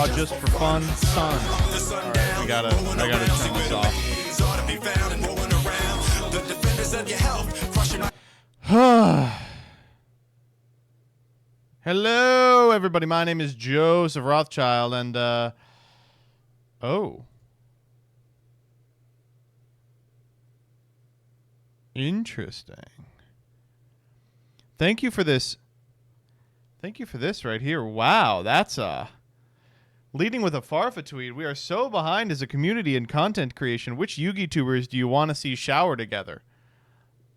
Raw just for fun, son. All right, I gotta turn this off. Hello, everybody. My name is Joseph Rothschild, and oh, interesting. Thank you for this. Thank you for this right here. Wow, that's leading with a Farfa tweet. We are so behind as a community in content creation. Which Yugi tubers do you want to see shower together?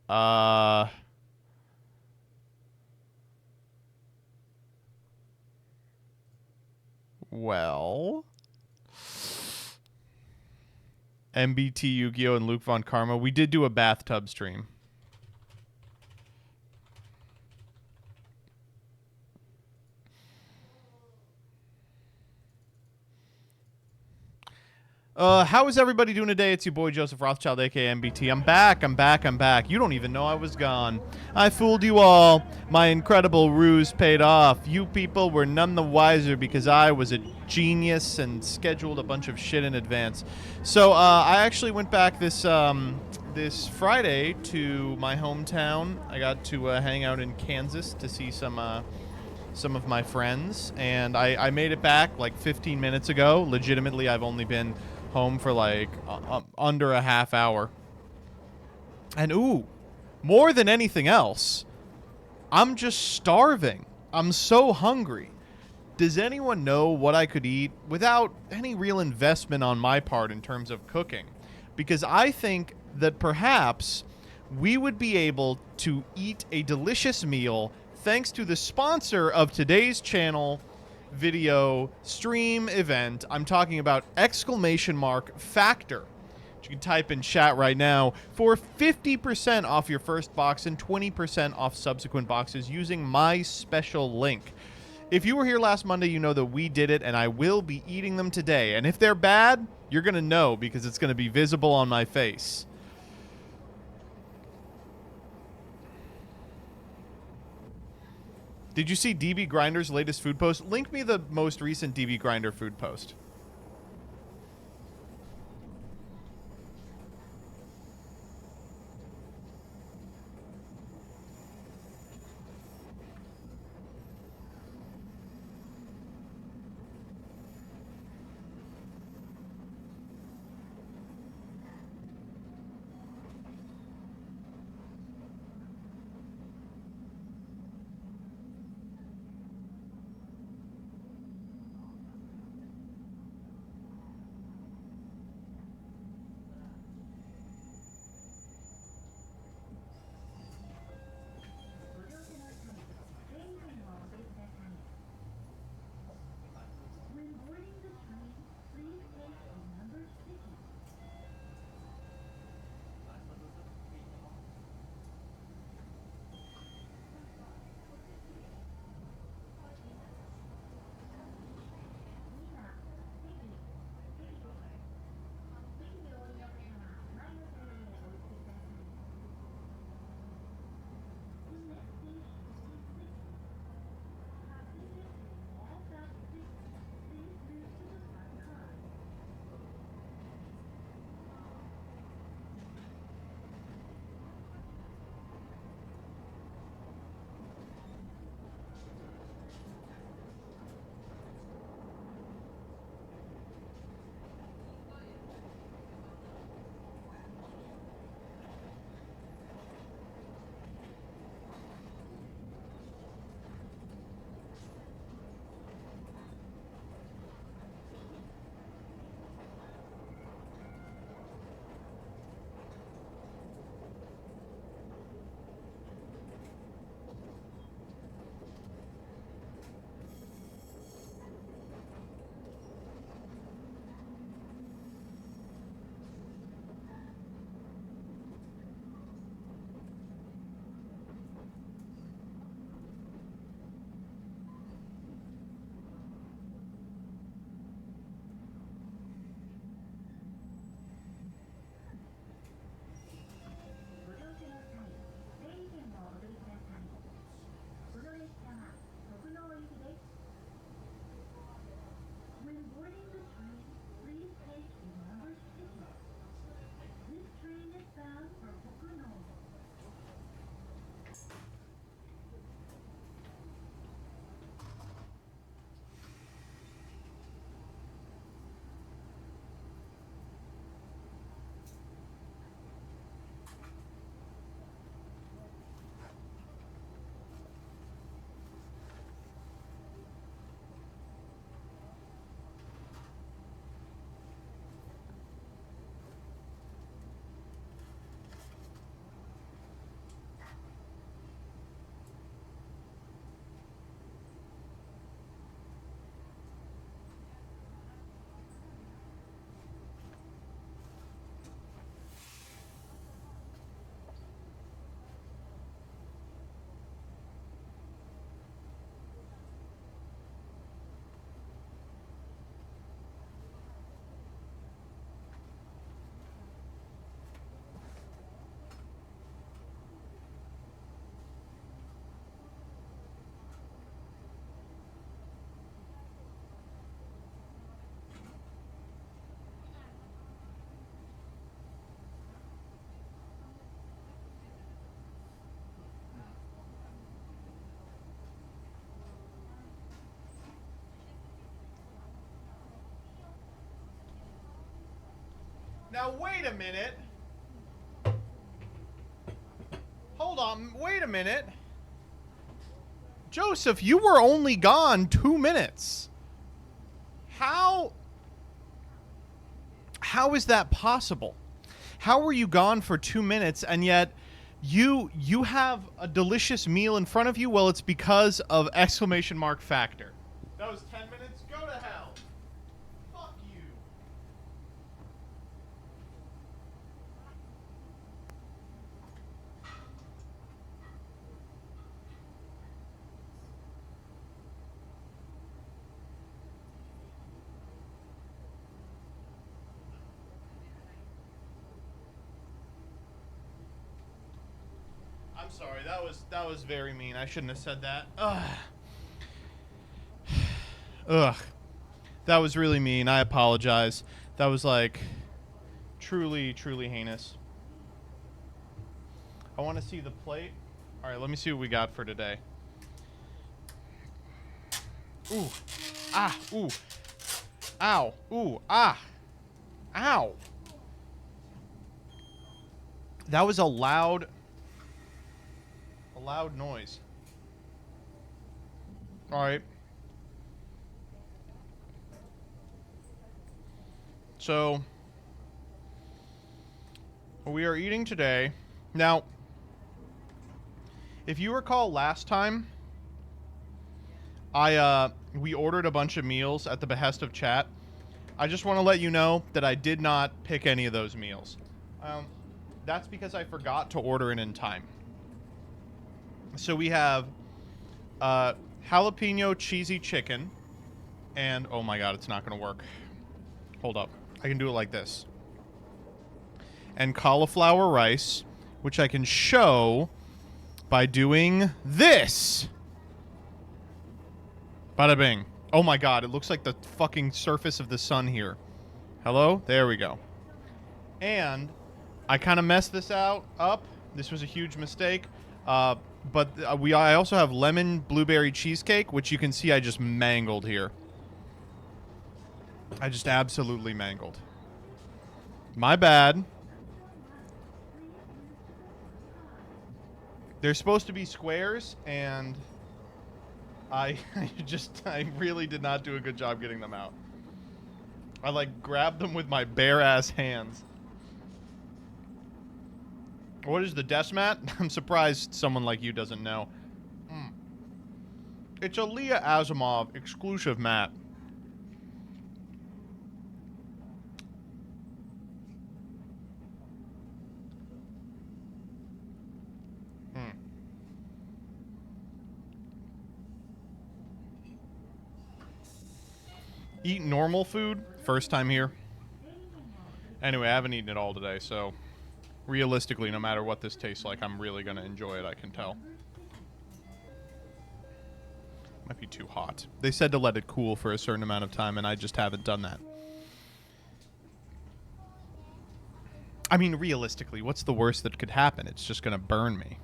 Well, MBT Yugioh and Luke Von Karma. We did do a bathtub stream. How is everybody doing today? It's your boy Joseph Rothschild, aka MBT. I'm back. You don't even know I was gone. I fooled you all. My incredible ruse paid off. You people were none the wiser because I was a genius and scheduled a bunch of shit in advance. So I actually went back this Friday to my hometown. I got to hang out in Kansas to see some of my friends, and I made it back like 15 minutes ago. Legitimately, I've only been home for like under a half hour. And ooh, more than anything else, I'm just starving. I'm so hungry. Does anyone know what I could eat without any real investment on my part in terms of cooking? Because I think that perhaps we would be able to eat a delicious meal thanks to the sponsor of today's channel video stream event. I'm talking about !Factor. You can type in chat right now for 50% off your first box and 20% off subsequent boxes using my special link. If you were here last Monday, you know that we did it, and I will be eating them today. And if they're bad, you're going to know because it's going to be visible on my face. Did you see DB Grinder's latest food post? Link me the most recent DB Grinder food post. Now, wait a minute. Hold on, wait a minute. Joseph, you were only gone 2 minutes. How is that possible? How were you gone for 2 minutes and yet you have a delicious meal in front of you? Well, it's because of exclamation mark factor. That was 10 minutes? Go to hell. Fuck you. I'm sorry. That was very mean. I shouldn't have said that. Ugh. Ugh. That was really mean. I apologize. That was like truly, truly heinous. I want to see the plate. All right, let me see what we got for today. Ooh. Ah. Ooh. Ow. Ooh. Ah. Ow. That was a loud noise. All right. So, we are eating today. Now, if you recall last time, we ordered a bunch of meals at the behest of chat. I just want to let you know that I did not pick any of those meals. That's because I forgot to order it in time. So we have jalapeno cheesy chicken, and oh my god, it's not going to work. Hold up. I can do it like this. And cauliflower rice, which I can show by doing this. Bada bing. Oh my god, it looks like the fucking surface of the sun here. Hello? There we go. And I kind of messed this up. This was a huge mistake. But I also have lemon blueberry cheesecake, which you can see I just mangled here. I just absolutely mangled. My bad. They're supposed to be squares, and I really did not do a good job getting them out. I, like, grabbed them with my bare-ass hands. What is the desk mat? I'm surprised someone like you doesn't know. It's a Leah Asimov exclusive mat. Eat normal food? First time here. Anyway, I haven't eaten it all today, so realistically, no matter what this tastes like, I'm really going to enjoy it, I can tell. Might be too hot. They said to let it cool for a certain amount of time, and I just haven't done that. I mean, realistically, what's the worst that could happen? It's just going to burn me.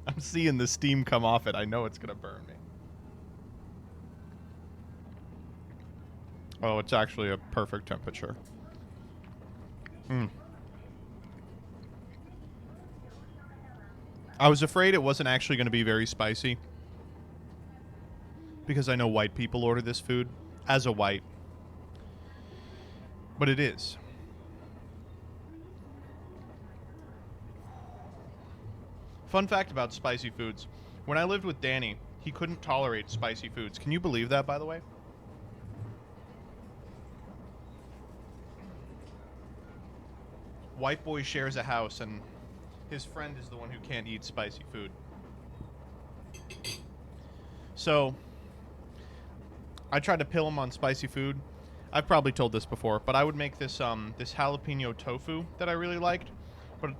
I'm seeing the steam come off it. I know it's going to burn me. Oh, it's actually a perfect temperature. I was afraid it wasn't actually going to be very spicy. Because I know white people order this food as a white. But it is. Fun fact about spicy foods. When I lived with Danny, he couldn't tolerate spicy foods. Can you believe that, by the way? White boy shares a house, and his friend is the one who can't eat spicy food. So, I tried to pill him on spicy food. I've probably told this before, but I would make this this jalapeno tofu that I really liked. But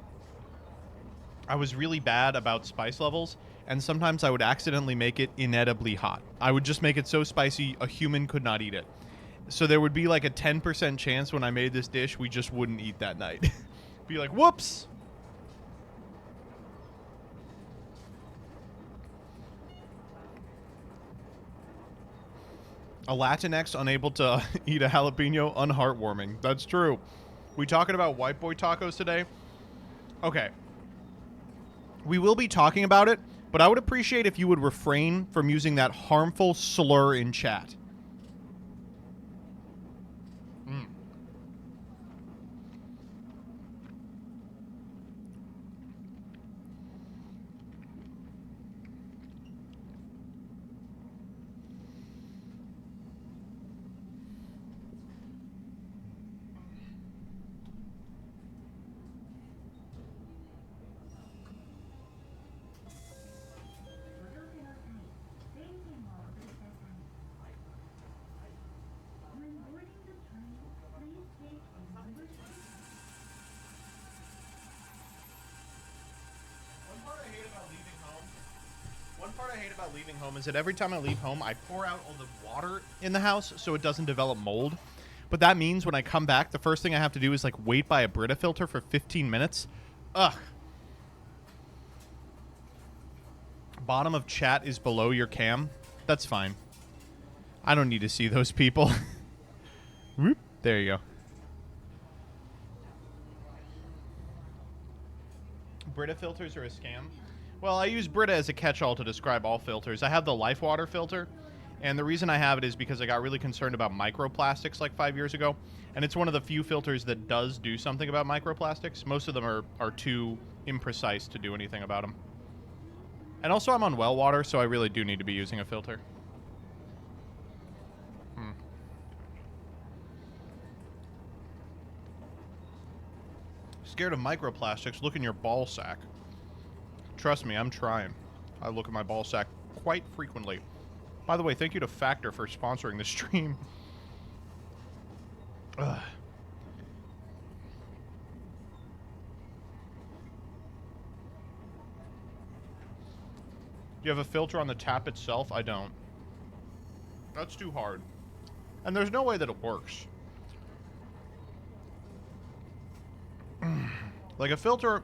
I was really bad about spice levels, and sometimes I would accidentally make it inedibly hot. I would just make it so spicy a human could not eat it. So there would be like a 10% chance when I made this dish we just wouldn't eat that night. Be like, whoops! A Latinx unable to eat a jalapeno, unheartwarming. That's true. We talking about white boy tacos today? Okay. We will be talking about it, but I would appreciate if you would refrain from using that harmful slur in chat. Mm. One part I hate about leaving home is that every time I leave home, I pour out all the water in the house so it doesn't develop mold. But that means when I come back, the first thing I have to do is like wait by a Brita filter for 15 minutes. Ugh. Bottom of chat is below your cam. That's fine. I don't need to see those people. Whoop. There you go. Brita filters are a scam. Well, I use Brita as a catch-all to describe all filters. I have the Life Water filter, and the reason I have it is because I got really concerned about microplastics like 5 years ago, and it's one of the few filters that does do something about microplastics. Most of them are too imprecise to do anything about them. And also I'm on well water, so I really do need to be using a filter. Scared of microplastics? Look in your ball sack. Trust me, I'm trying. I look at my ball sack quite frequently. By the way, thank you to Factor for sponsoring the stream. Ugh. Do you have a filter on the tap itself? I don't. That's too hard. And there's no way that it works. Like a filter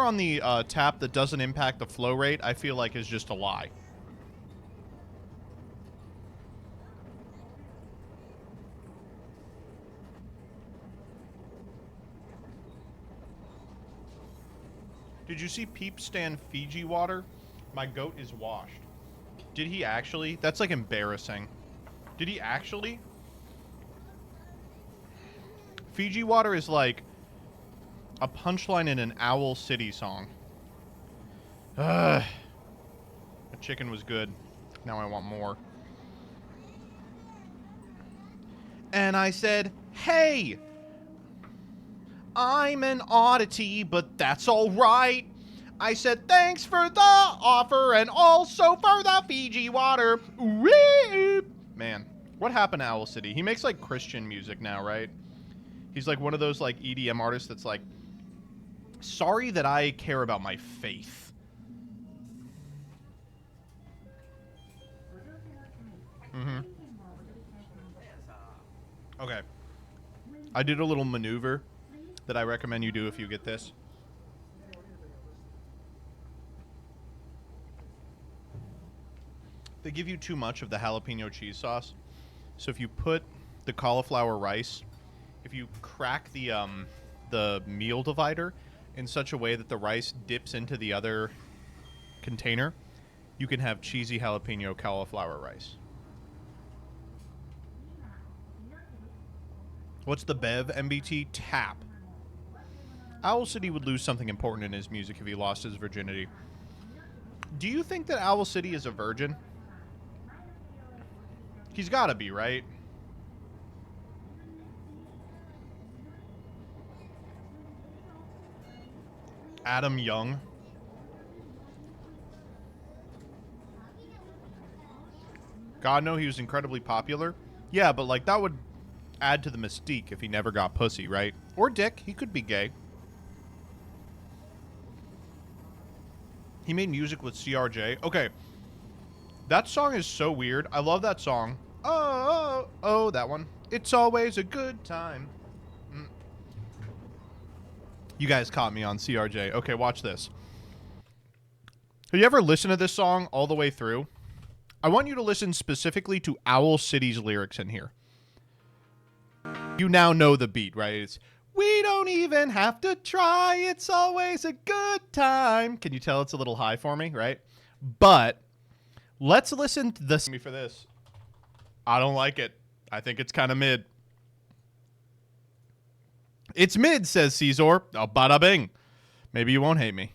on the tap that doesn't impact the flow rate, I feel like is just a lie. Did you see Peep stand Fiji water? My goat is washed. Did he actually? That's like embarrassing. Did he actually? Fiji water is like a punchline in an Owl City song. Ugh. The chicken was good. Now I want more. And I said, hey, I'm an oddity, but that's all right. I said, thanks for the offer and also for the Fiji water. Woo! Man, what happened to Owl City? He makes like Christian music now, right? He's like one of those like EDM artists that's like, sorry that I care about my faith. Mm-hmm. Okay. I did a little maneuver that I recommend you do if you get this. They give you too much of the jalapeno cheese sauce. So if you put the cauliflower rice, if you crack the meal divider in such a way that the rice dips into the other container, you can have cheesy jalapeno cauliflower rice. What's the Bev MBT? Tap. Owl City would lose something important in his music if he lost his virginity. Do you think that Owl City is a virgin? He's gotta be, right? Adam Young. God, no, he was incredibly popular. Yeah, but like that would add to the mystique if he never got pussy, right? Or dick. He could be gay. He made music with CRJ. Okay. That song is so weird. I love that song. Oh, that one. It's always a good time. You guys caught me on CRJ. Okay, watch this. Have you ever listened to this song all the way through? I want you to listen specifically to Owl City's lyrics in here. You now know the beat, right? It's, we don't even have to try. It's always a good time. Can you tell it's a little high for me, right? But let's listen to this for this. I don't like it. I think it's kind of mid. It's mid, says Caesar. Oh, bada bing. Maybe you won't hate me.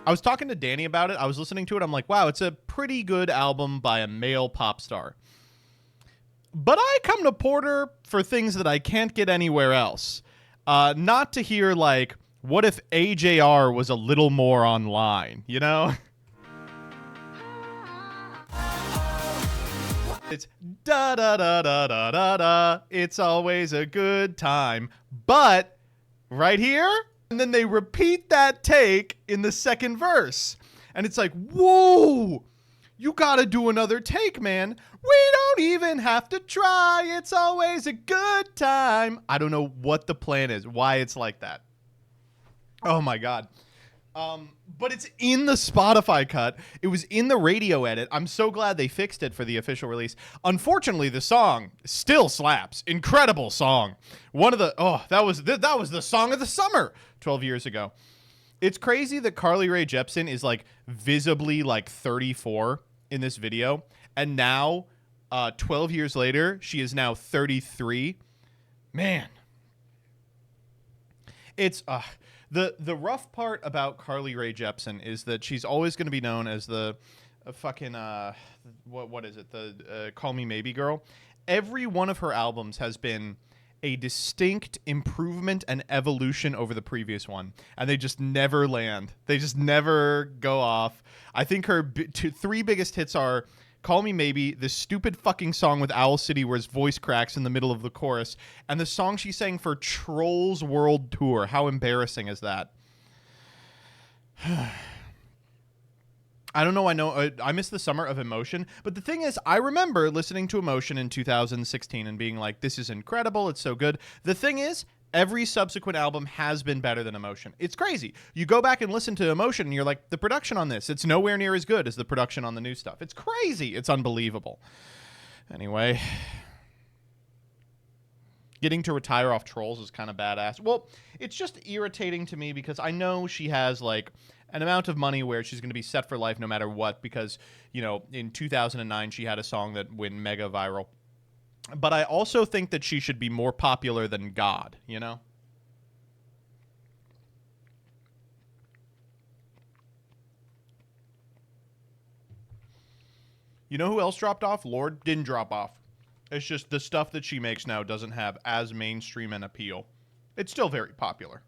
I was talking to Danny about it. I was listening to it. I'm like, wow, it's a pretty good album by a male pop star. But I come to Porter for things that I can't get anywhere else. Not to hear, like, what if AJR was a little more online, you know? It's da-da-da-da-da-da-da. It's always a good time. But right here, and then they repeat that take in the second verse. And it's like, whoa, you gotta do another take, man. We don't even have to try. It's always a good time. I don't know what the plan is, why it's like that. Oh my God. But it's in the Spotify cut. It was in the radio edit. I'm so glad they fixed it for the official release. Unfortunately, the song still slaps. Incredible song. One of the that was the song of the summer 12 years ago. It's crazy that Carly Rae Jepsen is like visibly like 34 in this video, and now 12 years later, she is now 33. Man. It's the rough part about Carly Rae Jepsen is that she's always going to be known as the fucking what is it? The Call Me Maybe girl. Every one of her albums has been a distinct improvement and evolution over the previous one, and they just never land. They just never go off. I think her three biggest hits are Call Me Maybe, this stupid fucking song with Owl City where his voice cracks in the middle of the chorus, and the song she sang for Trolls World Tour. How embarrassing is that? I don't know. I miss the summer of Emotion, but the thing is, I remember listening to Emotion in 2016 and being like, this is incredible. It's so good. The thing is, every subsequent album has been better than Emotion. It's crazy. You go back and listen to Emotion and you're like, the production on this, it's nowhere near as good as the production on the new stuff. It's crazy. It's unbelievable. Anyway, getting to retire off Trolls is kind of badass. Well, it's just irritating to me because I know she has like an amount of money where she's going to be set for life no matter what, because, you know, in 2009 she had a song that went mega viral. But I also think that she should be more popular than God, you know? You know who else dropped off? Lorde didn't drop off. It's just the stuff that she makes now doesn't have as mainstream an appeal. It's still very popular.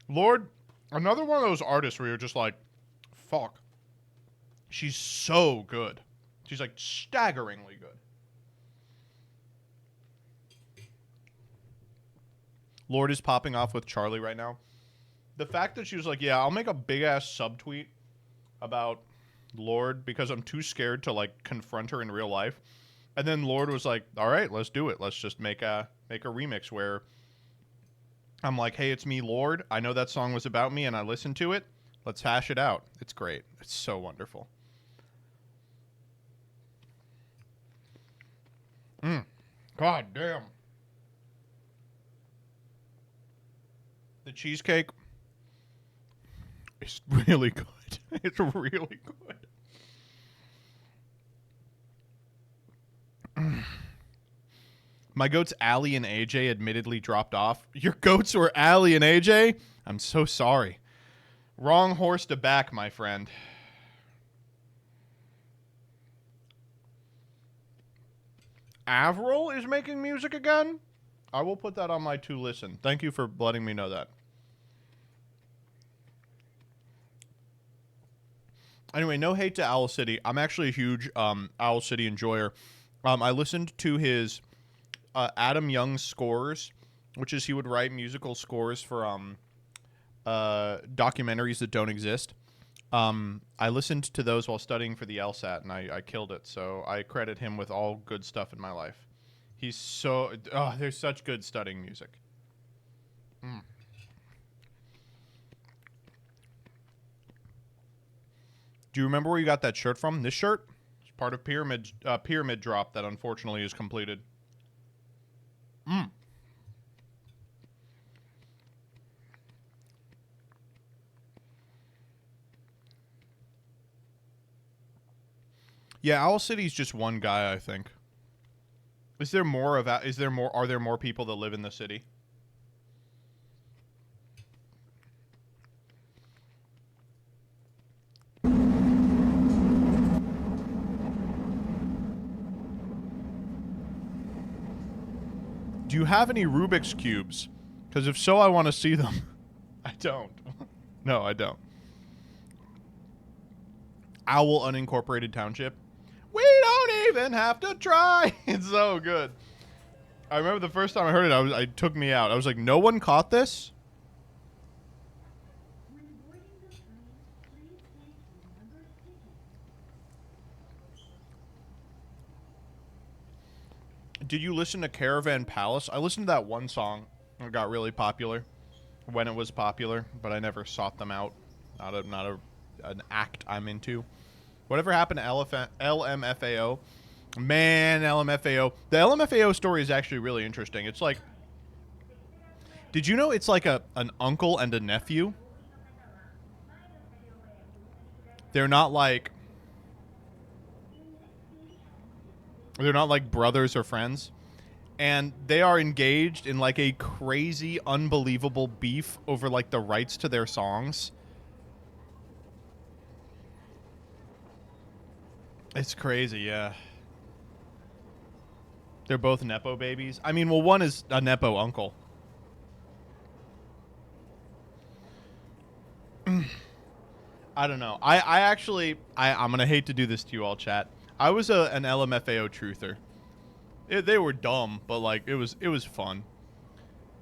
Lorde, another one of those artists where you're just like, fuck. She's so good. She's like staggeringly good. Lorde is popping off with Charlie right now. The fact that she was like, yeah, I'll make a big ass subtweet about Lorde because I'm too scared to like confront her in real life. And then Lorde was like, all right, let's do it. Let's just make a remix where I'm like, hey, it's me, Lorde. I know that song was about me and I listened to it. Let's hash it out. It's great. It's so wonderful. God damn. The cheesecake is really good. It's really good. My goats Allie and AJ admittedly dropped off. Your goats were Allie and AJ? I'm so sorry. Wrong horse to back, my friend. Avril is making music again? I will put that on my to listen. Thank you for letting me know that. Anyway, no hate to Owl City. I'm actually a huge Owl City enjoyer. I listened to his Adam Young scores, which is he would write musical scores for documentaries that don't exist. I listened to those while studying for the LSAT, and I killed it. So I credit him with all good stuff in my life. He's so... Oh, there's such good studying music. Mm. Do you remember where you got that shirt from? This shirt? It's part of Pyramid Drop that unfortunately is completed. Mm. Yeah, Owl City's just one guy, I think. Is there more of that? Are there more people that live in the city? Do you have any Rubik's Cubes? Because if so, I want to see them. I don't. No, I don't. Owl Unincorporated Township. We don't even have to try. It's so good. I remember the first time I heard it, it took me out. I was like, no one caught this? Did you listen to Caravan Palace? I listened to that one song. It got really popular when it was popular, but I never sought them out. An act I'm into. Whatever happened to LMFAO? Man, LMFAO. The LMFAO story is actually really interesting. It's like, did you know it's like an uncle and a nephew? They're not like brothers or friends. And they are engaged in like a crazy, unbelievable beef over like the rights to their songs. It's crazy, yeah. They're both Nepo babies. I mean, well, one is a Nepo uncle. I don't know. I'm going to hate to do this to you all, chat. I was an LMFAO truther. They were dumb, but like it was fun.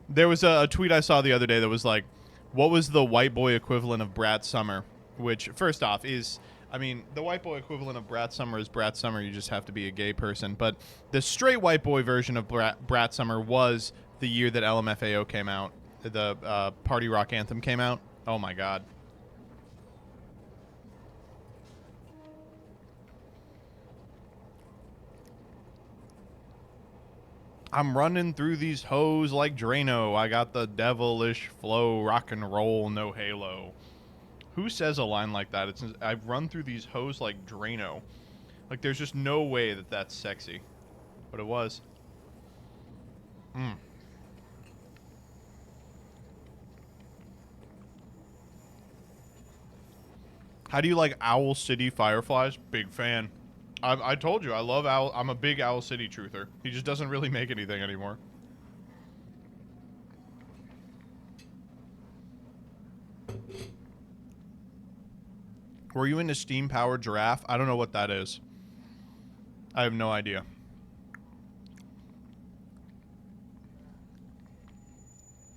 There was a tweet I saw the other day that was like, what was the white boy equivalent of Brat Summer? Which, first off, is, I mean, the white boy equivalent of Brat Summer is Brat Summer. You just have to be a gay person. But the straight white boy version of Brat Summer was the year that LMFAO came out. The Party Rock Anthem came out. Oh, my God. I'm running through these hoes like Drano. I got the devilish flow, rock and roll, no halo. Who says a line like that? It's I've run through these hoes like Drano. Like, there's just no way that that's sexy. But it was. Mm. How do you like Owl City Fireflies? Big fan. I told you, I love Owl. I'm a big Owl City truther. He just doesn't really make anything anymore. Were you into Steam Powered Giraffe? I don't know what that is. I have no idea.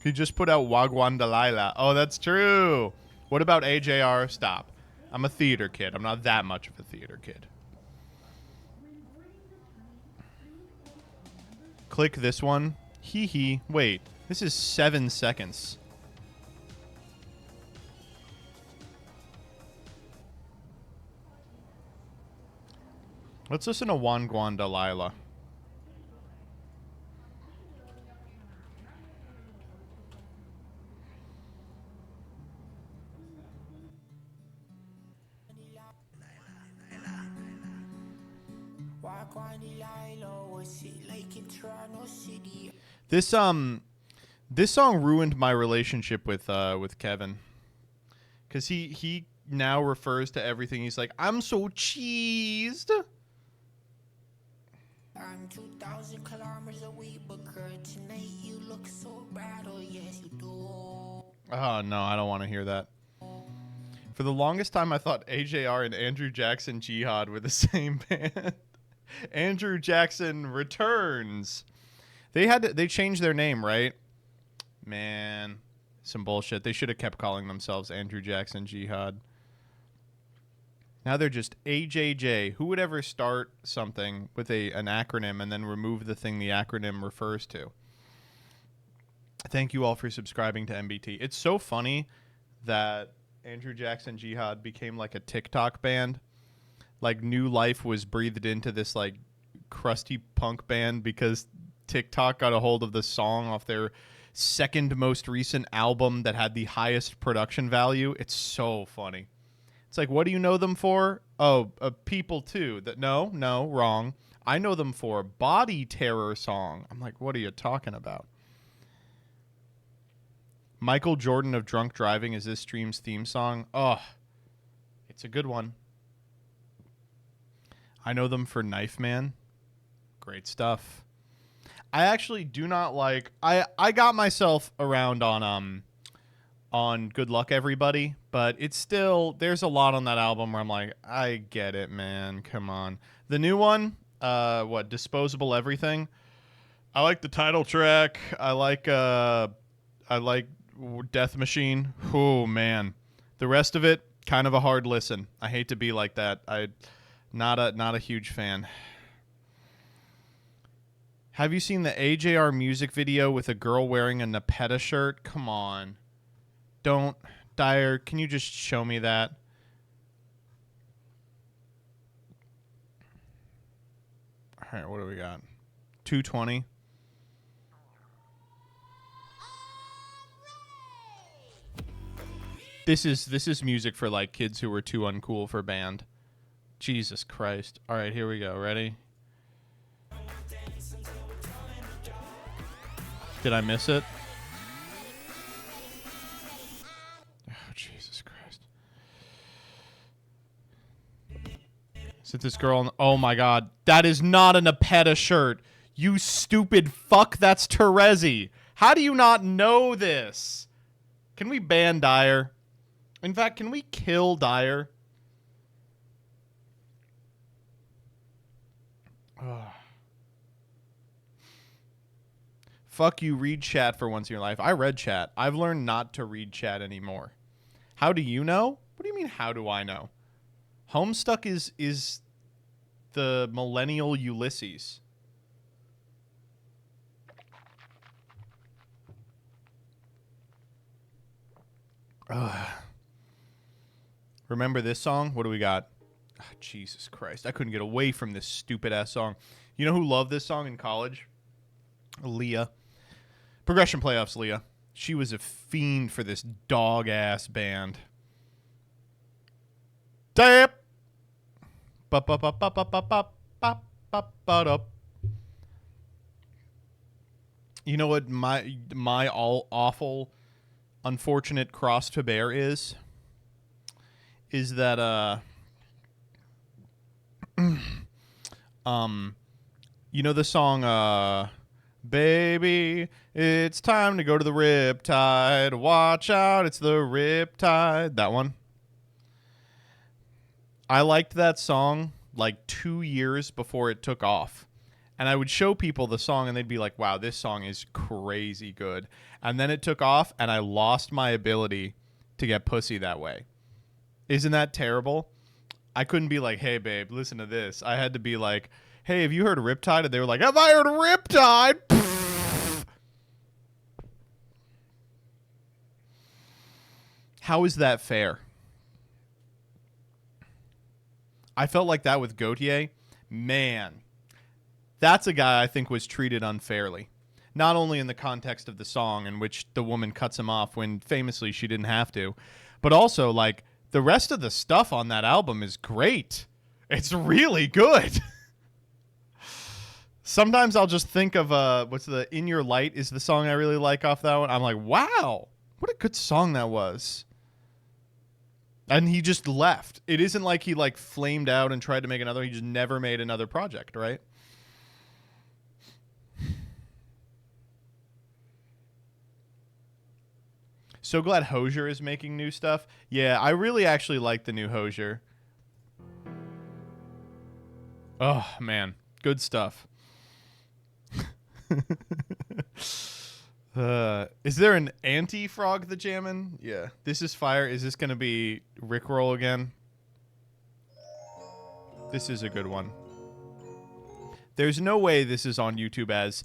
He just put out Wagwan Delilah. Oh, that's true. What about AJR? Stop. I'm a theater kid. I'm not that much of a theater kid. Click this one. Hee hee. Wait, this is 7 seconds. Let's listen to Wagwan Delilah. This song ruined my relationship with Kevin, because he now refers to everything. He's like, I'm so cheesed. I'm 2,000 kilometers away, but girl, tonight you look so bad. Oh yes, you do. Oh no, I don't want to hear that. For the longest time, I thought AJR and Andrew Jackson Jihad were the same band. Andrew Jackson Returns. They changed their name, right? Man, some bullshit. They should have kept calling themselves Andrew Jackson Jihad. Now they're just AJJ. Who would ever start something with an acronym and then remove the thing the acronym refers to? Thank you all for subscribing to MBT. It's so funny that Andrew Jackson Jihad became like a TikTok band. Like new life was breathed into this like crusty punk band because TikTok got a hold of the song off their second most recent album that had the highest production value. It's so funny. It's like, what do you know them for? Oh, People too. That no, wrong. I know them for Body Terror song. I'm like, what are you talking about? Michael Jordan of Drunk Driving is this stream's theme song. Oh, it's a good one. I know them for Knife Man. Great stuff. I actually do not like. I got myself around on Good Luck Everybody, but it's still, there's a lot on that album where I'm like, I get it, man. Come on. The new one, Disposable Everything. I like the title track. I like Death Machine. Oh man. The rest of it, kind of a hard listen. I hate to be like that. Not a huge fan. Have you seen the AJR music video with a girl wearing a Nepeta shirt? Come on. Don't. Dyer, can you just show me that? All right, what do we got? 220. This is music for like kids who were too uncool for band. Jesus Christ. All right, here we go. Ready? Did I miss it? Oh, Jesus Christ. Is it this girl? Oh, my God. That is not a Nepeta shirt. You stupid fuck. That's Terezi. How do you not know this? Can we ban Dyer? In fact, can we kill Dyer? Ugh. Fuck you, read chat for once in your life. I read chat. I've learned not to read chat anymore. How do you know? What do you mean, how do I know? Homestuck is the millennial Ulysses. Ugh. Remember this song? What do we got? Oh, Jesus Christ. I couldn't get away from this stupid-ass song. You know who loved this song in college? Leah. Progression Playoffs, Leah. She was a fiend for this dog-ass band. Dap. You know what my all awful, unfortunate cross to bear is that you know the song Baby, it's time to go to the Riptide. Watch out, it's the Riptide. That one. I liked that song like 2 years before it took off. And I would show people the song and they'd be like, wow, this song is crazy good. And then it took off and I lost my ability to get pussy that way. Isn't that terrible? I couldn't be like, hey, babe, listen to this. I had to be like, hey, have you heard of Riptide? And they were like, have I heard of Riptide? How is that fair? I felt like that with Gautier. Man, that's a guy I think was treated unfairly. Not only in the context of the song in which the woman cuts him off when famously she didn't have to, but also like the rest of the stuff on that album is great. It's really good. Sometimes I'll just think of what's the In Your Light is the song I really like off that one. I'm like, wow, what a good song that was. And he just left. It isn't like he like flamed out and tried to make another. He just never made another project, right? So glad Hozier is making new stuff. Yeah, I really actually like the new Hozier. Oh, man. Good stuff. Is there an anti-Frog the Jammin'? Yeah. This is fire. Is this going to be Rickroll again? This is a good one. There's no way this is on YouTube as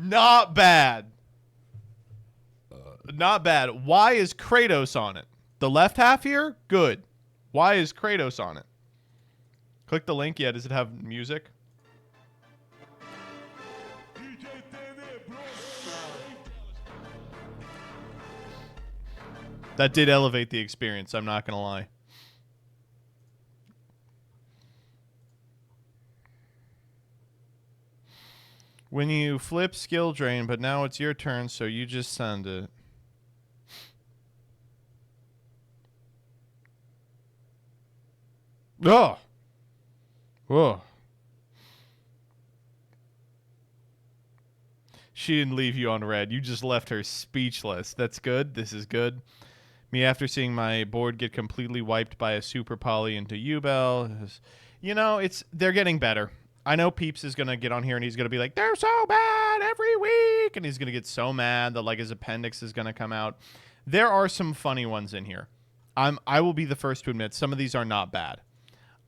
Not bad. Not bad. Why is Kratos on it? The left half here? Good. Why is Kratos on it? Click the link. Yeah, does it have music? That did elevate the experience, I'm not going to lie. When you flip skill drain, but now it's your turn, so you just send it. Oh! Whoa. She didn't leave you on red. You just left her speechless. That's good. This is good. Me after seeing my board get completely wiped by a super poly into Yugioh. You know, they're getting better. I know Peeps is going to get on here and he's going to be like, they're so bad every week. And he's going to get so mad that like his appendix is going to come out. There are some funny ones in here. I will be the first to admit some of these are not bad.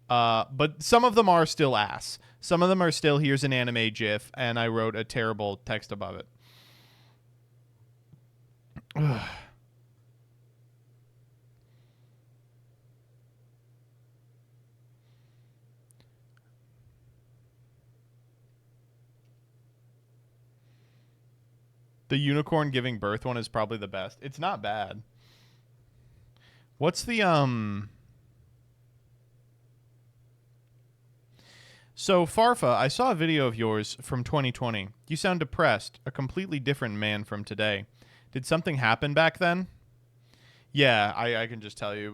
But some of them are still ass. Some of them are still, here's an anime gif, and I wrote a terrible text above it. Ugh. The unicorn giving birth one is probably the best. It's not bad. What's the, So, Farfa, I saw a video of yours from 2020. You sound depressed, a completely different man from today. Did something happen back then? Yeah, I can just tell you.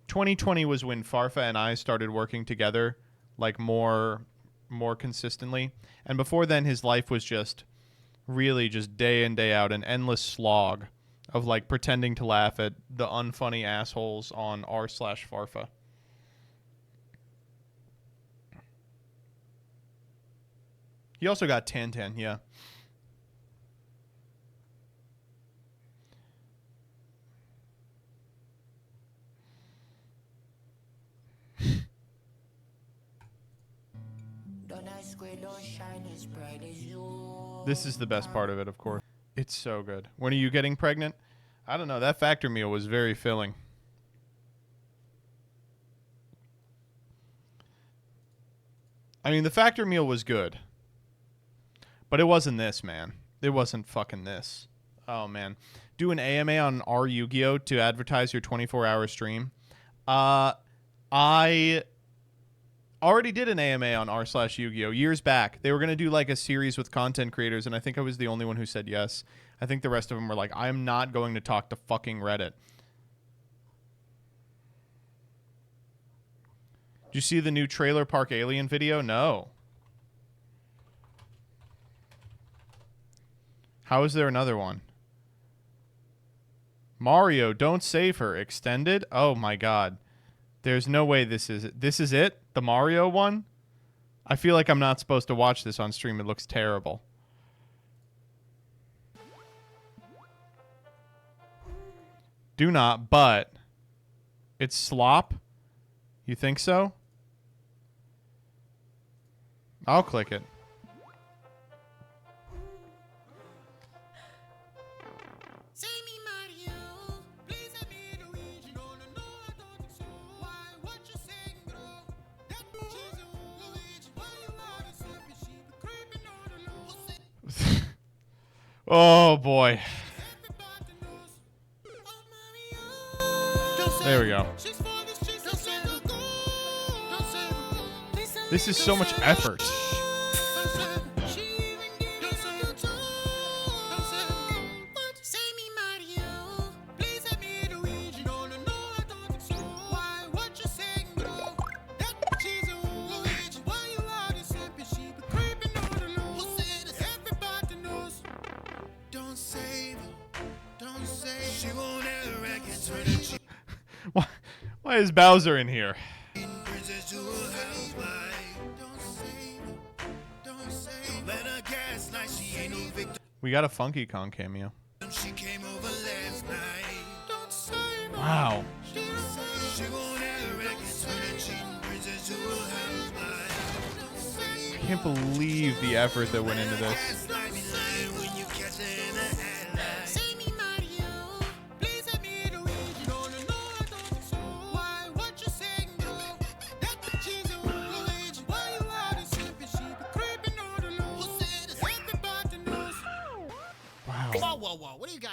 2020 was when Farfa and I started working together, like more consistently. And before then, his life was just really just day in, day out, an endless slog of like pretending to laugh at the unfunny assholes on r/Farfa. He also got Tan, yeah. This is the best part of it, of course. It's so good. When are you getting pregnant? I don't know. That factor meal was very filling. I mean, the factor meal was good. But it wasn't this, man. It wasn't fucking this. Oh, man. Do an AMA on our Yu-Gi-Oh! To advertise your 24-hour stream. I already did an AMA on r/Yu-Gi-Oh! Years back. They were going to do like a series with content creators, and I think I was the only one who said yes. I think the rest of them were like, I'm not going to talk to fucking Reddit. Did you see the new Trailer Park Alien video? No. How is there another one? Mario, don't save her. Extended? Oh my god. There's no way this is it. This is it? The Mario one? I feel like I'm not supposed to watch this on stream. It looks terrible. Do not, but it's slop? You think so? I'll click it. Oh boy. There we go. This is so much effort. Why is Bowser in here? We got a Funky Kong cameo. Wow. I can't believe the effort that went into this.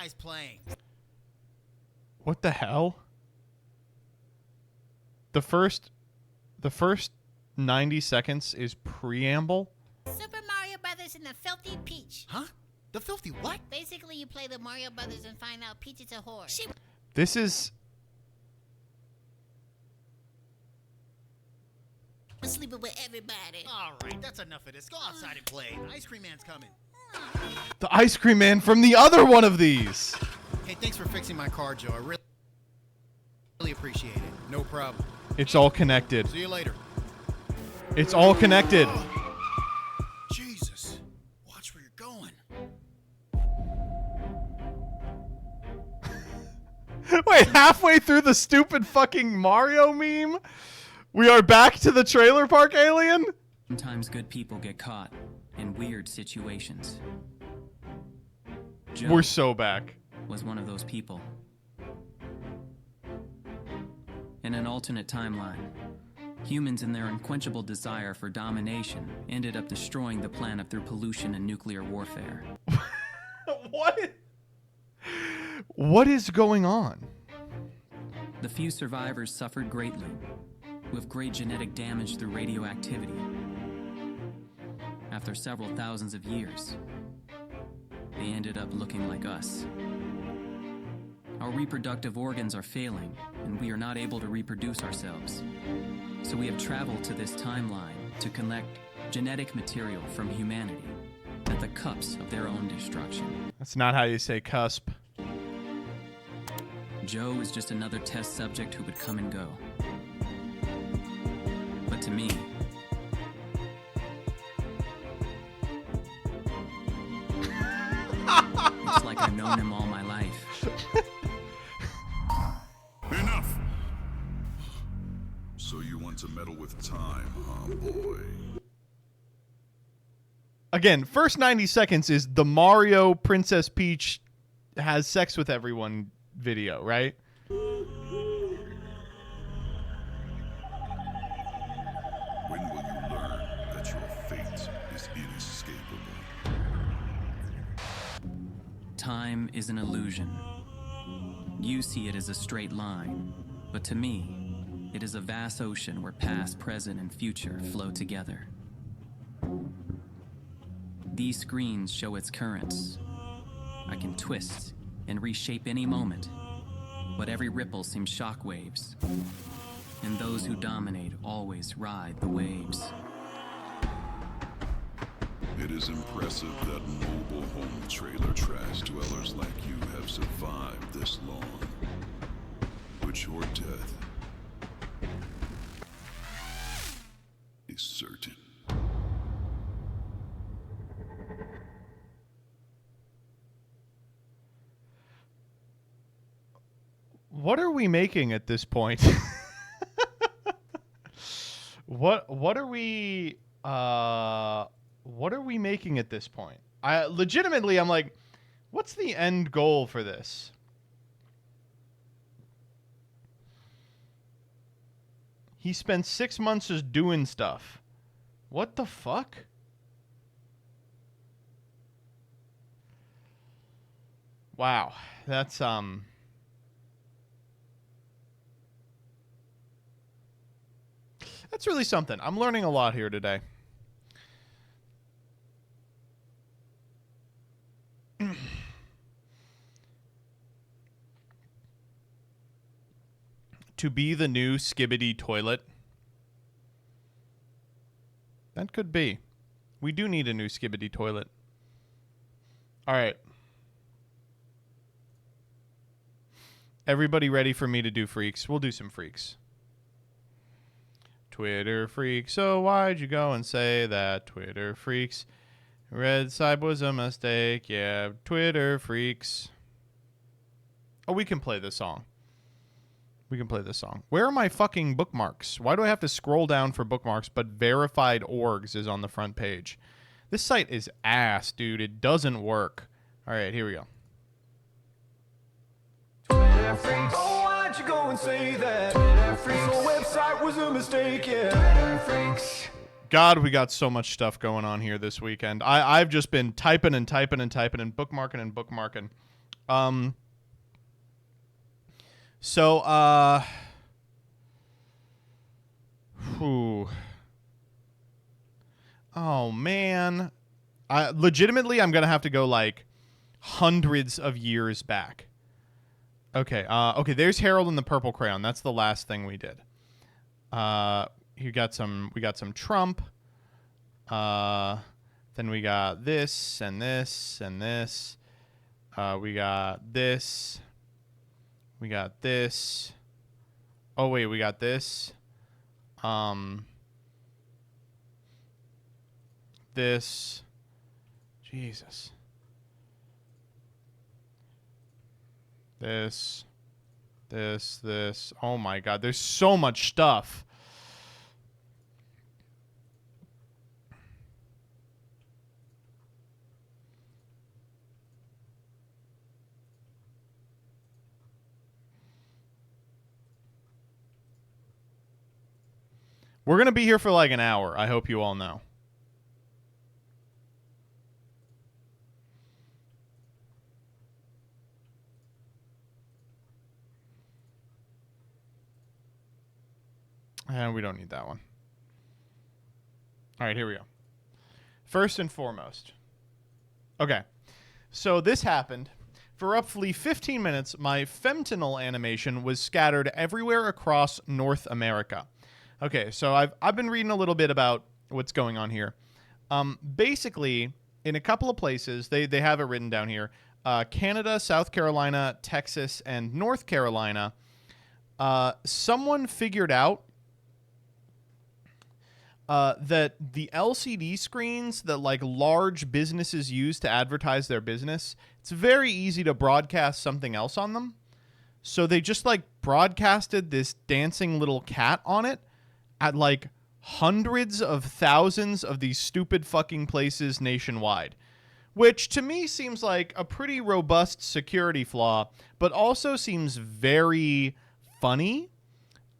guys playing? What the hell? The first 90 seconds is preamble? Super Mario Brothers and the Filthy Peach. Huh? The filthy what? Basically, you play the Mario Brothers and find out Peach is a whore. This is... I'm sleeping with everybody. All right, that's enough of this. Go outside and play. The ice cream man's coming. the ice cream man from the other one of these. Hey, thanks for fixing my car, Joe. I really appreciate it. No problem. It's all connected. See you later. It's all connected. Jesus. Watch where you're going. Wait, halfway through the stupid fucking Mario meme? We are back to the trailer park alien? Sometimes good people get caught in weird situations. Joe We're so back. was one of those people. In an alternate timeline, humans in their unquenchable desire for domination ended up destroying the planet through pollution and nuclear warfare. What? What is going on? The few survivors suffered greatly, with great genetic damage through radioactivity. After several thousands of years, they ended up looking like us. Our reproductive organs are failing, and we are not able to reproduce ourselves. So we have traveled to this timeline to collect genetic material from humanity at the cusp of their own destruction. That's not how you say cusp. Joe is just another test subject who would come and go. But to me, it's like I've known him all my life. Enough! So you want to meddle with time, huh, boy? Again, first 90 seconds is the Mario Princess Peach has sex with everyone video, right? When will you learn that your fate is inescapable? Time is an illusion. You see it as a straight line, but to me, it is a vast ocean where past, present, and future flow together. These screens show its currents. I can twist and reshape any moment, but every ripple seems shockwaves, and those who dominate always ride the waves. It is impressive that mobile home trailer trash dwellers like you have survived this long. But your death is certain. What are we making at this point? What are we making at this point? Legitimately, I'm like, what's the end goal for this? He spent 6 months just doing stuff. What the fuck? Wow, that's really something. I'm learning a lot here today. To be the new Skibbity toilet. That could be. We do need a new Skibbity toilet. All right. Everybody ready for me to do freaks? We'll do some freaks. Twitter freaks, so why'd you go and say that? Twitter freaks. Red side was a mistake. Yeah, Twitter freaks. Oh, we can play this song. We can play this song. Where are my fucking bookmarks? Why do I have to scroll down for bookmarks, but verified orgs is on the front page? This site is ass, dude. It doesn't work. All right, here we go. Twitter freaks. Oh, why'd you go and say that? Twitter freaks. The website was a mistake, yeah. Twitter freaks. God, we got so much stuff going on here this weekend. I've just been typing and typing and typing and bookmarking and bookmarking. So, whew. Oh, man. Legitimately, I'm going to have to go, like, hundreds of years back. Okay, okay, there's Harold and the Purple Crayon. That's the last thing we did. We got some Trump. Then we got this and this and this. We got this. We got this. Oh, wait, we got this. This. Jesus. This. Oh, my God. There's so much stuff. We're going to be here for like an hour. I hope you all know. And we don't need that one. All right, here we go. First and foremost. Okay. So this happened. For roughly 15 minutes, my fentanyl animation was scattered everywhere across North America. Okay, so I've been reading a little bit about what's going on here. Basically, in a couple of places, they have it written down here. Canada, South Carolina, Texas, and North Carolina. Someone figured out that the LCD screens that like large businesses use to advertise their business, it's very easy to broadcast something else on them. So they just like broadcasted this dancing little cat on it at like hundreds of thousands of these stupid fucking places nationwide, which to me seems like a pretty robust security flaw, but also seems very funny.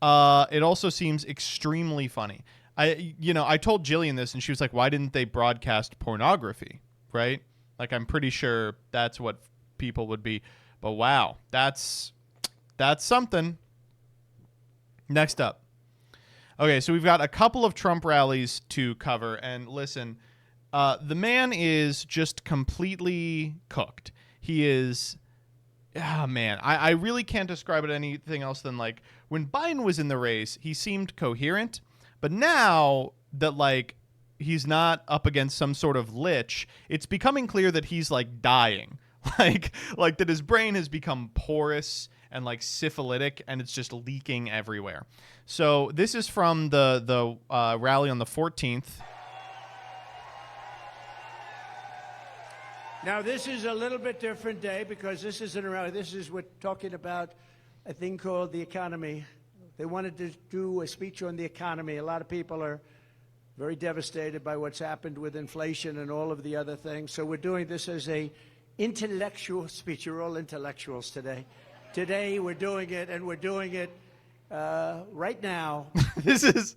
It also seems extremely funny. I told Jillian this and she was like, why didn't they broadcast pornography? Right? Like, I'm pretty sure that's what people would be. But wow, that's something. Next up. Okay, so we've got a couple of Trump rallies to cover. And listen, the man is just completely cooked. He is... man, I really can't describe it anything else than, like, when Biden was in the race, he seemed coherent. But now that, like, he's not up against some sort of lich, it's becoming clear that he's, like, dying. Like that his brain has become porous and, like, syphilitic, and it's just leaking everywhere. So this is from the rally on the 14th. Now, this is a little bit different day because this isn't a rally. We're talking about a thing called the economy. They wanted to do a speech on the economy. A lot of people are very devastated by what's happened with inflation and all of the other things. So we're doing this as a intellectual speech. You're all intellectuals today. Today we're doing it, and we're doing it right now. This is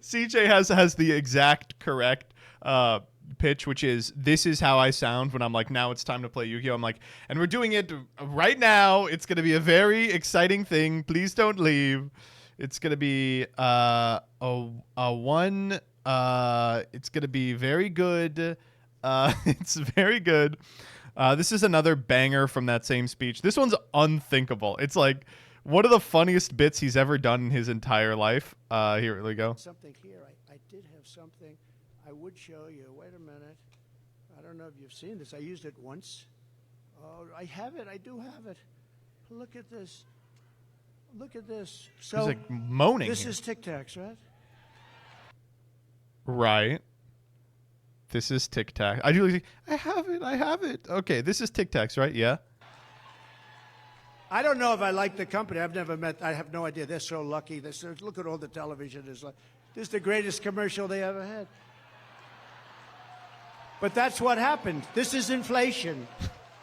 CJ has the exact correct pitch, which is, this is how I sound when I'm like, now it's time to play Yu-Gi-Oh! I'm like, and we're doing it right now. It's going to be a very exciting thing. Please don't leave. It's going to be it's going to be very good. It's very good. This is another banger from that same speech. This one's unthinkable. It's like one of the funniest bits he's ever done in his entire life. Here we go. Something here. I did have something I would show you. Wait a minute. I don't know if you've seen this. I used it once. Oh, I have it. I do have it. Look at this. Look at this. So he's like moaning. This here. is Tic Tacs, right? Right. This is Tic Tac. I do. I have it. Okay, this is Tic Tacs, right? Yeah. I don't know if I like the company. I've never met. I have no idea. They're so lucky. Look at all the television. This is the greatest commercial they ever had. But that's what happened. This is inflation.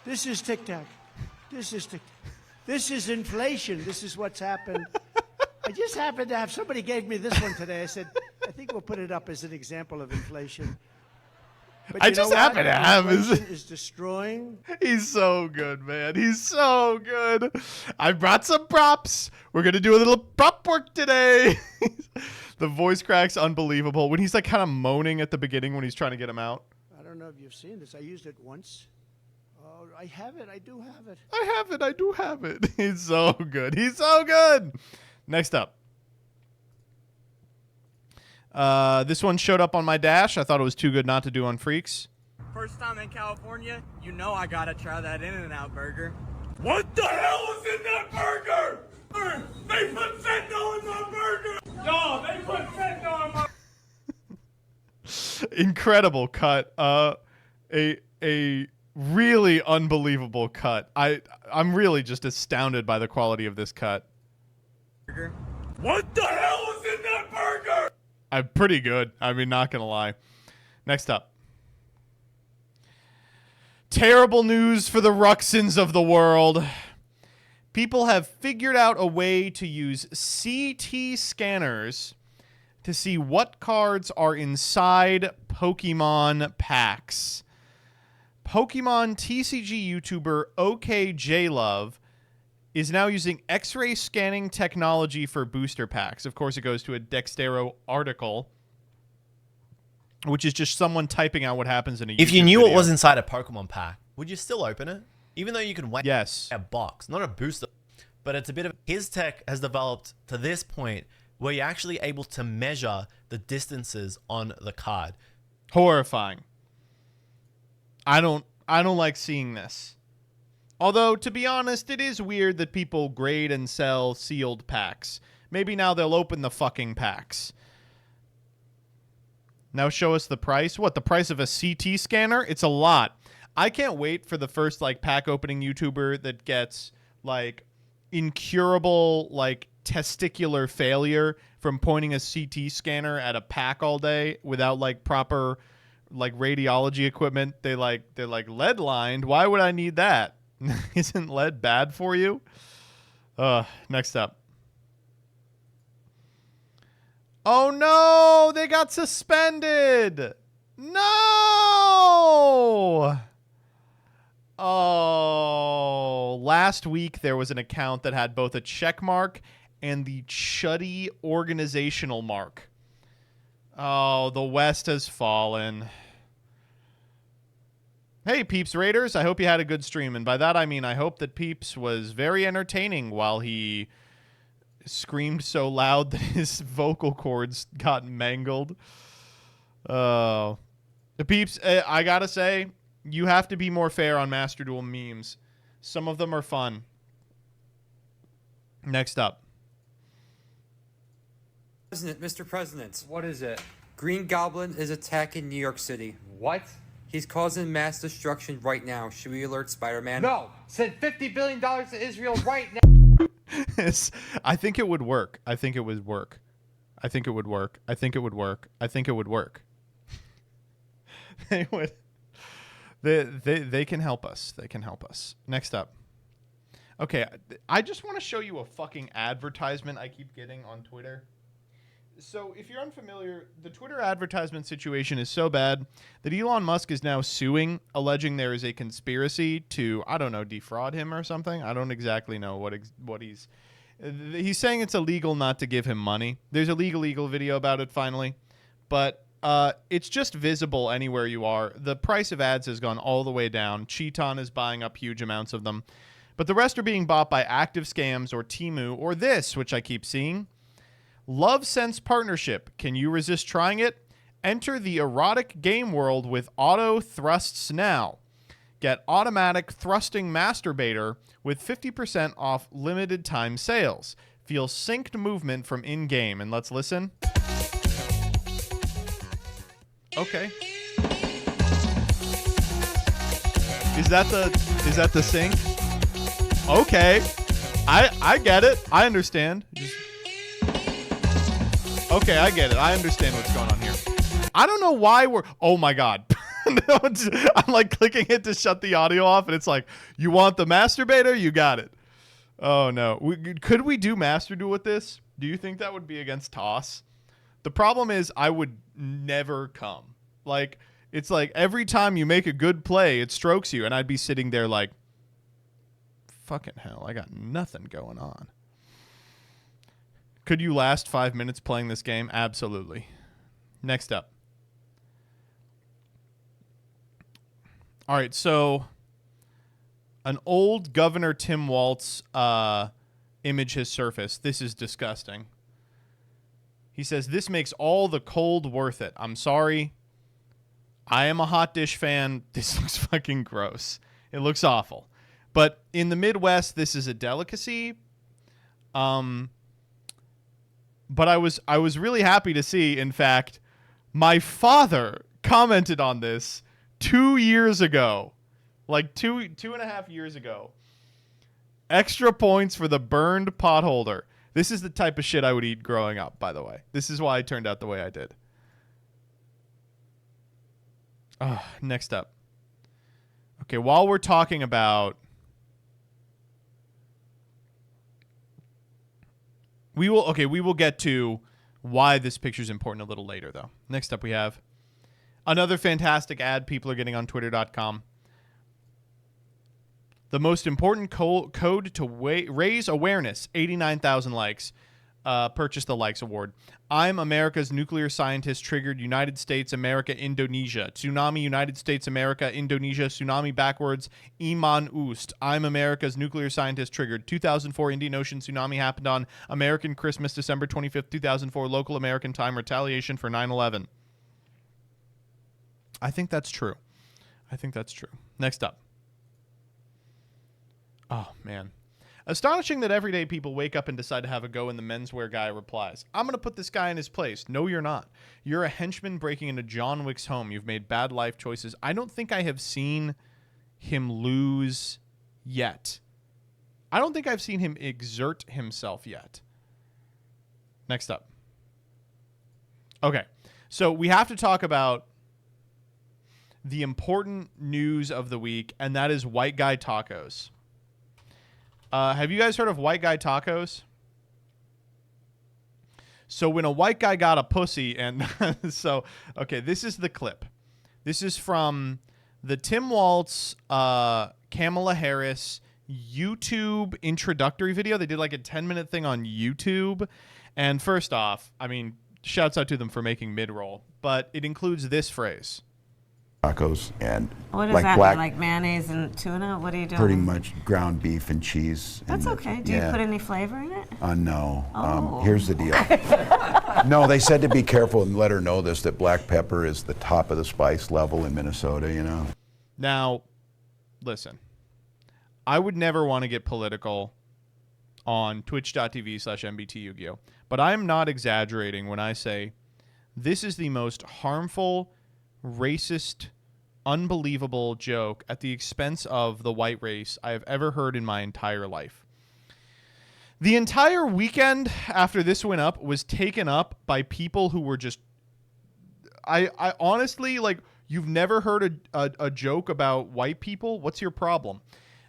This is Tic Tac. This is Tic Tac. This is inflation. This is what's happened. I just happened to have somebody gave me this one today. I said, I think we'll put it up as an example of inflation. But I you know just what? happen to have his. Inflation is destroying. He's so good, man. He's so good. I brought some props. We're going to do a little prop work today. The voice crack's unbelievable. When he's like kind of moaning at the beginning when he's trying to get him out. I don't know if you've seen this. I used it once. Oh, I have it. I do have it. I have it. I do have it. He's so good. He's so good. Next up. This one showed up on my dash. I thought it was too good not to do on Freaks. First time in California, you know I gotta try that In-N-Out burger. What the hell is in that burger? They put fentanyl in my burger. No, they put fentanyl in my. Incredible cut. A really unbelievable cut. I'm really just astounded by the quality of this cut. What the hell is in that burger? I'm pretty good. I mean, not gonna lie. Next up. Terrible news for the Ruxins of the world. People have figured out a way to use CT scanners to see what cards are inside Pokemon packs. Pokemon TCG YouTuber OKJLove is now using X-ray scanning technology for booster packs. Of course, it goes to a Dextero article, which is just someone typing out what happens in a YouTube If you knew video. what was inside a Pokemon pack, would you still open it? Even though you can wait Yes. a box, not a booster, but it's a bit of his tech has developed to this point where you're actually able to measure the distances on the card. Horrifying. I don't like seeing this. Although, to be honest, it is weird that people grade and sell sealed packs. Maybe now they'll open the fucking packs. Now show us the price. What, the price of a CT scanner? It's a lot. I can't wait for the first like pack opening YouTuber that gets like incurable like testicular failure from pointing a CT scanner at a pack all day without like proper like radiology equipment. They're like lead lined. Why would I need that? Isn't lead bad for you? Next up. Oh no, they got suspended. No. Oh, last week there was an account that had both a check mark and the Chuddy organizational mark. Oh, the West has fallen. Hey, Peeps Raiders, I hope you had a good stream. And by that, I mean I hope that Peeps was very entertaining while he screamed so loud that his vocal cords got mangled. Oh. The Peeps, I gotta say, you have to be more fair on Master Duel memes. Some of them are fun. Next up. Mr. President, What is it? Green Goblin is attacking New York City. What? He's causing mass destruction right now. Should we alert Spider-Man? No! Send $50 billion to Israel right now! I think it would work. I think it would work. I think it would work. I think it would work. I think it would work. They would. They can help us. They can help us. Next up. Okay, I just want to show you a fucking advertisement I keep getting on Twitter. So if you're unfamiliar, the Twitter advertisement situation is so bad that Elon Musk is now suing, alleging there is a conspiracy to, I don't know, defraud him or something. I don't exactly know what he's saying. It's illegal not to give him money. There's a legal video about it finally, but it's just visible anywhere you are. The price of ads has gone all the way down. Cheaton is buying up huge amounts of them, but the rest are being bought by Active Scams or Temu or this, which I keep seeing. Love Sense Partnership. Can you resist trying it? Enter the erotic game world with auto thrusts now. Get automatic thrusting masturbator with 50% off limited time sales. Feel synced movement from in-game. And let's listen. Okay. Is that the sync? Okay. I get it. I understand. Okay, I get it. I understand what's going on here. I don't know why we're... Oh, my God. I'm like clicking it to shut the audio off, and it's like, you want the masturbator? You got it. Oh, no. Could we do Master Duel with this? Do you think that would be against Toss? The problem is I would never come. Like, It's like every time you make a good play, it strokes you. And I'd be sitting there like, fucking hell, I got nothing going on. Could you last 5 minutes playing this game? Absolutely. Next up. All right, so an old Governor Tim Walz image has surfaced. This is disgusting. He says, this makes all the cold worth it. I'm sorry. I am a hot dish fan. This looks fucking gross. It looks awful. But in the Midwest, this is a delicacy. But I was really happy to see, in fact, my father commented on this 2 years ago. Like two and a half years ago. Extra points for the burned potholder. This is the type of shit I would eat growing up, by the way. This is why I turned out the way I did. Next up. Okay, while we're talking about... We will get to why this picture is important a little later, though. Next up, we have another fantastic ad people are getting on Twitter.com. The most important code to raise awareness, 89,000 likes. Purchase the likes award. I'm America's nuclear scientist triggered United States, America, Indonesia. Tsunami, United States, America, Indonesia. Tsunami backwards. Iman Oost. I'm America's nuclear scientist triggered. 2004 Indian Ocean tsunami happened on American Christmas, December 25th, 2004. Local American time. Retaliation for 9/11. I think that's true. Next up. Oh, man. Astonishing that everyday people wake up and decide to have a go, and the menswear guy replies, I'm going to put this guy in his place. No, you're not. You're a henchman breaking into John Wick's home. You've made bad life choices. I don't think I have seen him lose yet. I don't think I've seen him exert himself yet. Next up. Okay, so we have to talk about the important news of the week, and that is white guy tacos. Have you guys heard of white guy tacos? So when a white guy got a pussy, and okay, this is the clip. This is from the Tim Walz, Kamala Harris YouTube introductory video. They did like a 10-minute thing on YouTube. And first off, I mean, shouts out to them for making mid-roll, but it includes this phrase. Tacos and what does that mean? Like mayonnaise and tuna? What are you doing? Pretty much ground beef and cheese. That's okay. Do you put any flavor in it? No. Oh. Here's the deal. No, they said to be careful and let her know this, that black pepper is the top of the spice level in Minnesota, you know. Now, listen. I would never want to get political on twitch.tv/MBT Yugioh, but I'm not exaggerating when I say this is the most harmful, racist, unbelievable joke at the expense of the white race I have ever heard in my entire life. The entire weekend after this went up was taken up by people who were just... I honestly, like, you've never heard a joke about white people? What's your problem?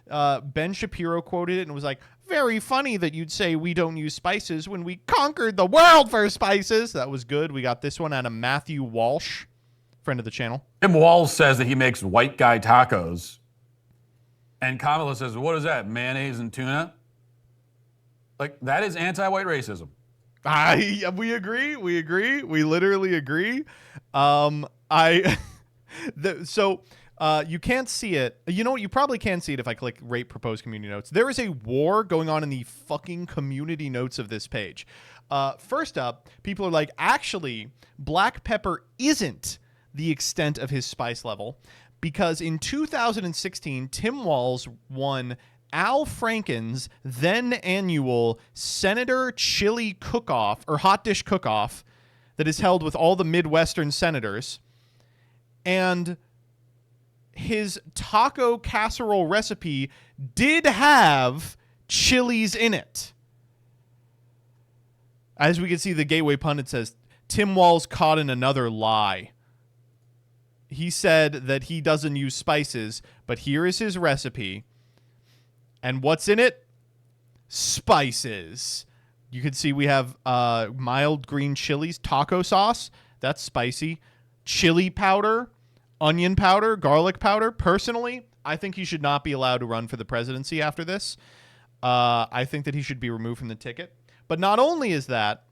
Ben Shapiro quoted it and was like, very funny that you'd say we don't use spices when we conquered the world for spices. That was good. We got this one out of Matthew Walsh, friend of the channel. Tim Walz says that he makes white guy tacos. And Kamala says, what is that, mayonnaise and tuna? Like, that is anti-white racism. We agree. We literally agree. You can't see it. You know what? You probably can see it if I click rate proposed community notes. There is a war going on in the fucking community notes of this page. First up, people are like, actually, black pepper isn't the extent of his spice level, because in 2016, Tim Walz won Al Franken's then annual Senator Chili Cook-Off, or Hot Dish Cook-Off, that is held with all the Midwestern senators. And his taco casserole recipe did have chilies in it. As we can see, the Gateway Pundit says, Tim Walz caught in another lie. He said that he doesn't use spices, but here is his recipe. And what's in it? Spices. You can see we have mild green chilies, taco sauce. That's spicy. Chili powder. onion powder, garlic powder. Personally, I think he should not be allowed to run for the presidency after this. I think that he should be removed from the ticket. But not only is that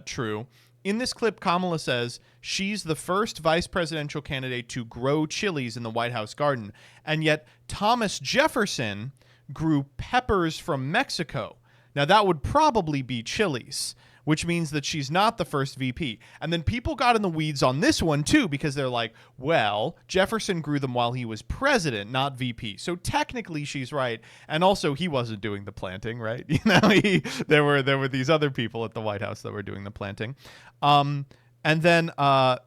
true, in this clip, Kamala says she's the first vice presidential candidate to grow chilies in the White House garden. And yet Thomas Jefferson grew peppers from Mexico. Now, that would probably be chilies, which means that she's not the first VP. And then people got in the weeds on this one, too, because they're like, well, Jefferson grew them while he was president, not VP. So technically she's right. And also he wasn't doing the planting, right? You know, there were these other people at the White House that were doing the planting. And then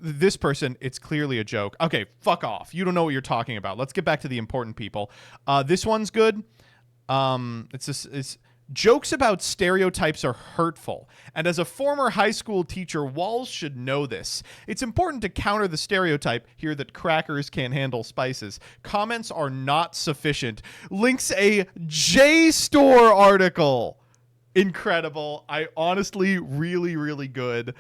this person, it's clearly a joke. Okay, fuck off. You don't know what you're talking about. Let's get back to the important people. This one's good. It's jokes about stereotypes are hurtful, and as a former high school teacher, Walls should know this. It's important to counter the stereotype here that crackers can't handle spices. Comments are not sufficient. Links a JSTOR article. Incredible. I honestly, really, really good.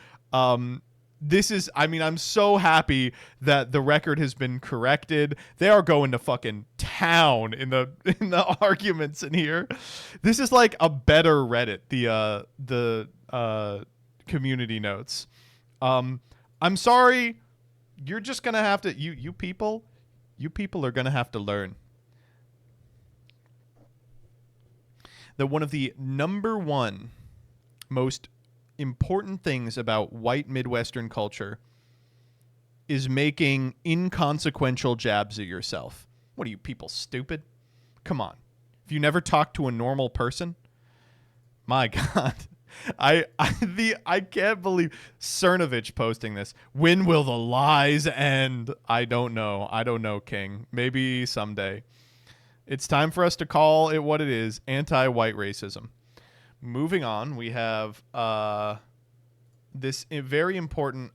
This is, I mean, I'm so happy that the record has been corrected. They are going to fucking town in the arguments in here. This is like a better Reddit, the community notes. I'm sorry. You're just going to have to, you people are going to have to learn that one of the number one most important things about white Midwestern culture is making inconsequential jabs at yourself. What are you people, stupid? Come on. If you never talk to a normal person, my God. I can't believe Cernovich posting this. When will the lies end? I don't know, King. Maybe someday. It's time for us to call it what it is, anti-white racism. Moving on, we have this very important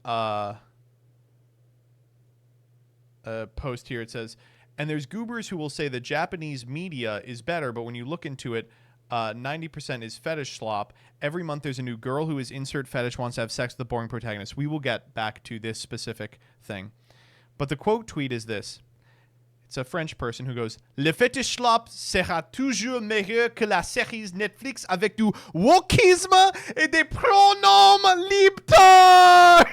post here. It says, and there's goobers who will say the Japanese media is better, but when you look into it, 90% is fetish slop. Every month there's a new girl who is insert fetish, wants to have sex with the boring protagonist. We will get back to this specific thing. But the quote tweet is this. It's a French person who goes, Le fetish slop sera toujours meilleur que la série Netflix avec du wokisme et des pronoms libtards.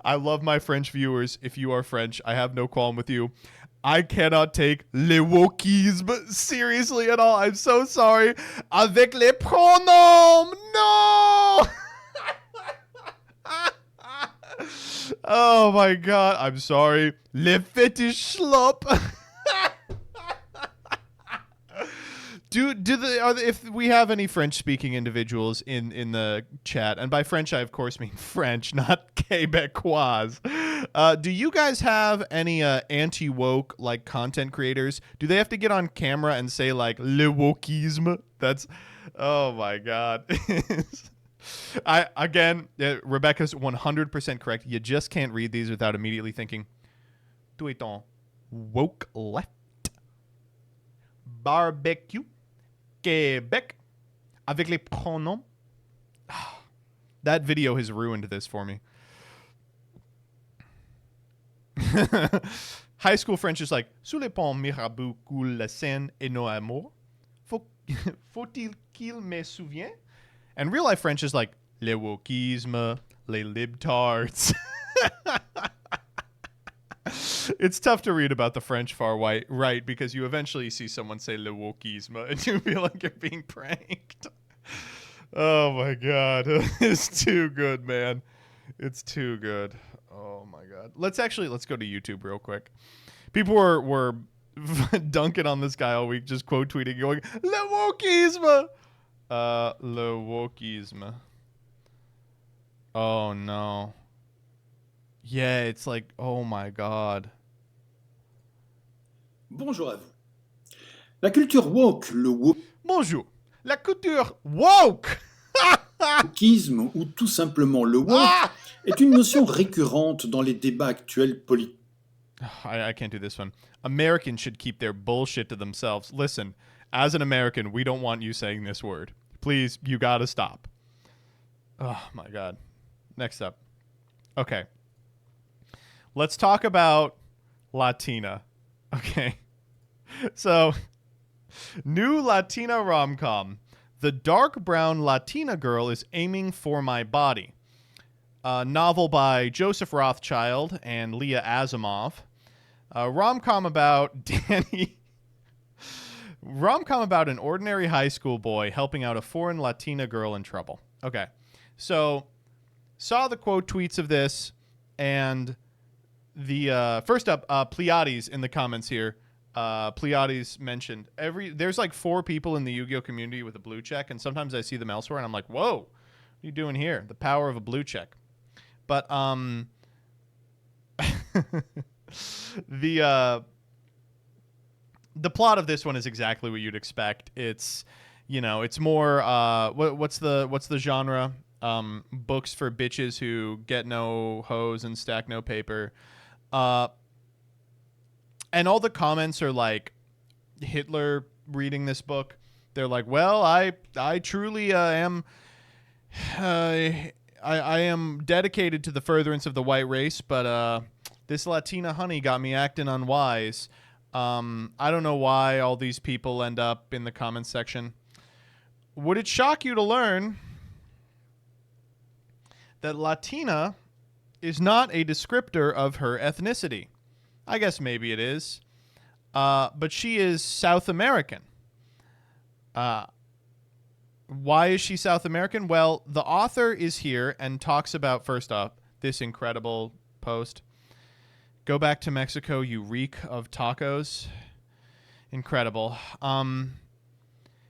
I love my French viewers. If you are French, I have no qualm with you. I cannot take le wokisme seriously at all. I'm so sorry. Avec les pronoms. No! Oh my God, I'm sorry. Le fetish schlop. If we have any French-speaking individuals in the chat, and by French I of course mean French, not Quebecois. Do you guys have any anti-woke like content creators? Do they have to get on camera and say like le wokisme? That's, oh my God. Rebecca's 100% correct. You just can't read these without immediately thinking, tu es ton woke left. Barbecue. Québec. Avec les pronoms. That video has ruined this for me. High school French is like, sous les ponts Mirabeau coule la Seine et nos amours. Faut-il qu'il me souvienne? And real life French is like, le wokisme, les libtards. It's tough to read about the French far right because you eventually see someone say le wokisme and you feel like you're being pranked. Oh my God. It's too good, man. It's too good. Oh my God. Let's go to YouTube real quick. People were dunking on this guy all week, just quote tweeting, going, le wokisme. Le wokisme. Oh no. Yeah, it's like, oh my God. Bonjour à vous. La culture woke, le Bonjour. La culture woke. wokisme ou tout simplement le woke est une notion récurrente dans les débats actuels politiques. I can't do this one. Americans should keep their bullshit to themselves. Listen, as an American, we don't want you saying this word. Please, you gotta stop. Oh my God. Next up. Okay. Let's talk about Latina. Okay. So, new Latina rom-com. The dark brown Latina girl is aiming for my body. A novel by Joseph Rothschild and Leah Asimov. A rom-com about Danny. Rom-com about an ordinary high school boy helping out a foreign Latina girl in trouble. Okay. So, saw the quote tweets of this, and the first up, Pleiades in the comments here. Pleiades mentioned there's like 4 people in the Yu-Gi-Oh community with a blue check, and sometimes I see them elsewhere, and I'm like, whoa, what are you doing here? The power of a blue check. But the plot of this one is exactly what you'd expect. It's, it's more what's the genre? Books for bitches who get no hoes and stack no paper. And all the comments are like Hitler reading this book. They're like, well, I truly am I am dedicated to the furtherance of the white race, but this Latina honey got me acting unwise. I don't know why all these people end up in the comments section. Would it shock you to learn that Latina is not a descriptor of her ethnicity? I guess maybe it is. But she is South American. Why is she South American? Well, the author is here and talks about, first off, this incredible post. Go back to Mexico, you reek of tacos. Incredible.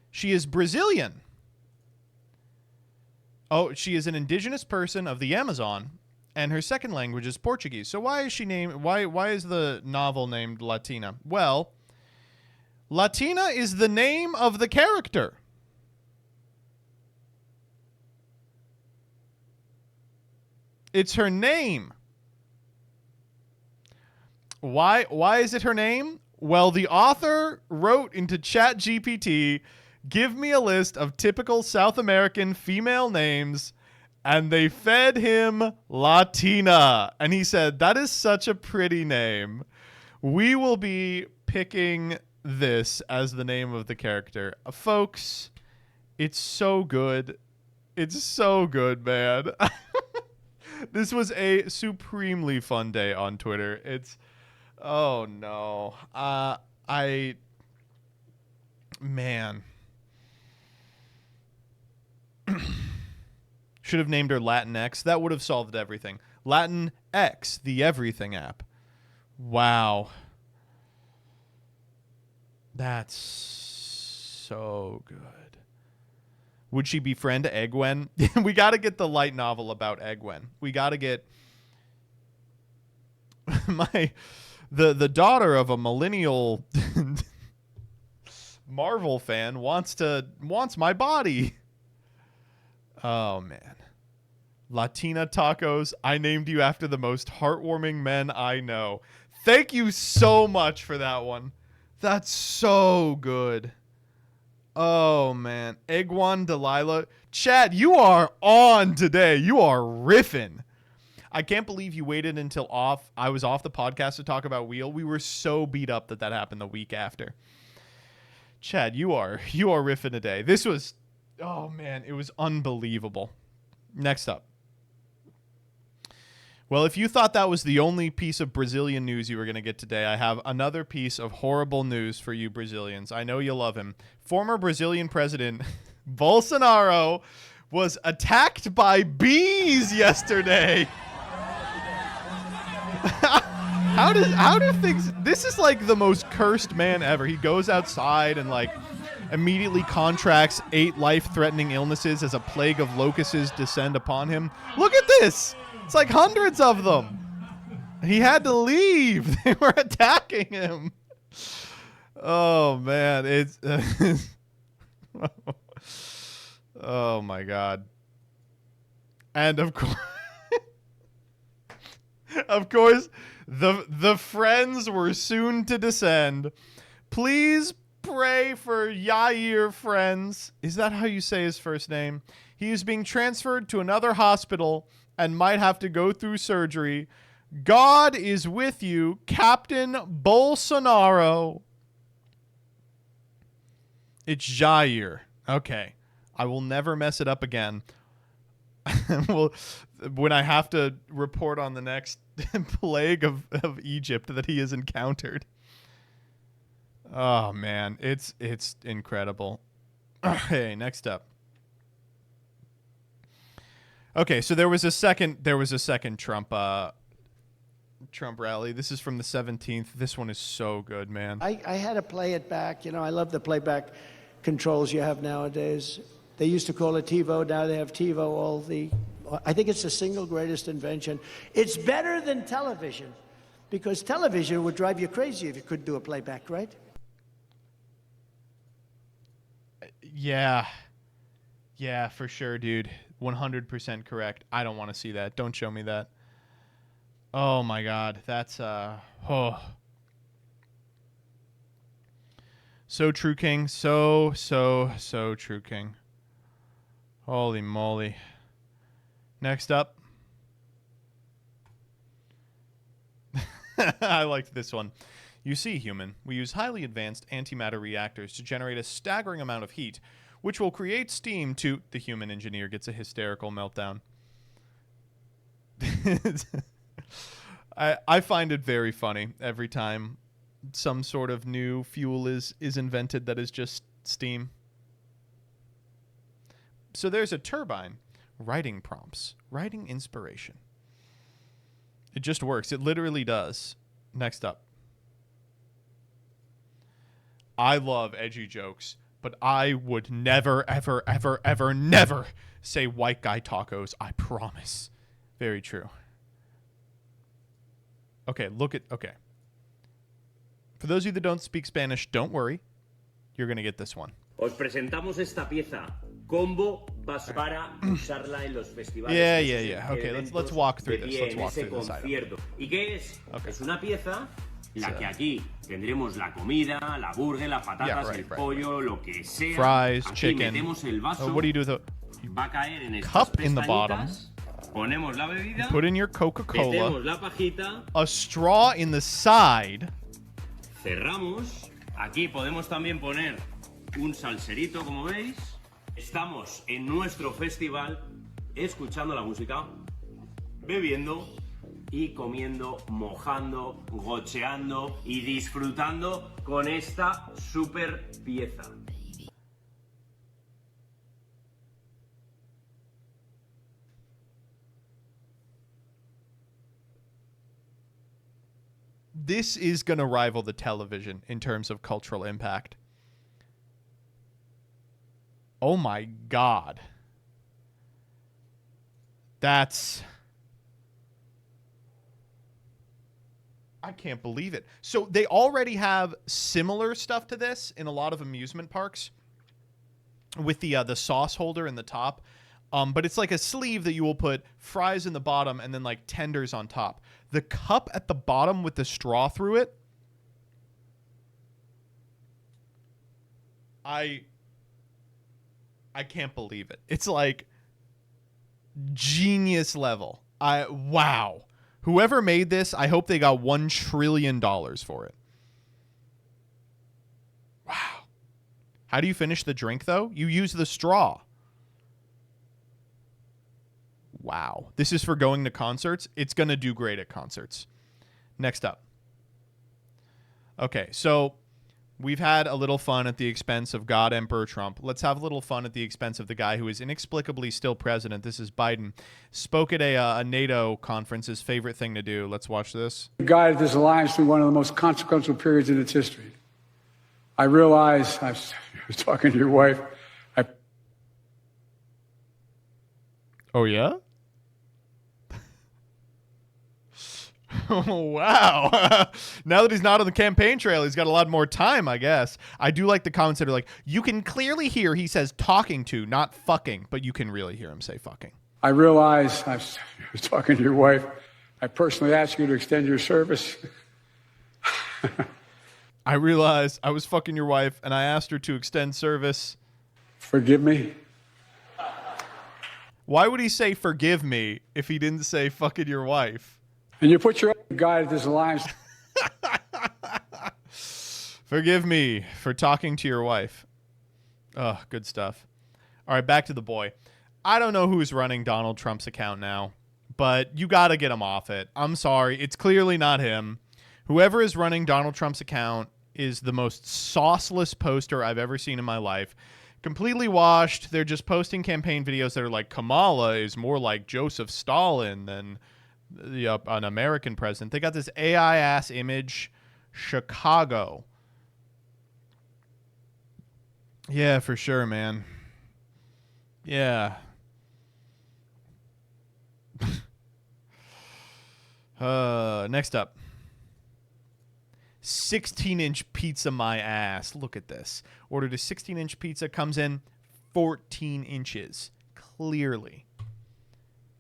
She is Brazilian. Oh, she is an indigenous person of the Amazon, and her second language is Portuguese. So why is she named? Why is the novel named Latina? Well, Latina is the name of the character. It's her name. Why is it her name? Well, the author wrote into ChatGPT, give me a list of typical South American female names, and they fed him Latina. And he said, that is such a pretty name. We will be picking this as the name of the character. Folks, it's so good. It's so good, man. This was a supremely fun day on Twitter. Oh no. Man. Should have named her Latinx. That would have solved everything. Latinx, the everything app. Wow. That's so good. Would she befriend Egwene? We got to get the light novel about Egwene. We got to get the daughter of a millennial Marvel fan wants my body. Oh man. Latina tacos. I named you after the most heartwarming men I know. Thank you so much for that one. That's so good. Oh, man. Egwene Delilah. Chad, you are on today. You are riffing. I can't believe you waited until I was off the podcast to talk about Wheel. We were so beat up that happened the week after. Chad, you are riffing today. This was, oh, man, it was unbelievable. Next up. Well, if you thought that was the only piece of Brazilian news you were going to get today, I have another piece of horrible news for you Brazilians. I know you love him. Former Brazilian president Bolsonaro was attacked by bees yesterday. How do things... This is like the most cursed man ever. He goes outside and like immediately contracts 8 life-threatening illnesses as a plague of locusts descend upon him. Look at this. It's like hundreds of them. He had to leave. They were attacking him. Oh, man. It's... oh, my God. And, of course... of course, the friends were soon to descend. Please pray for Yair Friends. Is that how you say his first name? He is being transferred to another hospital and might have to go through surgery. God is with you, Captain Bolsonaro. It's Jair. Okay. I will never mess it up again. Well, when I have to report on the next plague of Egypt that he has encountered. Oh man, it's incredible. Okay, next up. Okay, so there was a second Trump rally. This is from the 17th. This one is so good, man. I had to play it back. You know, I love the playback controls you have nowadays. They used to call it TiVo. Now they have TiVo. I think it's the single greatest invention. It's better than television, because television would drive you crazy if you couldn't do a playback, right? Yeah, for sure, dude. 100% correct. I don't want to see that. Don't show me that. Oh my God, that's so true, King. So true, King. Holy moly. Next up. I liked this one. You see, human, we use highly advanced antimatter reactors to generate a staggering amount of heat, which will create steam to... The human engineer gets a hysterical meltdown. I find it very funny every time some sort of new fuel is invented that is just steam. So there's a turbine. Writing prompts. Writing inspiration. It just works. It literally does. Next up. I love edgy jokes, but I would never, ever, ever, ever, never say white guy tacos. I promise. Very true. Okay, okay. For those of you that don't speak Spanish, don't worry. You're going to get this one. Os presentamos esta pieza. Combo para usarla en los festivales. Yeah. Okay, let's walk through this. Let's walk through this item. ¿Y qué es? Okay. Es una pieza la que aquí tendremos la comida, la burger, las patatas, el pollo, lo que sea. Fries, aquí chicken. Metemos el vaso. What do you do with the va a caer en cup in the bottom? Ponemos la bebida. You put in your Coca-Cola. Metemos la pajita. A straw in the side. Cerramos. Aquí podemos también poner un salserito, como veis. Estamos en nuestro festival escuchando la música, bebiendo y comiendo, mojando, gocheando y disfrutando con esta super pieza. This is going to rival the television in terms of cultural impact. Oh my God. That's... I can't believe it. So they already have similar stuff to this in a lot of amusement parks with the sauce holder in the top. But it's like a sleeve that you will put fries in the bottom and then like tenders on top. The cup at the bottom with the straw through it. I can't believe it. It's like genius level. Wow. Whoever made this, I hope they got $1 trillion for it. Wow. How do you finish the drink, though? You use the straw. Wow. This is for going to concerts. It's going to do great at concerts. Next up. Okay, so we've had a little fun at the expense of God Emperor Trump. Let's have a little fun at the expense of the guy who is inexplicably still president. This is Biden. Spoke at a NATO conference, his favorite thing to do. Let's watch this. Guided this alliance through one of the most consequential periods in its history. I realize, I was talking to your wife. Oh, yeah? Oh, wow. Now that he's not on the campaign trail, he's got a lot more time, I guess. I do like the comments that are like, you can clearly hear he says talking to, not fucking, but you can really hear him say fucking. I realize, I was talking to your wife. I personally asked you to extend your service. I realized I was fucking your wife, and I asked her to extend service. Forgive me. Why would he say forgive me if he didn't say fucking your wife? And you put your guy at this alliance. Forgive me for talking to your wife. Oh, good stuff. All right, back to the boy. I don't know who's running Donald Trump's account now, but you got to get him off it. I'm sorry. It's clearly not him. Whoever is running Donald Trump's account is the most sauceless poster I've ever seen in my life. Completely washed. They're just posting campaign videos that are like, Kamala is more like Joseph Stalin than an American president. They got this AI-ass image. Chicago. Yeah, for sure, man. Yeah. Next up. 16-inch pizza my ass. Look at this. Ordered a 16-inch pizza. Comes in 14 inches. Clearly.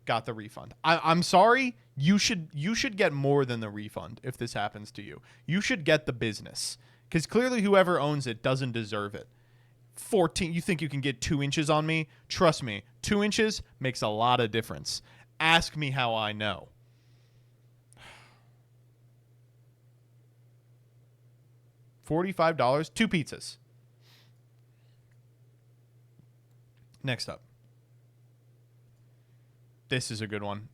Got the refund. I'm sorry. You should get more than the refund if this happens to you. You should get the business. Because clearly whoever owns it doesn't deserve it. 14. You think you can get 2 inches on me? Trust me. 2 inches makes a lot of difference. Ask me how I know. $45, 2 pizzas. Next up. This is a good one.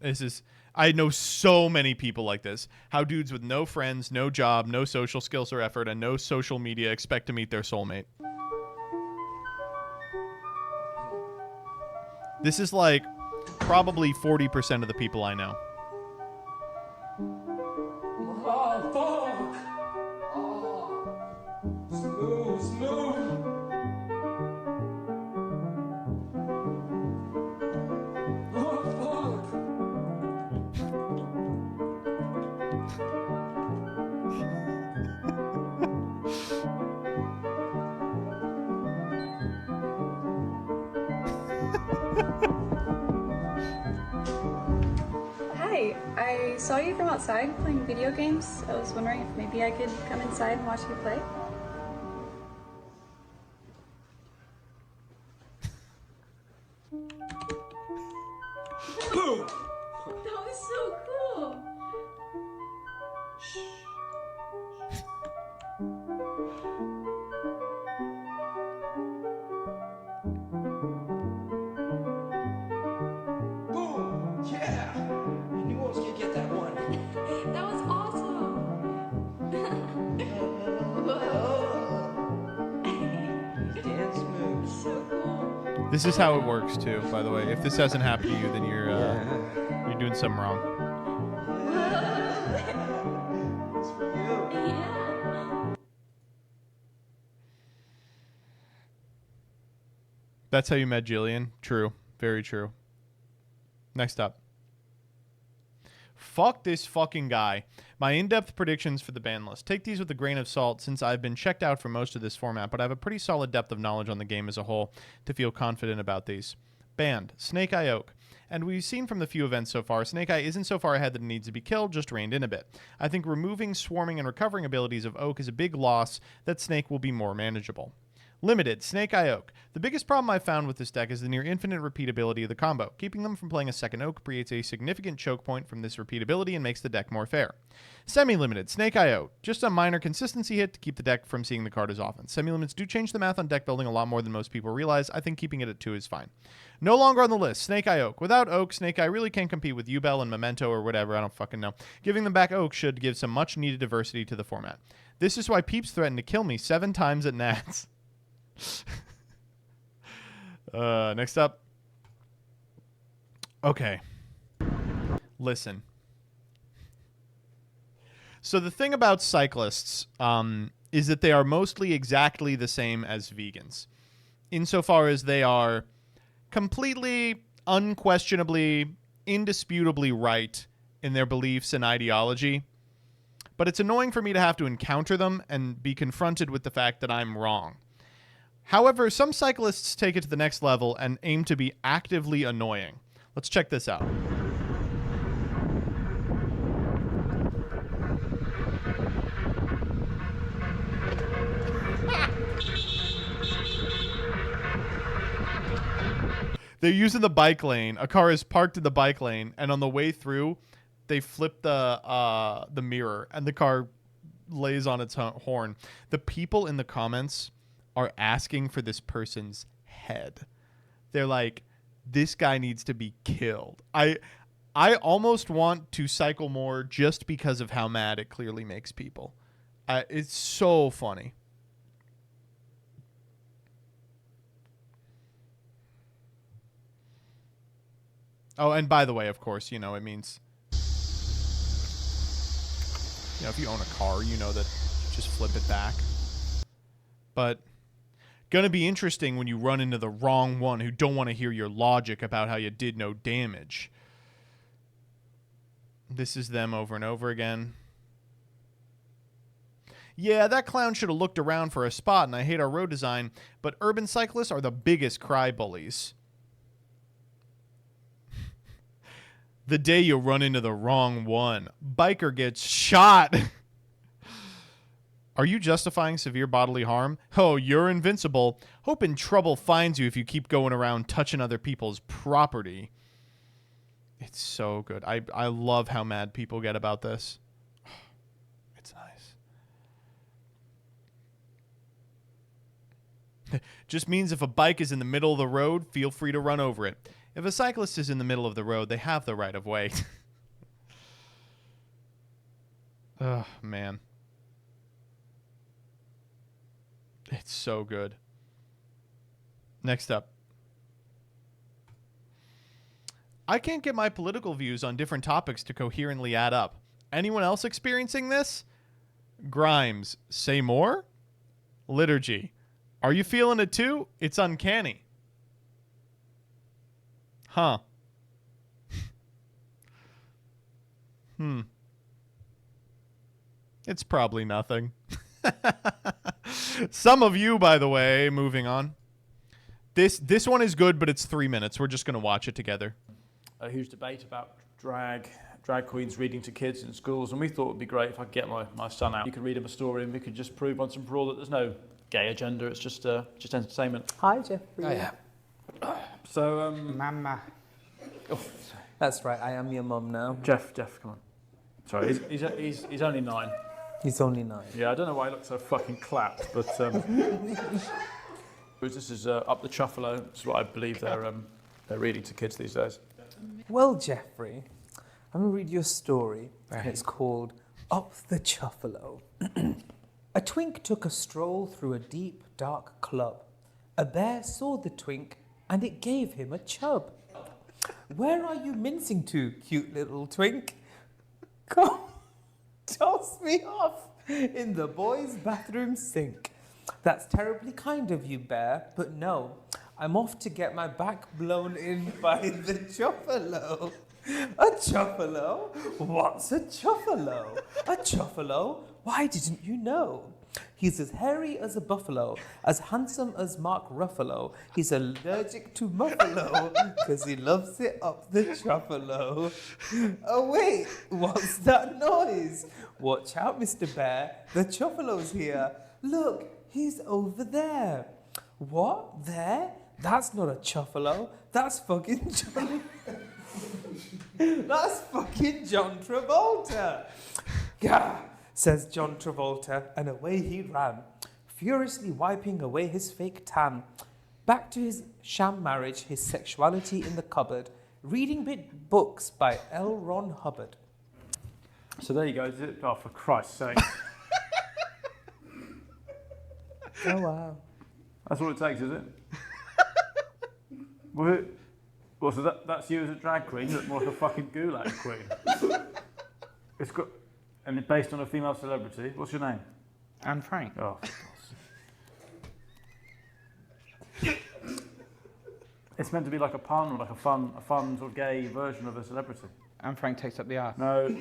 I know so many people like this. How dudes with no friends, no job, no social skills or effort, and no social media expect to meet their soulmate. This is like probably 40% of the people I know. Oh, fuck! Oh. Smooth. Oh, fuck! Hi, I saw you from outside playing video games. I was wondering if maybe I could come inside and watch you play. Boom! That was so cool. Boom! Yeah! I knew I was gonna get that one. That was awesome. Dance moves. So cool. This is how it works too, by the way. If this hasn't happened to you, then you're doing something wrong. It's for you. Yeah. That's how you met Jillian? True. Very true. Next up. Fuck this fucking guy. My in-depth predictions for the ban list. Take these with a grain of salt since I've been checked out for most of this format, but I have a pretty solid depth of knowledge on the game as a whole to feel confident about these. Banned. Snake Eye Oak. And we've seen from the few events so far, Snake Eye isn't so far ahead that it needs to be killed, just reined in a bit. I think removing swarming and recovering abilities of Oak is a big loss that Snake will be more manageable. Limited, Snake Eye Oak. The biggest problem I've found with this deck is the near infinite repeatability of the combo. Keeping them from playing a second Oak creates a significant choke point from this repeatability and makes the deck more fair. Semi-limited, Snake Eye Oak. Just a minor consistency hit to keep the deck from seeing the card as often. Semi-limits do change the math on deck building a lot more than most people realize. I think keeping it at 2 is fine. No longer on the list, Snake Eye Oak. Without Oak, Snake Eye really can't compete with Yubel and Memento or whatever, I don't fucking know. Giving them back Oak should give some much needed diversity to the format. This is why Peeps threatened to kill me 7 times at Nats. Next up. Okay. Listen. So the thing about cyclists is that they are mostly exactly the same as vegans, insofar as they are completely, unquestionably, indisputably right in their beliefs and ideology. But it's annoying for me to have to encounter them and be confronted with the fact that I'm wrong. However, some cyclists take it to the next level and aim to be actively annoying. Let's check this out. They're using the bike lane. A car is parked in the bike lane, and on the way through, they flip the mirror, and the car lays on its horn. The people in the comments are asking for this person's head. They're like, this guy needs to be killed. I almost want to cycle more just because of how mad it clearly makes people. It's so funny. Oh, and by the way, of course, it means, if you own a car, that just flip it back. But gonna be interesting when you run into the wrong one who don't want to hear your logic about how you did no damage. This is them over and over again. Yeah, that clown should have looked around for a spot, and I hate our road design, but urban cyclists are the biggest cry bullies. The day you run into the wrong one, biker gets shot. Are you justifying severe bodily harm? Oh, you're invincible. Hoping trouble finds you if you keep going around touching other people's property. It's so good. I love how mad people get about this. It's nice. Just means if a bike is in the middle of the road, feel free to run over it. If a cyclist is in the middle of the road, they have the right of way. Oh, man. It's so good. Next up. I can't get my political views on different topics to coherently add up. Anyone else experiencing this? Grimes, say more? Liturgy. Are you feeling it too? It's uncanny. Huh. It's probably nothing. Some of you, by the way, moving on. This one is good, but it's 3 minutes. We're just going to watch it together. A huge debate about drag queens reading to kids in schools, and we thought it would be great if I could get my son out. You could read him a story, and we could just prove once and for all that there's no gay agenda. It's just entertainment. Hi, Jeffrey. Oh, yeah. So, Mama. Oh, that's right. I am your mum now. Jeff, come on. Sorry, he's only 9. He's only 9. Yeah, I don't know why he looks so fucking clapped, but this is Up the Chuffalo. This is what I believe they're reading to kids these days. Well, Jeffrey, I'm going to read you a story, and it's called Up the Chuffalo. A twink took a stroll through a deep, dark club. A bear saw the twink, and it gave him a chub. Where are you mincing to, cute little twink? Come, toss me off in the boys' bathroom sink. That's terribly kind of you, bear, but no. I'm off to get my back blown in by the chuffalo. A chuffalo? What's a chuffalo? A chuffalo? Why didn't you know? He's as hairy as a buffalo, as handsome as Mark Ruffalo. He's allergic to muffalo, because he loves it up the chuffalo. Oh wait, what's that noise? Watch out, Mr. Bear, the chuffalo's here. Look, he's over there. What, there? That's not a chuffalo, that's fucking John... That's fucking John Travolta. Gah, says John Travolta, and away he ran, furiously wiping away his fake tan. Back to his sham marriage, his sexuality in the cupboard, reading books by L. Ron Hubbard. So there you go. Oh, for Christ's sake. Oh, wow. That's all it takes, is it? Well, so that's you as a drag queen, you look more like a fucking gulag queen. It's got, and it's based on a female celebrity. What's your name? Anne Frank. Oh, it's meant to be like a pun, or like a fun sort of gay version of a celebrity. Anne Frank takes up the arse. No.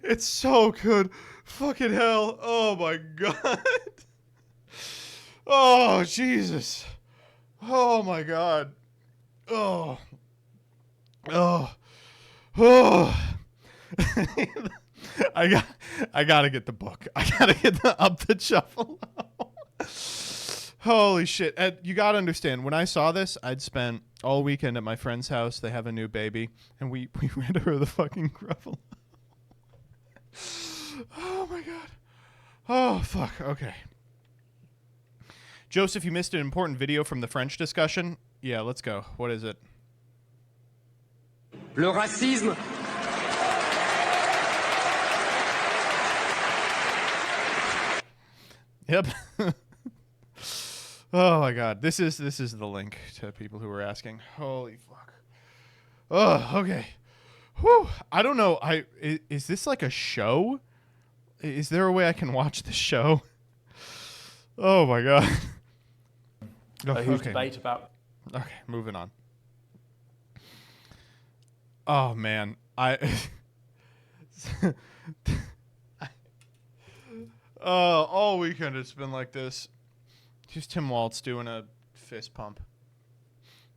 It's so good. Fucking hell. Oh my god. Oh Jesus. Oh my god. Oh. I gotta get the book. I gotta get the Up the Chuffalo. Holy shit. Ed, you got to understand, when I saw this, I'd spent all weekend at my friend's house. They have a new baby, and we read her the fucking Gruffalo. Oh, my God. Oh, fuck. Okay. Joseph, you missed an important video from the French discussion. Yeah, let's go. What is it? Le racisme. Yep. Oh my God. This is the link to people who were asking. Holy fuck. Oh, okay. Whew. I don't know. Is this like a show? Is there a way I can watch the show? Oh my God. Who's debate about? Okay, moving on. Oh man, all weekend it's been like this. Here's Tim Waltz doing a fist pump.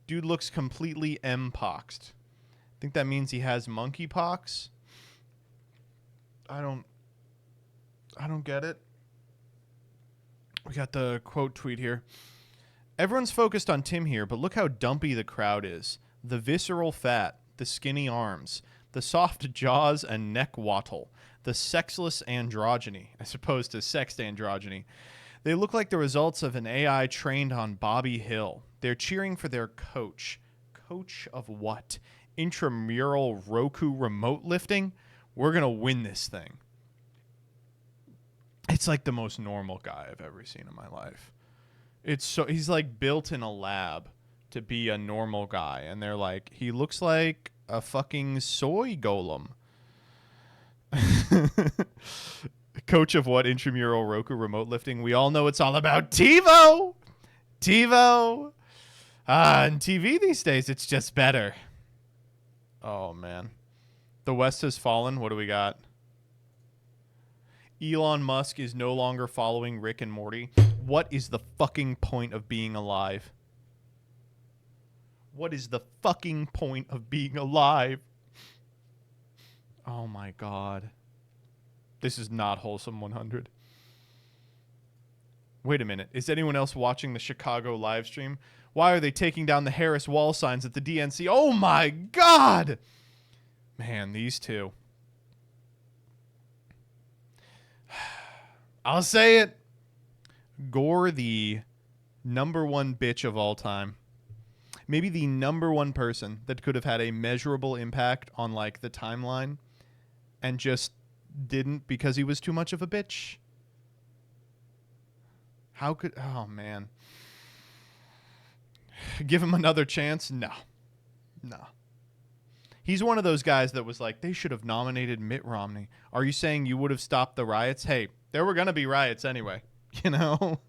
Dude looks completely M-poxed. I think that means he has monkeypox. I don't get it. We got the quote tweet here. Everyone's focused on Tim here, but look how dumpy the crowd is. The visceral fat, the skinny arms, the soft jaws and neck wattle, the sexless androgyny, as opposed to sexed androgyny. They look like the results of an AI trained on Bobby Hill. They're cheering for their coach. Coach of what? Intramural Roku remote lifting? We're going to win this thing. It's like the most normal guy I've ever seen in my life. He's like built in a lab to be a normal guy. And they're like, he looks like a fucking soy golem. Coach of what? Intramural Roku remote lifting. We all know it's all about TiVo. TiVo. And TV these days, it's just better. Oh, man. The West has fallen. What do we got? Elon Musk is no longer following Rick and Morty. What is the fucking point of being alive? What is the fucking point of being alive? Oh, my God. This is not Wholesome 100. Wait a minute. Is anyone else watching the Chicago live stream? Why are they taking down the Harris wall signs at the DNC? Oh, my God. Man, these two. I'll say it. Gore, the #1 bitch of all time. Maybe the #1 person that could have had a measurable impact on, like, the timeline and just didn't because he was too much of a bitch. How could... Oh, man. Give him another chance? No. No. He's one of those guys that was like, they should have nominated Mitt Romney. Are you saying you would have stopped the riots? Hey, there were going to be riots anyway. You know?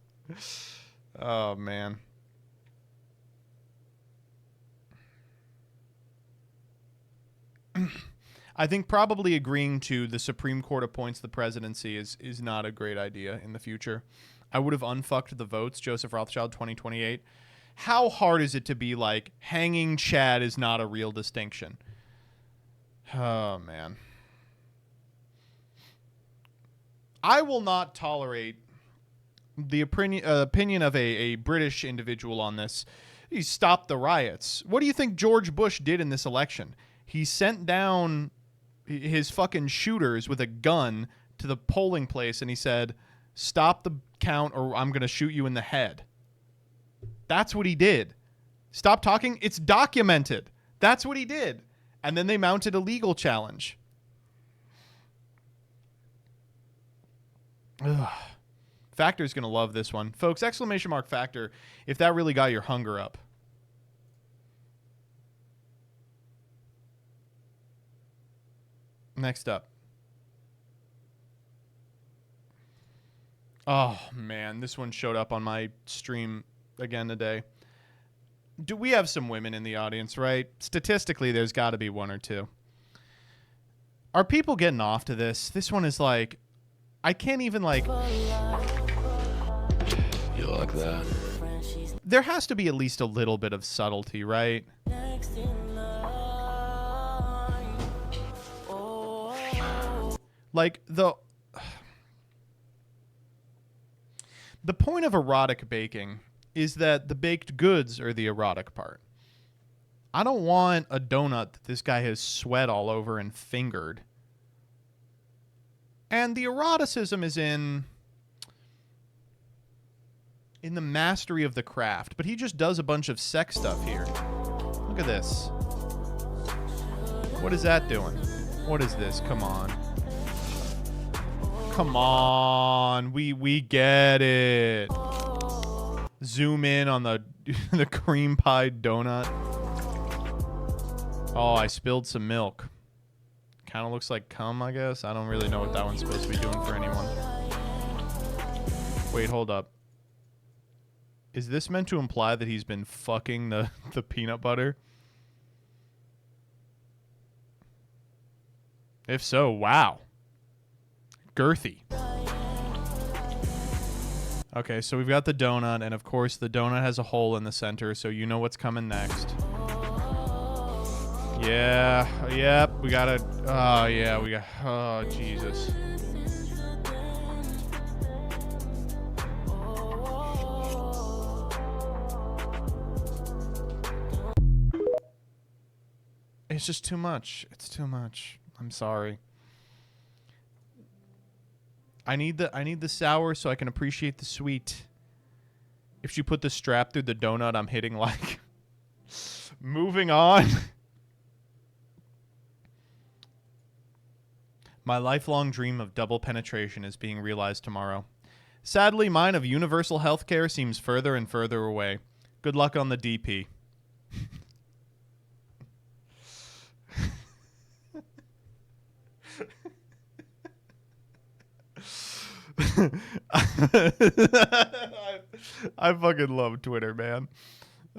Oh, man. I think probably agreeing to the Supreme Court appoints the presidency is not a great idea in the future. I would have unfucked the votes, Joseph Rothschild 2028. How hard is it to be like, hanging Chad is not a real distinction? Oh, man. I will not tolerate the opinion of a British individual on this. He stopped the riots. What do you think George Bush did in this election? He sent down his fucking shooters with a gun to the polling place and he said, stop the count or I'm going to shoot you in the head. That's what he did. Stop talking. It's documented. That's what he did. And then they mounted a legal challenge. Ugh. Factor's going to love this one. Folks, exclamation mark Factor if that really got your hunger up. Next up. Oh, man. This one showed up on my stream again today. Do we have some women in the audience, right? Statistically, there's got to be one or two. Are people getting off to this? This one is like, I can't even like... You like that? There has to be at least a little bit of subtlety, right? Like, The point of erotic baking is that the baked goods are the erotic part. I don't want a donut that this guy has sweat all over and fingered. And the eroticism is in the mastery of the craft, but he just does a bunch of sex stuff here. Look at this. What is that doing? What is this? Come on. Come on. We get it. Zoom in on the the cream pie donut. Oh, I spilled some milk. Kind of looks like cum, I guess. I don't really know what that one's supposed to be doing for anyone. Wait, hold up. Is this meant to imply that he's been fucking the peanut butter? If so, wow. Girthy. Okay, so we've got the donut, and of course the donut has a hole in the center, so you know what's coming next. Yeah, yep, we gotta, oh yeah, we got, oh Jesus. It's just too much. It's too much. I'm sorry. I need the sour so I can appreciate the sweet. If you put the strap through the donut, I'm hitting like. Moving on. My lifelong dream of double penetration is being realized tomorrow. Sadly, mine of universal health care seems further and further away. Good luck on the DP. I fucking love Twitter, man.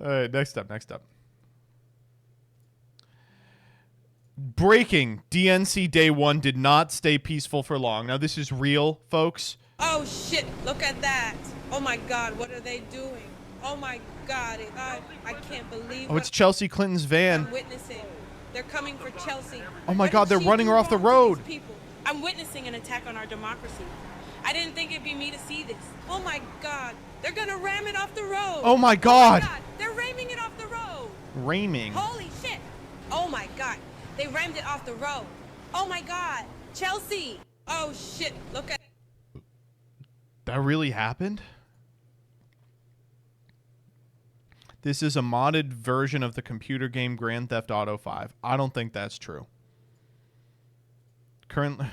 All right, next up. Breaking. DNC Day 1 did not stay peaceful for long. Now, this is real, folks. Oh, shit. Look at that. Oh, my God. What are they doing? Oh, my God. I can't believe Oh, it's Chelsea Clinton's van. I'm witnessing. They're coming for Chelsea. Oh, my God. They're running her off the road. I'm witnessing an attack on our democracy. I didn't think it'd be me to see this. Oh, my God. They're going to ram it off the road. Oh, my God. Oh, my God. They're ramming it off the road. Ramming. Holy shit. Oh, my God. They rammed it off the road. Oh, my God. Chelsea. Oh, shit. Look at... That really happened? This is a modded version of the computer game Grand Theft Auto 5. I don't think that's true. Currently...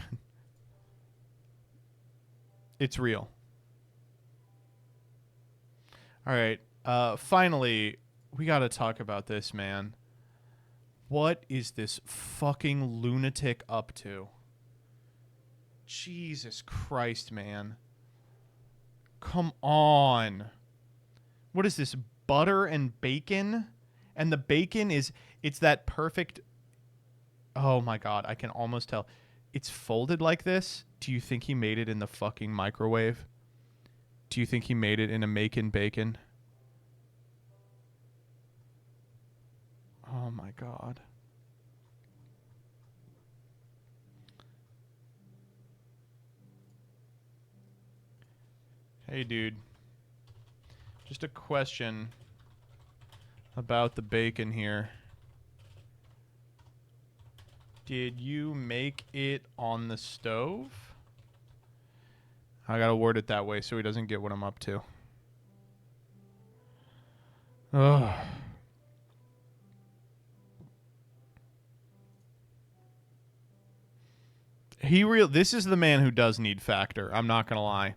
It's real. All right. Finally, we got to talk about this, man. What is this fucking lunatic up to? Jesus Christ, man. Come on. What is this? Butter and bacon? And the bacon is... It's that perfect... Oh, my God. I can almost tell. It's folded like this. Do you think he made it in the fucking microwave? Do you think he made it in a making bacon? Oh my God. Hey dude. Just a question about the bacon here. Did you make it on the stove? I gotta word it that way so he doesn't get what I'm up to. Ugh. This is the man who does need Factor. I'm not gonna lie.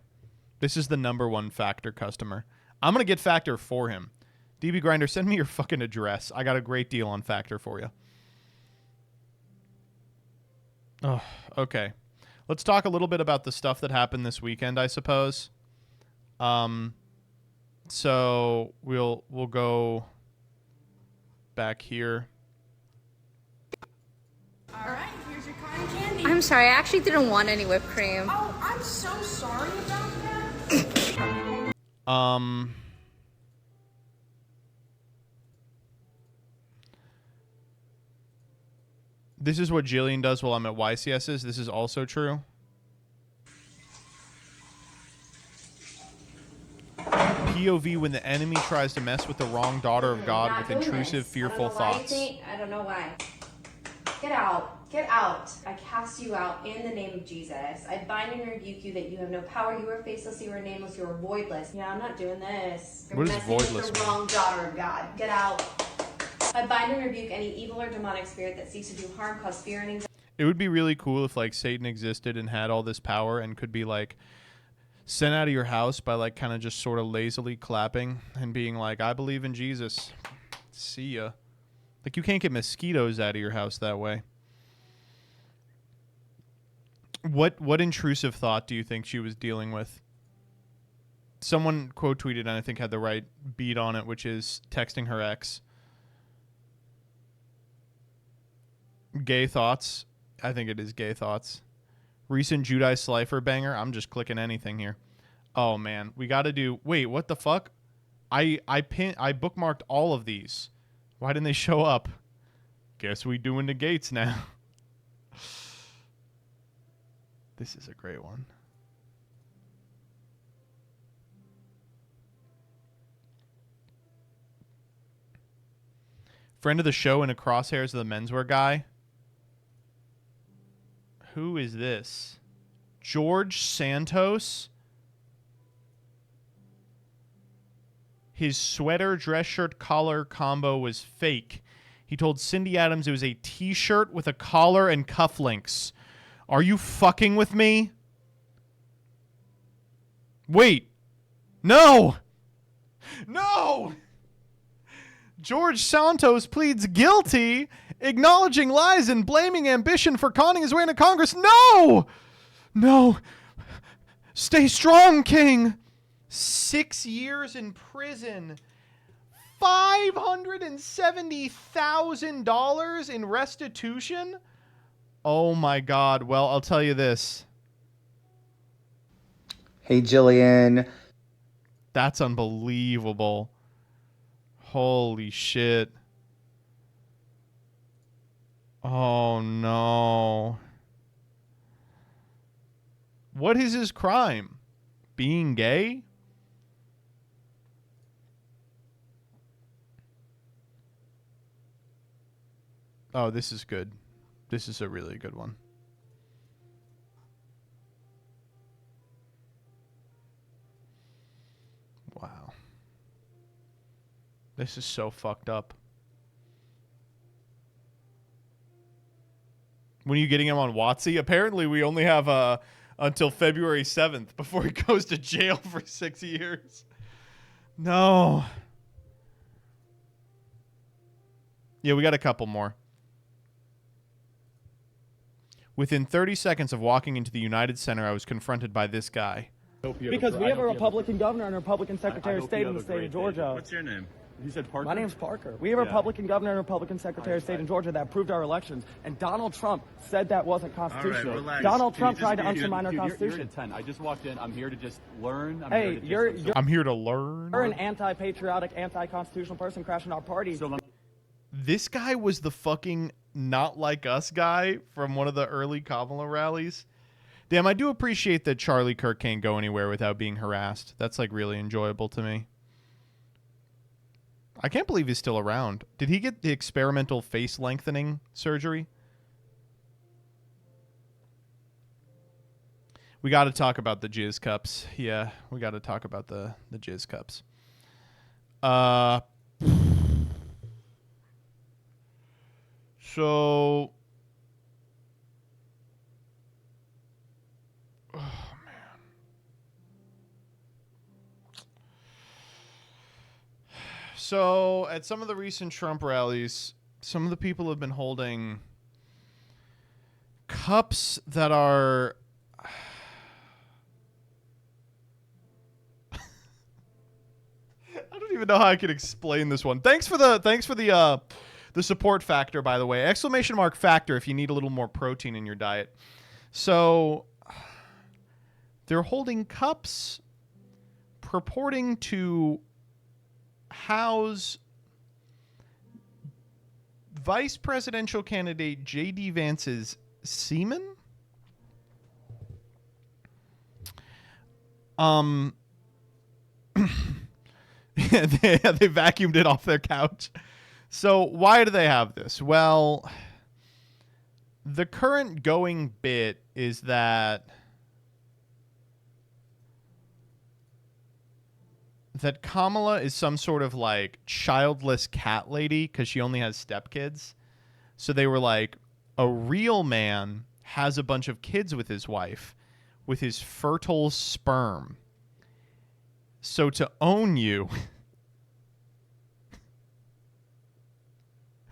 This is the #1 Factor customer. I'm gonna get Factor for him. DB Grinder, send me your fucking address. I got a great deal on Factor for you. Oh, okay. Let's talk a little bit about the stuff that happened this weekend, I suppose. So we'll go back here. All right, here's your cotton candy. I'm sorry, I actually didn't want any whipped cream. Oh, I'm so sorry about that. This is what Jillian does while I'm at YCS's. This is also true. POV when the enemy tries to mess with the wrong daughter of God with intrusive, fearful thoughts. I don't know why. Get out. Get out. I cast you out in the name of Jesus. I bind and rebuke you that you have no power. You are faceless. You are nameless. You are voidless. Yeah, I'm not doing this. You're What is messing with voidless the mean? wrong daughter of God. Get out. I bind and rebuke any evil or demonic spirit that seeks to do harm, cause fear and anxiety. It would be really cool if like Satan existed and had all this power and could be like sent out of your house by like kind of just sort of lazily clapping and being like, I believe in Jesus. See ya. Like you can't get mosquitoes out of your house that way. What intrusive thought do you think she was dealing with? Someone quote tweeted and I think had the right beat on it, which is texting her ex. Gay thoughts. I think it is gay thoughts. Recent Judai Slifer banger. I'm just clicking anything here. Oh man, we got to do. Wait, what the fuck? I bookmarked all of these. Why didn't they show up? Guess we doing the gates now. This is a great one. Friend of the show in a crosshairs of the menswear guy. Who is this? George Santos. His sweater, dress shirt, collar combo was fake. He told Cindy Adams it was a t-shirt with a collar and cufflinks. Are you fucking with me? Wait. No! No! George Santos pleads guilty, acknowledging lies and blaming ambition for conning his way into Congress. No! No. Stay strong, King. 6 years in prison. $570,000 in restitution? Oh my God. Well, I'll tell you this. Hey, Jillian. That's unbelievable. Holy shit. Oh no. What is his crime? Being gay? Oh, this is good. This is a really good one. Wow. This is so fucked up. When are you getting him on WotC? Apparently, we only have until February 7th before he goes to jail for 6 years. No. Yeah, we got a couple more. Within 30 seconds of walking into the United Center, I was confronted by this guy. Because we have a Republican governor and a Republican Secretary of State in the state of Georgia. What's your name? You said Parker? My name's Parker. We have a Republican governor and a Republican Secretary of State in Georgia that approved our elections, and Donald Trump said that wasn't constitutional. Relax. Donald Trump tried to undermine our Constitution. You're at 10. I just walked in. I'm here to just learn. I'm here to learn. You're an anti-patriotic, anti-constitutional person crashing our party. This guy was the fucking not like us guy from one of the early Kamala rallies. Damn, I do appreciate that Charlie Kirk can't go anywhere without being harassed. That's like really enjoyable to me. I can't believe he's still around. Did he get the experimental face lengthening surgery? We got to talk about the jizz cups. Yeah, we got to talk about the jizz cups. So, oh man. So, at some of the recent Trump rallies, some of the people have been holding cups that are I don't even know how I can explain this one. Thanks for the support factor, by the way. Exclamation mark factor if you need a little more protein in your diet. So they're holding cups purporting to house vice presidential candidate J.D. Vance's semen. they vacuumed it off their couch. So why do they have this? Well, the current going bit is that Kamala is some sort of like childless cat lady because she only has stepkids. So they were like, a real man has a bunch of kids with his wife with his fertile sperm. So to own you,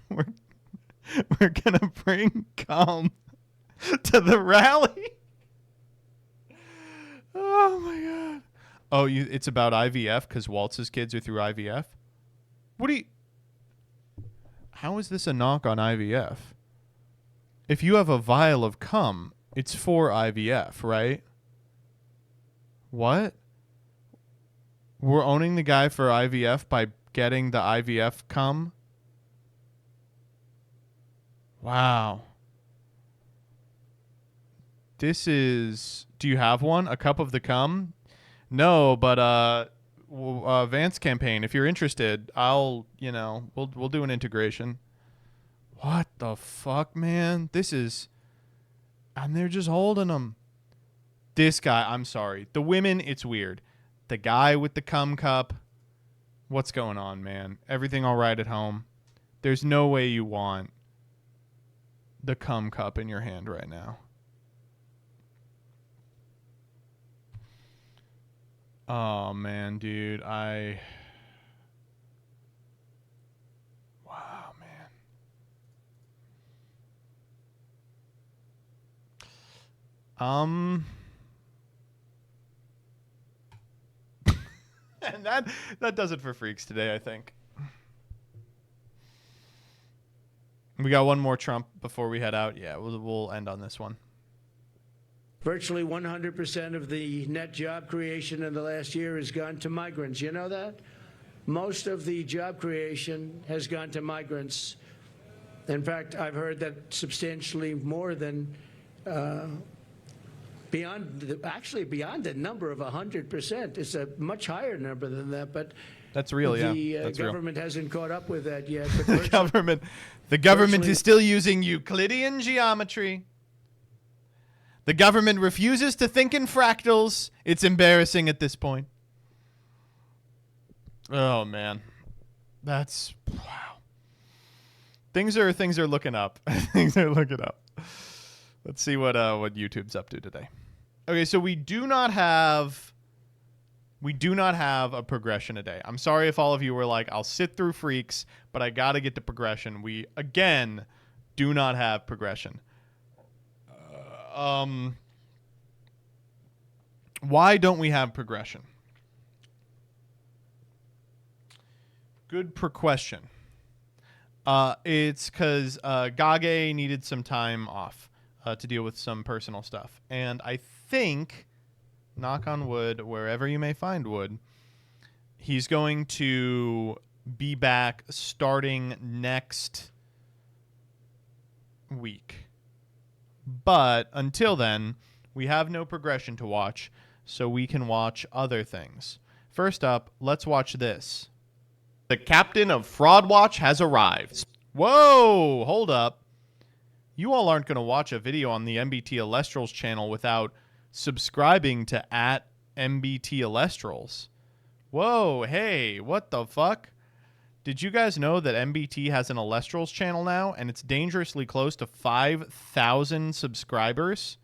we're gonna bring cum to the rally. Oh my god. Oh, it's about IVF because Waltz's kids are through IVF? How is this a knock on IVF? If you have a vial of cum, it's for IVF, right? What? We're owning the guy for IVF by getting the IVF cum? Wow. This is... Do you have one? A cup of the cum? No, but Vance campaign, if you're interested, we'll do an integration. What the fuck, man? This is... And they're just holding them. This guy, I'm sorry. The women, it's weird. The guy with the cum cup, what's going on, man? Everything all right at home? There's no way you want the cum cup in your hand right now. Oh, man, dude. Wow, man. And that does it for Freaks today, I think. We got one more Trump before we head out. Yeah, we'll end on this one. Virtually 100% of the net job creation in the last year has gone to migrants. You know that? Most of the job creation has gone to migrants. In fact, I've heard that substantially more than beyond the number of 100%. It's a much higher number than that, but that's real. The government hasn't caught up with that yet. But the government is still using Euclidean geometry. The government refuses to think in fractals. It's embarrassing at this point. Oh man, that's wow. Things are looking up. Things are looking up. Let's see what YouTube's up to today. Okay, so we do not have a progression today. I'm sorry if all of you were like, I'll sit through Freaks, but I got to get to progression. We again do not have progression. Why don't we have progression? Good question. It's because Gage needed some time off to deal with some personal stuff. And I think, knock on wood, wherever you may find wood, he's going to be back starting next week. But until then, we have no progression to watch, so we can watch other things. First up, let's watch this. The captain of Fraud Watch has arrived. Whoa, hold up. You all aren't going to watch a video on the MBT Alestrals channel without subscribing to @MBT Alestrals. Whoa, hey, what the fuck? Did you guys know that MBT has an Alestrals channel now, and it's dangerously close to 5,000 subscribers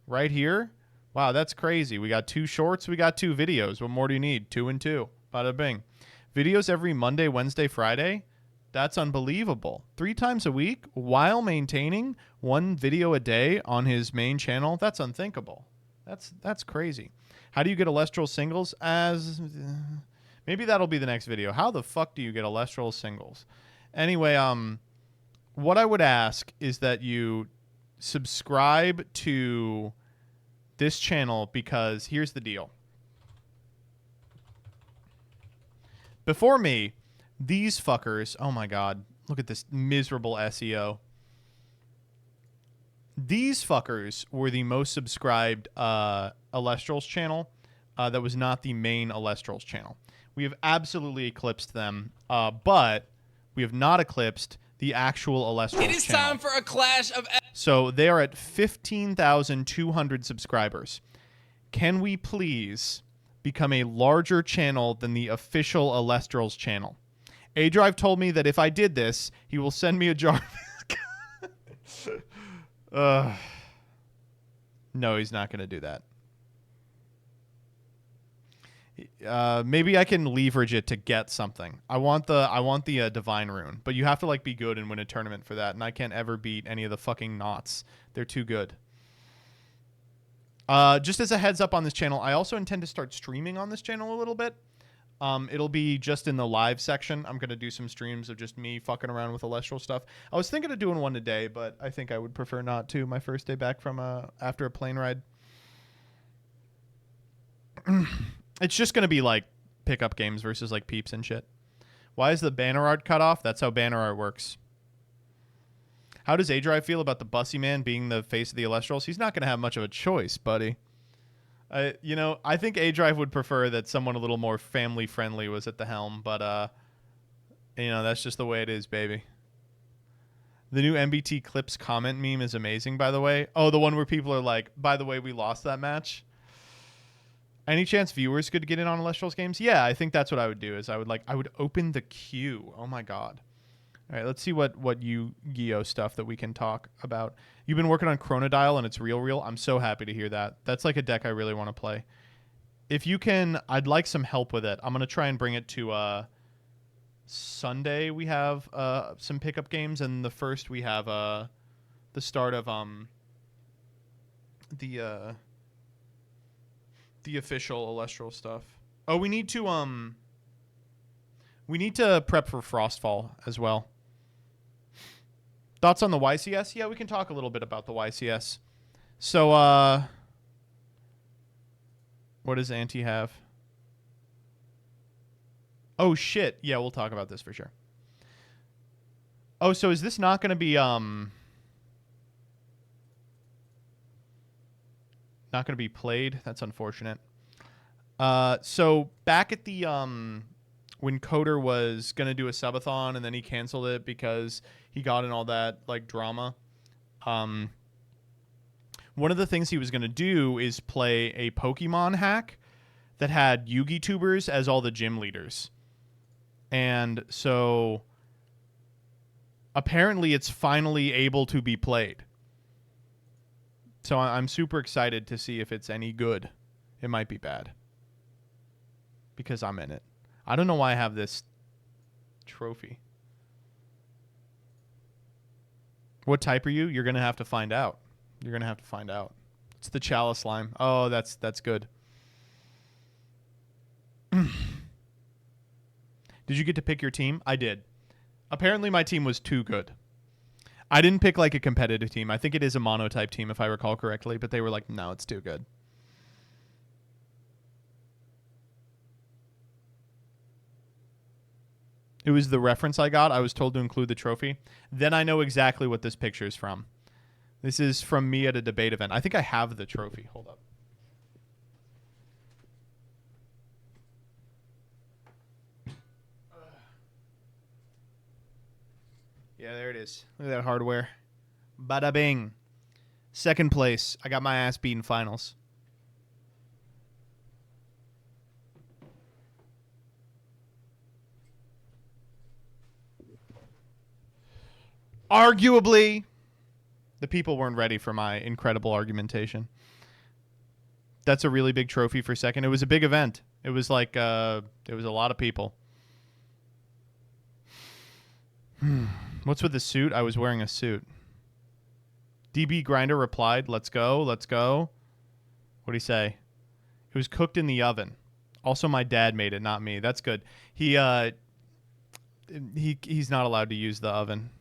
right here? Wow, that's crazy. We got 2 shorts, we got 2 videos. What more do you need? 2 and 2. Bada bing. Videos every Monday, Wednesday, Friday. That's unbelievable. 3 times a week while maintaining 1 video a day on his main channel. That's unthinkable. That's crazy. How do you get Alestral singles? Maybe that'll be the next video. How the fuck do you get Alestral singles? Anyway, what I would ask is that you subscribe to this channel because here's the deal. Before me, these fuckers, oh my god, look at this miserable SEO. These fuckers were the most subscribed Alestrals channel, that was not the main Alestrals channel. We have absolutely eclipsed them, but we have not eclipsed the actual Alestrals channel. It is time for a clash of... So they are at 15,200 subscribers. Can we please become a larger channel than the official Alestrals channel? A-Drive told me that if I did this, he will send me a jar. No, he's not going to do that. Maybe I can leverage it to get something. I want the divine rune, but you have to like be good and win a tournament for that, and I can't ever beat any of the fucking knots. They're too good. Just as a heads up on this channel, I also intend to start streaming on this channel a little bit. It'll be just in the live section. I'm going to do some streams of just me fucking around with Alestral stuff. I was thinking of doing one today, but I think I would prefer not to. My first day back from after a plane ride. It's just going to be like pickup games versus like peeps and shit. Why is the banner art cut off? That's how banner art works. How does A-Drive feel about the Bussy Man being the face of the Alestrals? He's not going to have much of a choice, buddy. You know, I think A-Drive would prefer that someone a little more family-friendly was at the helm, but, you know, that's just the way it is, baby. The new MBT Clips comment meme is amazing, by the way. Oh, the one where people are like, by the way, we lost that match. Any chance viewers could get in on Alestrals games? Yeah, I think that's what I would do, is I would open the queue. Oh, my God. All right, let's see what Yugioh stuff that we can talk about. You've been working on Chronodial and it's real. I'm so happy to hear that. That's like a deck I really want to play. If you can, I'd like some help with it. I'm going to try and bring it to Sunday. We have some pickup games, and the first we have the start of the official Alestral stuff. Oh, we need to prep for Frostfall as well. Thoughts on the YCS? Yeah, we can talk a little bit about the YCS. So, what does Auntie have? Oh, shit. Yeah, we'll talk about this for sure. Oh, so is this not going to be, not going to be played? That's unfortunate. So, back at the, when Coder was going to do a subathon and then he canceled it because he got in all that like drama. One of the things he was going to do is play a Pokemon hack that had Yugi tubers as all the gym leaders. And so apparently it's finally able to be played. So I'm super excited to see if it's any good. It might be bad because I'm in it. I don't know why I have this trophy. What type are you? You're going to have to find out. You're going to have to find out. It's the Chalice Slime. Oh, that's good. Did you get to pick your team? I did. Apparently my team was too good. I didn't pick like a competitive team. I think it is a monotype team if I recall correctly, but they were like, no, it's too good. It was the reference I got. I was told to include the trophy. Then I know exactly what this picture is from. This is from me at a debate event. I think I have the trophy. Hold up. Yeah, there it is. Look at that hardware. Bada bing. Second place. I got my ass beat in finals. Arguably, the people weren't ready for my incredible argumentation. That's a really big trophy for second. It was a big event. It was like, it was a lot of people. What's with the suit? I was wearing a suit. DB Grinder replied, let's go, let's go. What'd he say? It was cooked in the oven. Also, my dad made it, not me. That's good. He's not allowed to use the oven.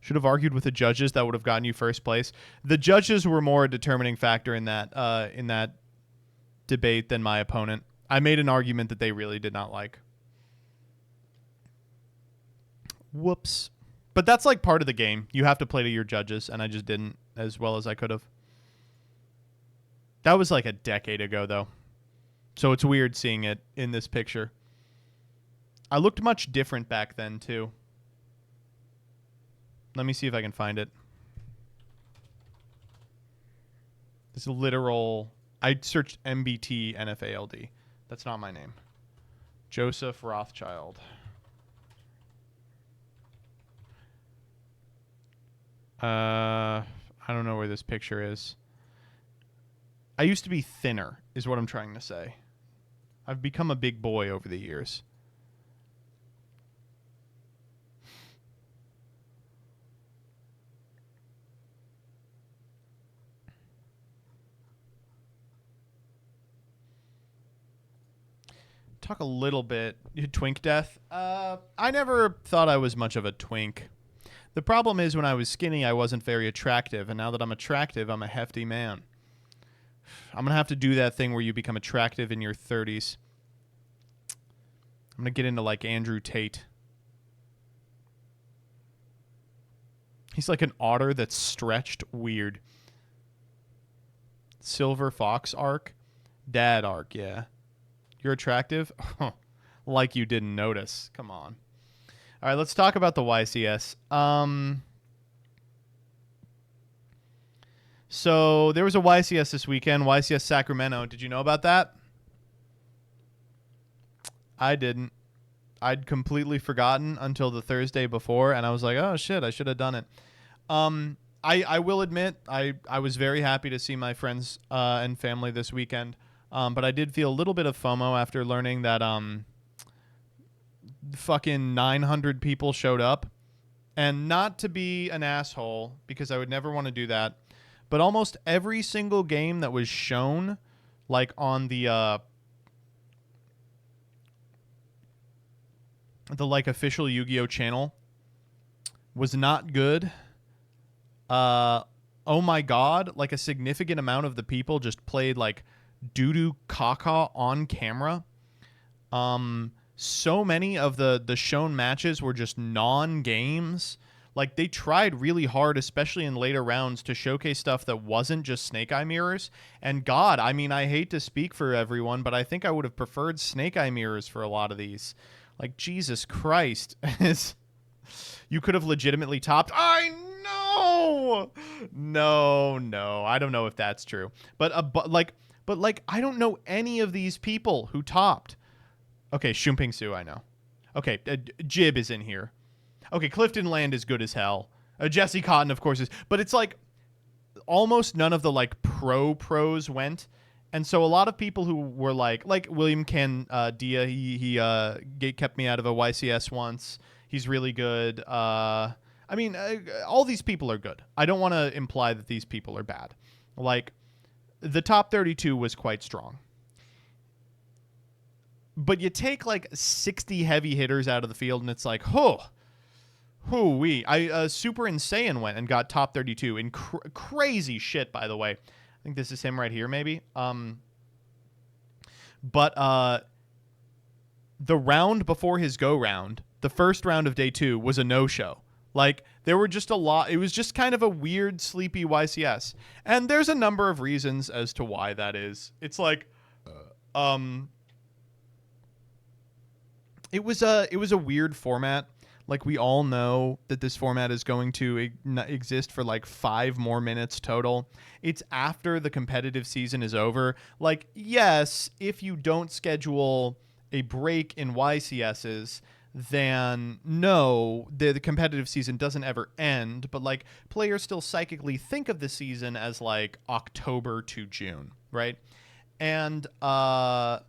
Should have argued with the judges. That would have gotten you first place. The judges were more a determining factor in that debate than my opponent. I made an argument that they really did not like. Whoops. But that's like part of the game. You have to play to your judges, and I just didn't as well as I could have. That was like a decade ago, though. So it's weird seeing it in this picture. I looked much different back then, too. Let me see if I can find it. This literal... I searched MBT NFALD. That's not my name. Joseph Rothschild. I don't know where this picture is. I used to be thinner, is what I'm trying to say. I've become a big boy over the years. Talk a little bit. Twink death. I never thought I was much of a twink. The problem is when I was skinny, I wasn't very attractive. And now that I'm attractive, I'm a hefty man. I'm going to have to do that thing where you become attractive in your 30s. I'm going to get into like Andrew Tate. He's like an otter that's stretched weird. Silver Fox arc. Dad arc, yeah. You're attractive? Like you didn't notice. Come on. All right, let's talk about the YCS. So there was a YCS this weekend, YCS Sacramento. Did you know about that? I didn't. I'd completely forgotten until the Thursday before, and I was like, oh, shit, I should have done it. I will admit, I was very happy to see my friends and family this weekend, but I did feel a little bit of FOMO after learning that fucking 900 people showed up. And not to be an asshole, because I would never want to do that, but almost every single game that was shown, like on the like official Yu-Gi-Oh channel, was not good. Oh my god, like a significant amount of the people just played like doo-doo caca on camera. So many of the shown matches were just non-games. Like, they tried really hard, especially in later rounds, to showcase stuff that wasn't just Snake Eye mirrors. And God, I mean, I hate to speak for everyone, but I think I would have preferred Snake Eye mirrors for a lot of these. Like, Jesus Christ. You could have legitimately topped. I know! No. I don't know if that's true. But I don't know any of these people who topped. Okay, Shumping Su, I know. Okay, Jib is in here. Okay, Clifton Land is good as hell. Jesse Cotton, of course, is. But it's like almost none of the like pros went. And so a lot of people who were like William Ken Dia, he kept me out of a YCS once. He's really good. I mean, all these people are good. I don't want to imply that these people are bad. Like, the top 32 was quite strong. But you take like 60 heavy hitters out of the field, and it's like, Super Insane went and got top 32 in crazy shit, by the way. I think this is him right here, maybe. But the round before his go round, the first round of day 2 was a no-show. Like, there were just a lot. It was just kind of a weird, sleepy YCS. And there's a number of reasons as to why that is. It's like, it was a weird format. Like, we all know that this format is going to exist for like 5 more minutes total. It's after the competitive season is over. Like, yes, if you don't schedule a break in YCSs, then no, the competitive season doesn't ever end. But like, players still psychically think of the season as like October to June, right? And I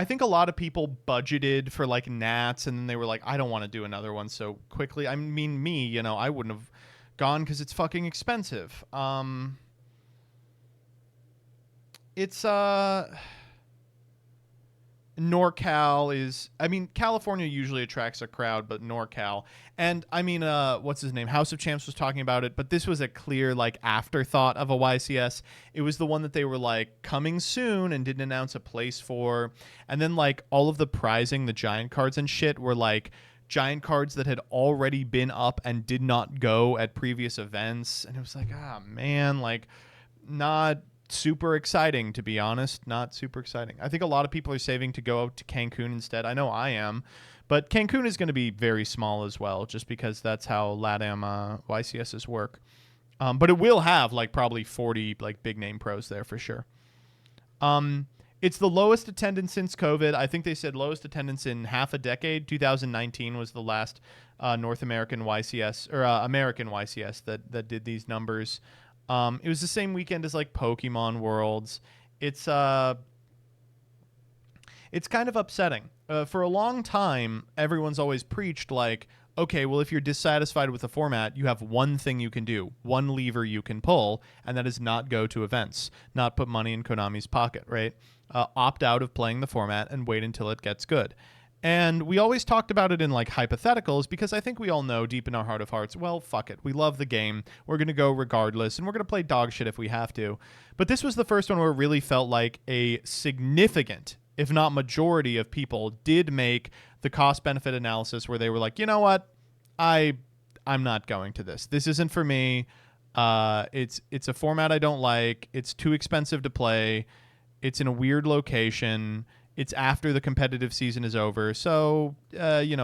think a lot of people budgeted for like Nats, and then they were like, I don't want to do another one so quickly. I mean, me, I wouldn't have gone because it's fucking expensive. It's NorCal is, I mean, California usually attracts a crowd, but NorCal, and I mean, what's his name? House of Champs was talking about it, but this was a clear like afterthought of a YCS. It was the one that they were like coming soon and didn't announce a place for, and then like all of the prizing, the giant cards and shit were like giant cards that had already been up and did not go at previous events, and it was like, man, like, not super exciting, to be honest. Not super exciting. I think a lot of people are saving to go out to Cancun instead. I know I am. But Cancun is going to be very small as well, just because that's how LATAM YCSs work. But it will have like probably 40 like big name pros there for sure. It's the lowest attendance since COVID. I think they said lowest attendance in half a decade. 2019 was the last North American YCS or American YCS that did these numbers. It was the same weekend as like Pokemon Worlds. It's kind of upsetting. For a long time, everyone's always preached like, okay, well, if you're dissatisfied with the format, you have one thing you can do, one lever you can pull, and that is not go to events, not put money in Konami's pocket, right? Opt out of playing the format and wait until it gets good. And we always talked about it in like hypotheticals because I think we all know deep in our heart of hearts, well, fuck it. We love the game. We're going to go regardless, and we're going to play dog shit if we have to. But this was the first one where it really felt like a significant, if not majority of people did make the cost-benefit analysis where they were like, you know what? I'm not going to this. This isn't for me. It's a format I don't like. It's too expensive to play. It's in a weird location. It's after the competitive season is over. So,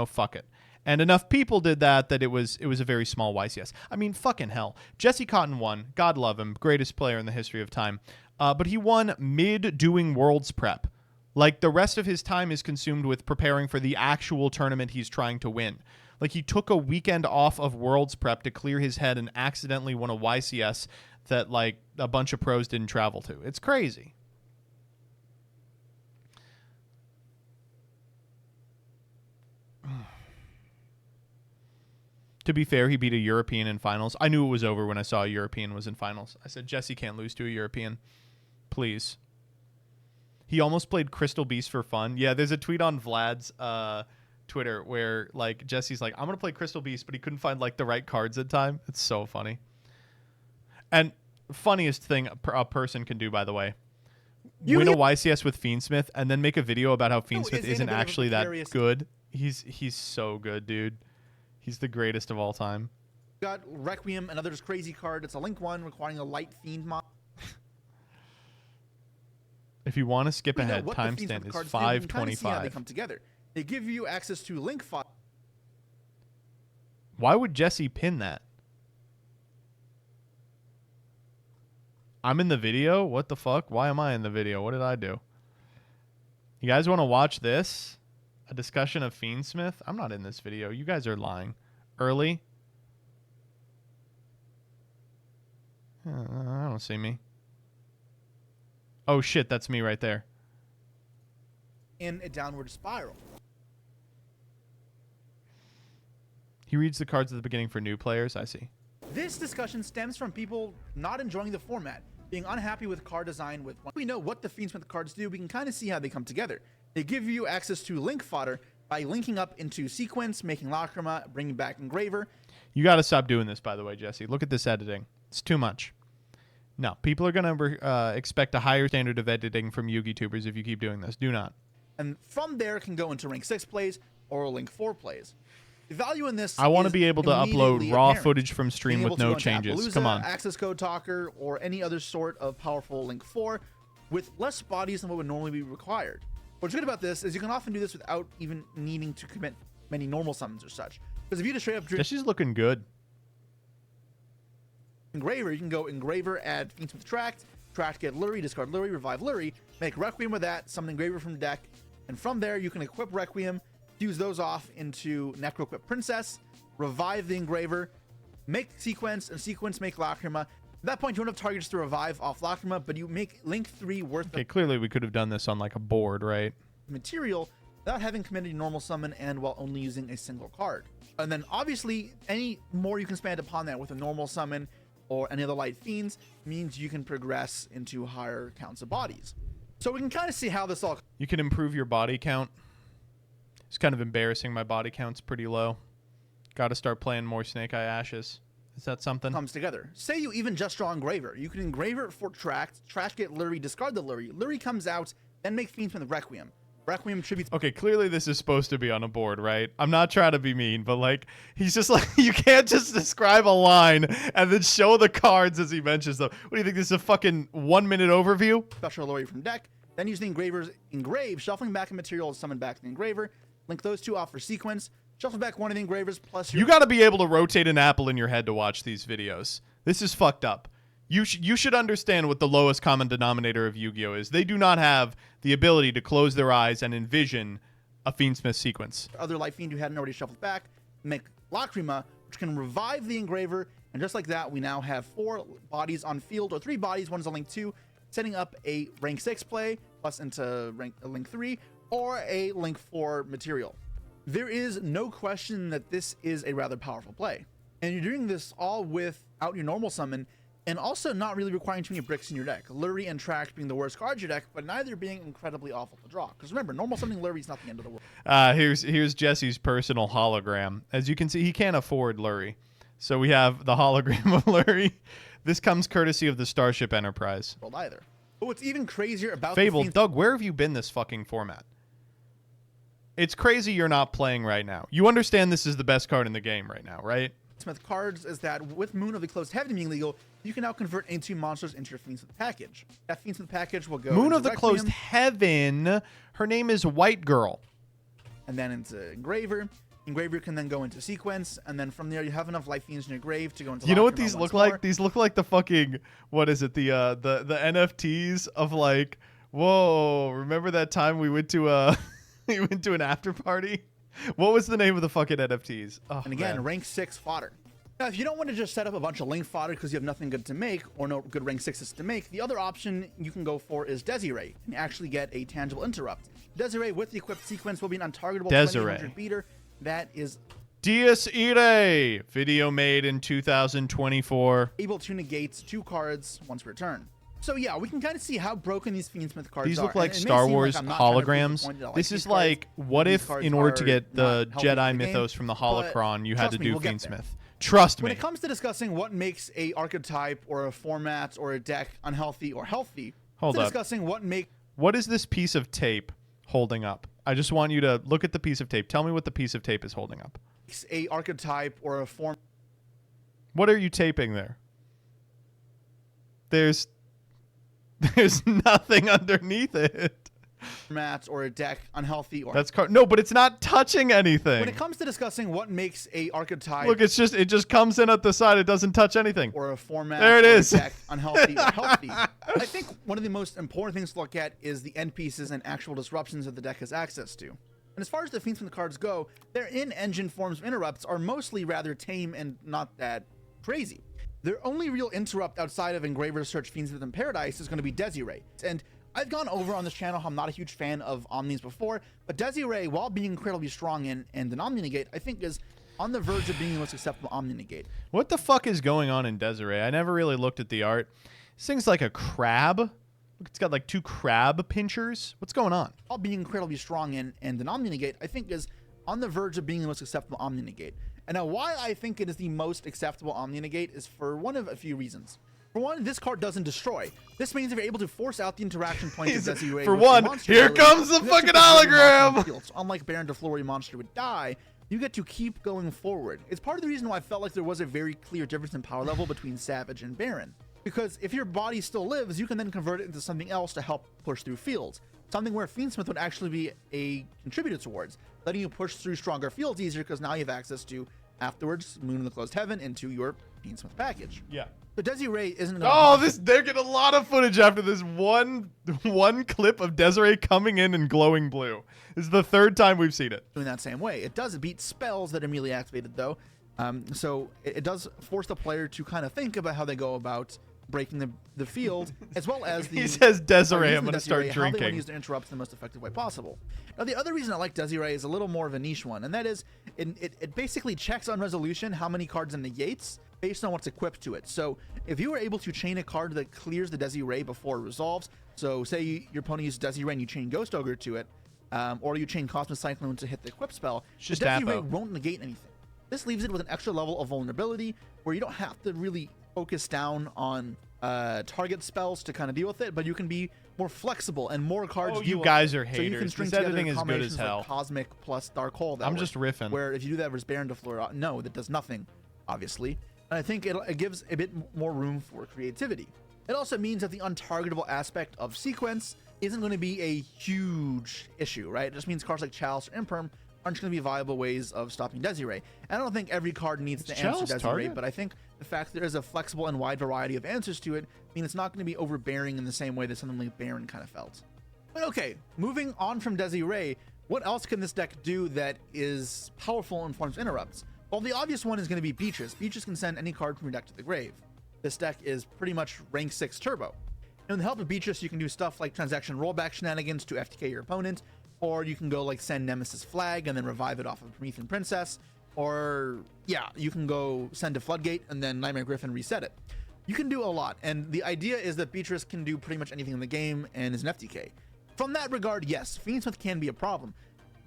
fuck it. And enough people did that it was a very small YCS. I mean, fucking hell. Jesse Cotton won. God love him. Greatest player in the history of time. But he won mid doing Worlds prep. Like, the rest of his time is consumed with preparing for the actual tournament he's trying to win. Like, he took a weekend off of Worlds prep to clear his head and accidentally won a YCS that, like, a bunch of pros didn't travel to. It's crazy. To be fair, he beat a European in finals. I knew it was over when I saw a European was in finals. I said, Jesse can't lose to a European. Please. He almost played Crystal Beast for fun. Yeah, there's a tweet on Vlad's Twitter where like Jesse's like, I'm going to play Crystal Beast, but he couldn't find like the right cards at time. It's so funny. And funniest thing a person can do, by the way. Win a YCS with Fiendsmith and then make a video about how Fiendsmith isn't actually that good. He's so good, dude. He's the greatest of all time. Got Requiem, another just crazy card. It's a Link 1 requiring a light Fiend mod. If you want to skip ahead, timestamp is 5:25. They come together. They give you access to Link file. Why would Jesse pin that? I'm in the video? What the fuck? Why am I in the video? What did I do? You guys want to watch this? A discussion of Fiendsmith? I'm not in this video. You guys are lying. Early? I don't see me. Oh shit, that's me right there. In a downward spiral. He reads the cards at the beginning for new players. I see. This discussion stems from people not enjoying the format, being unhappy with card design. With we know what the Fiendsmith cards do, we can kind of see how they come together. They give you access to Link fodder by linking up into Sequence, making Lacrima, bringing back Engraver. You got to stop doing this, by the way, Jesse. Look at this editing. It's too much. No, people are going to expect a higher standard of editing from Yugi tubers if you keep doing this. Do not. And from there can go into Rank 6 plays or Link 4 plays. The value in this I want to be able to upload raw apparent. footage from stream Being with able to no go into changes. Appaloosa, Come on. Access Code Talker, or any other sort of powerful Link 4 with less bodies than what would normally be required. What's good about this is you can often do this without even needing to commit many normal summons or such. Because if you just straight up Jesse's looking good. Engraver, you can go Engraver, add Fiendsmith Tract, Tract get Lurie, discard Lurie, revive Lurie, make Requiem with that, summon Engraver from the deck, and from there you can equip Requiem, fuse those off into Necro-Equip Princess, revive the Engraver, make Sequence, and Sequence make Lacrima. At that point, you don't have targets to revive off Lacrima, but you make Link 3 worth Okay, clearly we could have done this on like a board, right? material without having committed a normal summon and while only using a single card. And then obviously, any more you can spend upon that with a normal summon or any other light fiends means you can progress into higher counts of bodies. So we can kind of see how this all You can improve your body count. It's kind of embarrassing. My body count's pretty low. Got to start playing more Snake Eye Ashes. Is that something? comes together. Say you even just draw Engraver. You can Engraver for Tract, Tract get Lurie, discard the Lurie. Lurie comes out, then make Fiendsmith Requiem. Requiem tributes. Okay, clearly this is supposed to be on a board, right? I'm not trying to be mean, but like he's just like you can't just describe a line and then show the cards as he mentions them. What do you think? This is a fucking 1-minute overview? Special Lori from deck. Then use the engraver's engrave, shuffling back a material to summon back the engraver. Link those two off for sequence. Shuffle back one of the engravers plus your. You got to be able to rotate an apple in your head to watch these videos. This is fucked up. You should understand what the lowest common denominator of Yu-Gi-Oh is. They do not have the ability to close their eyes and envision a Fiendsmith sequence. Other Light Fiend who hadn't already shuffled back. Make Lacrima, which can revive the engraver. And just like that, we now have 4 bodies on field, or 3 bodies. One is a link 2, setting up a rank 6 play, plus into link 3, or a link 4 material. There is no question that this is a rather powerful play. And you're doing this all without your normal summon, and also not really requiring too many bricks in your deck. Lurie and Trash being the worst cards in your deck, but neither being incredibly awful to draw. Because remember, normal summoning Lurie is not the end of the world. Here's Jesse's personal hologram. As you can see, he can't afford Lurie. So we have the hologram of Lurie. This comes courtesy of the Starship Enterprise. Well, either. But what's even crazier about Fable, Doug, where have you been this fucking format? It's crazy you're not playing right now. You understand this is the best card in the game right now, right? Fiendsmith cards is that with Moon of the Closed Heaven being legal, you can now convert any 2 monsters into your Fiendsmith package. That Fiendsmith package will go Moon into of the Requiem, Closed Heaven. Her name is White Girl. and then into Engraver. Engraver can then go into sequence, and then from there you have enough Light Fiends in your grave to go into. You know what Lacrima these once look more. like? These look like the fucking what is it? The NFTs of like, whoa! Remember that time we went to we went to an after party? What was the name of the fucking NFTs? Oh, And again, man. rank 6 fodder. Now, if you don't want to just set up a bunch of link fodder because you have nothing good to make or no good rank 6s to make, the other option you can go for is Desiree and actually get a tangible interrupt. Desiree with the equipped sequence will be an untargetable Desiree. 2000 beater. That is Dies Irae, video made in 2024. able to negate 2 cards once per turn. So yeah, we can kind of see how broken these Fiendsmith cards These are. look like And it may Star seem Wars I'm not trying to prove the holograms. point that I like This these is cards, like, what these if cards in order to are get the not helpful for Jedi the game, mythos from the but holocron, you had trust to me, do we'll get there. Fiendsmith? Trust When me. it comes to discussing what makes a archetype or a format or a deck unhealthy or healthy, Hold up. discussing what makes What is this piece of tape holding up? I just want you to look at the piece of tape. Tell me what the piece of tape is holding up. a archetype or a form. What are you taping there? There's nothing underneath it. Format or a deck unhealthy or No, but it's not touching anything. when it comes to discussing what makes a archetype Look, it just comes in at the side. It doesn't touch anything. or a format There it or is. a deck unhealthy or healthy. I think one of the most important things to look at is the end pieces and actual disruptions that the deck has access to. And as far as the Fiendsmith cards go, their in-engine forms of interrupts are mostly rather tame and not that crazy. Their only real interrupt outside of Engraver's Search, Fiendsmith, and Paradise is going to be Desiree. And I've gone over on this channel how I'm not a huge fan of Omnis before, but Desiree, while being incredibly strong and an Omni Negate, I think is on the verge of being the most acceptable Omni Negate. What the fuck is going on in Desiree? I never really looked at the art. This thing's like a crab. Look, it's got like 2 crab pinchers. What's going on? While being incredibly strong and an Omni Negate, I think is on the verge of being the most acceptable Omni Negate. And now why I think it is the most acceptable Omni Negate is for one of a few reasons. For one, this card doesn't destroy. This means if you're able to force out the interaction point of Desiree For with the one, monster here ability, comes the you get to fucking preserve the monster on the hologram! field. So unlike Baron DeFlori monster would die, you get to keep going forward. It's part of the reason why I felt like there was a very clear difference in power level between Savage and Baron. Because if your body still lives, you can then convert it into something else to help push through fields. Something where Fiendsmith would actually be a contributor towards, letting you push through stronger fields easier because now you have access to, afterwards, Moon in the Closed Heaven into your Fiendsmith package. Yeah. But Desiree isn't They're getting a lot of footage after this one clip of Desiree coming in and glowing blue. This is the 3rd time we've seen it. Doing that same way. It does beat spells that are immediately activated, though. So it does force the player to kind of think about how they go about breaking the field, as well as the... He says Desiree, using I'm going to Desiree, start how they want drinking. to use the interrupts in the most effective way possible. Now, the other reason I like Desiree is a little more of a niche one, and that is it basically checks on resolution how many cards it negates based on what's equipped to it. So if you were able to chain a card that clears the Desiree before it resolves, so say your opponent uses Desiree and you chain Ghost Ogre to it, or you chain Cosmic Cyclone to hit the equip spell, Just the Desiree Apo. won't negate anything. This leaves it with an extra level of vulnerability where you don't have to really focus down on target spells to kind of deal with it, but you can be more flexible and more cards. Oh, you guys are So you can haters. string This together editing is good as combinations hell. like Cosmic plus Dark Hole. I'm just riffing. Where if you do that versus Baron de Fleur, no, that does nothing, obviously. And I think it gives a bit more room for creativity. It also means that the untargetable aspect of sequence isn't going to be a huge issue, right? It just means cards like Chalice or Imperm aren't going to be viable ways of stopping Desiree. And I don't think every card needs to answer Desiree, target? but I think the fact that there is a flexible and wide variety of answers to it means it's not going to be overbearing in the same way that something like Baron kind of felt. But okay, moving on from Desiree, what else can this deck do that is powerful in forms of interrupts? Well, the obvious one is going to be Beatrice. Beatrice can send any card from your deck to the grave. This deck is pretty much rank 6 turbo. And with the help of Beatrice, you can do stuff like transaction rollback shenanigans to FTK your opponent, or you can go like send Nemesis Flag and then revive it off of Promethean Princess, or yeah, you can go send a Floodgate and then Nightmare Griffin reset it. You can do a lot, and the idea is that Beatrice can do pretty much anything in the game and is an FTK. From that regard, yes, Fiendsmith can be a problem,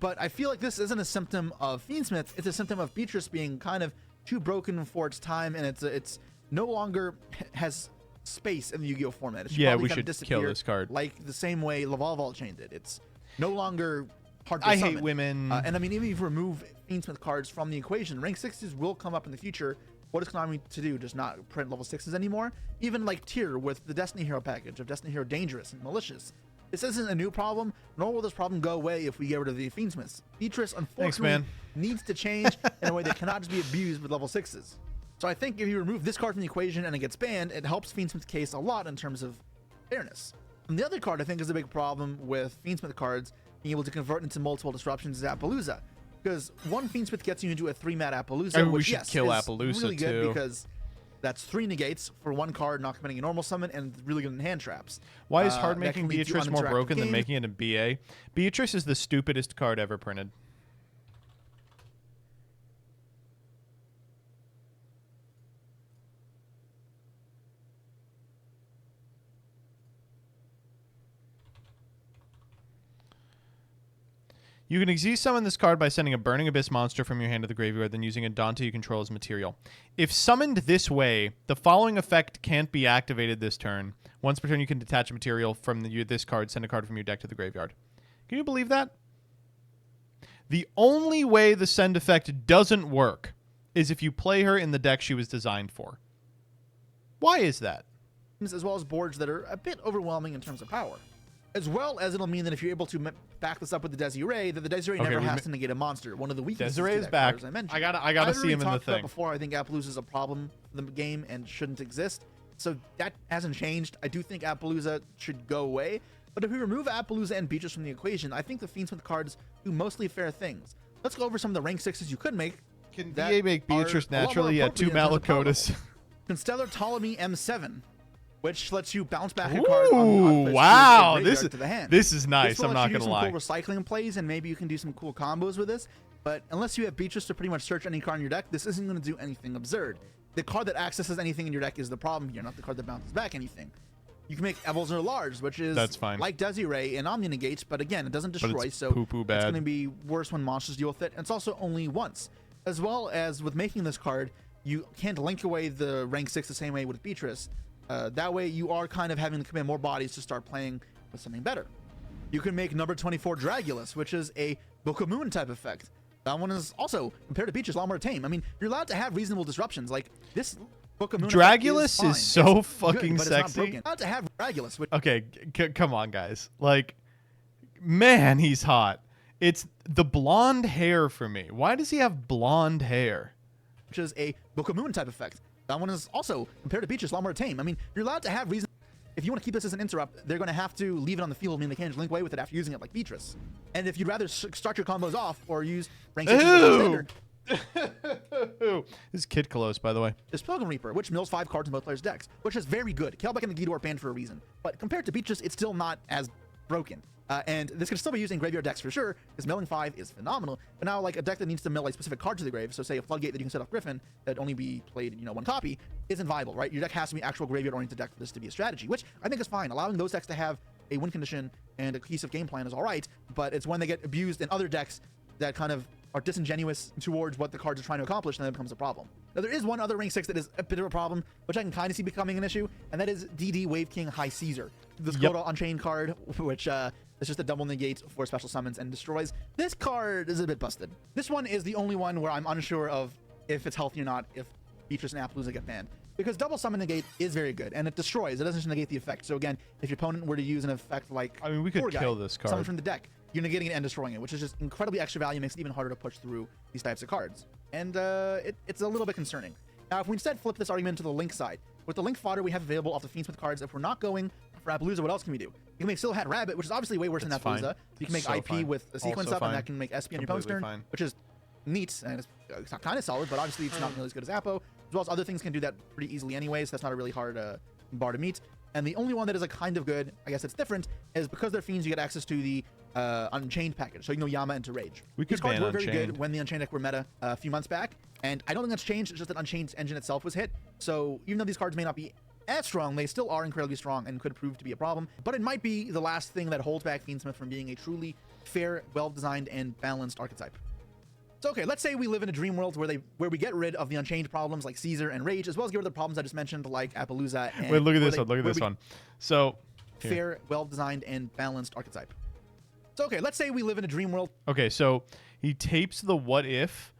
but I feel like this isn't a symptom of Fiendsmith, it's a symptom of Beatrice being kind of too broken for its time, and it's no longer has space in the Yu-Gi-Oh format. It should Yeah, probably we kind of should disappear kill this card. like the same way Laval Vault chained it. It's no longer hard to I summon. hate women. And I mean, even if you remove Fiendsmith cards from the equation, rank 6s will come up in the future. What is Konami to do? Just not print level 6s anymore? Even like Tier with the Destiny Hero package of Destiny Hero Dangerous and Malicious. This isn't a new problem, nor will this problem go away if we get rid of the Fiendsmiths. Beatrice, unfortunately, man. needs to change in a way that cannot just be abused with level 6s. So I think if you remove this card from the equation and it gets banned, it helps Fiendsmith's case a lot in terms of fairness. And the other card I think is a big problem with Fiendsmith cards being able to convert into multiple disruptions is Appaloosa. Because one Fiendsmith gets you into a 3-mat Appaloosa, Maybe we which should yes, kill is Appaloosa, really good too. because that's 3 negates for one card not committing a normal summon and really good in hand traps. Why is hard that making can lead to Beatrice more uninteractive broken than games. making it a BA? Beatrice is the stupidest card ever printed. You can Xyz summon this card by sending a Burning Abyss monster from your hand to the graveyard, then using a Dante you control as material. If summoned this way, the following effect can't be activated this turn. Once per turn, you can detach a material from this card, send a card from your deck to the graveyard. Can you believe that? The only way the send effect doesn't work is if you play her in the deck she was designed for. Why is that? As well as boards that are a bit overwhelming in terms of power. As well as it'll mean that if you're able to back this up with the Desiree, that the Desiree Okay, never we has to negate a monster. One of the weaknesses Desiree to is that back. card, as I mentioned. I gotta I've see already him in the talked about thing. before, I think Appaloosa is a problem for the game and shouldn't exist. So that hasn't changed. I do think Appaloosa should go away. But if we remove Appaloosa and Beatrice from the equation, I think the Fiendsmith cards do mostly fair things. Let's go over some of the rank 6s you could make. Can that VA make are Beatrice a lot more naturally at 2 appropriate in terms of Malakotas? power. Constellar Ptolemy M7, which lets you bounce back a card on Ooh, plays wow. to the graveyard to the hand. This is nice. This will I'm let not you do gonna lie. some cool recycling plays, and maybe you can do some cool combos with this. But unless you have Beatrice to pretty much search any card in your deck, this isn't going to do anything absurd. The card that accesses anything in your deck is the problem here, not the card that bounces back anything. You can make Evils or Large, which is That's fine. like Desiree and Omni Negates, but again, it doesn't But destroy, it's so poo-poo it's bad. going to be worse when monsters deal with it. And it's also only once. As well as with making this card, you can't link away the rank 6 the same way with Beatrice. That way, you are kind of having to commit more bodies to start playing with something better. You can make number 24 Dragulus, which is a Book of Moon type effect. That one is also, compared to Beatrice, a lot more tame. I mean, you're allowed to have reasonable disruptions. Like, this Book of Moon Dragulus effect is so It's fucking good, but it's not sexy. broken. You're allowed to have Dragulus, which Okay, come on, guys. Like, man, he's hot. It's the blonde hair for me. Why does he have blonde hair? which is a Book of Moon type effect. That one is also, compared to Beatrice, a lot more tame. I mean, you're allowed to have reason. If you want to keep this as an interrupt, they're going to have to leave it on the field, meaning they can't just link away with it after using it like Beatrice. And if you'd rather start your combos off or use rank 6 as a standard, This is Kid Close, by the way. is Pilgrim Reaper, which mills 5 cards in both players' decks, which is very good. Kelbeck and the Ghidorah banned for a reason. But compared to Beatrice, it's still not as broken. And this can still be used in graveyard decks for sure, because milling 5 is phenomenal. But now, like, a deck that needs to mill a specific card to the grave, so say a Floodgate that you can set off Griffin, that only be played, one copy, isn't viable, right? Your deck has to be an actual graveyard-oriented deck for this to be a strategy, which I think is fine. Allowing those decks to have a win condition and a cohesive game plan is all right, but it's when they get abused in other decks that kind of are disingenuous towards what the cards are trying to accomplish, then it becomes a problem. Now, there is one other rank 6 that is a bit of a problem, which I can kind of see becoming an issue, and that is DD Wave King High Caesar. The Skoda Unchained card, which is just a double negate for special summons and destroys. This card is a bit busted. This one is the only one where I'm unsure of if it's healthy or not, if Beatrice and Appaloosa get banned. Because double summon negate is very good, and it destroys. It doesn't just negate the effect. So again, if your opponent were to use an effect like, I mean, we could kill this card. Summon from the deck, you're negating it and destroying it, which is just incredibly extra value, makes it even harder to push through these types of cards. And it's a little bit concerning. Now, if we instead flip this argument to the Link side, with the Link fodder we have available off the Fiendsmith cards, if we're not going for Appaloosa, what else can we do? You can make Still Hat Rabbit, which is obviously way worse than Appaloosa. You can make IP with a sequence up, and that can make SP on your opponent's turn, which is neat, and it's kind of solid, but obviously it's not nearly as good as Appo. As well as other things can do that pretty easily anyways. That's not a really hard bar to meet. And the only one that is kind of good, I guess it's different, is because they're fiends, you get access to the Unchained package. So you can go Yama into Rage. These cards were very good when the Unchained deck were meta a few months back, and I don't think that's changed. It's just that Unchained's engine itself was hit. So even though these cards may not be as strong, they still are incredibly strong and could prove to be a problem. But it might be the last thing that holds back Fiendsmith from being a truly fair, well-designed, and balanced archetype. So okay, let's say we live in a dream world where we get rid of the Unchained problems like Caesar and Rage, as well as get rid of the problems I just mentioned like Appaloosa. And wait, look at this one. Look at this one. So fair, well-designed, and balanced archetype. So okay, let's say we live in a dream world. Okay, so he tapes the what if.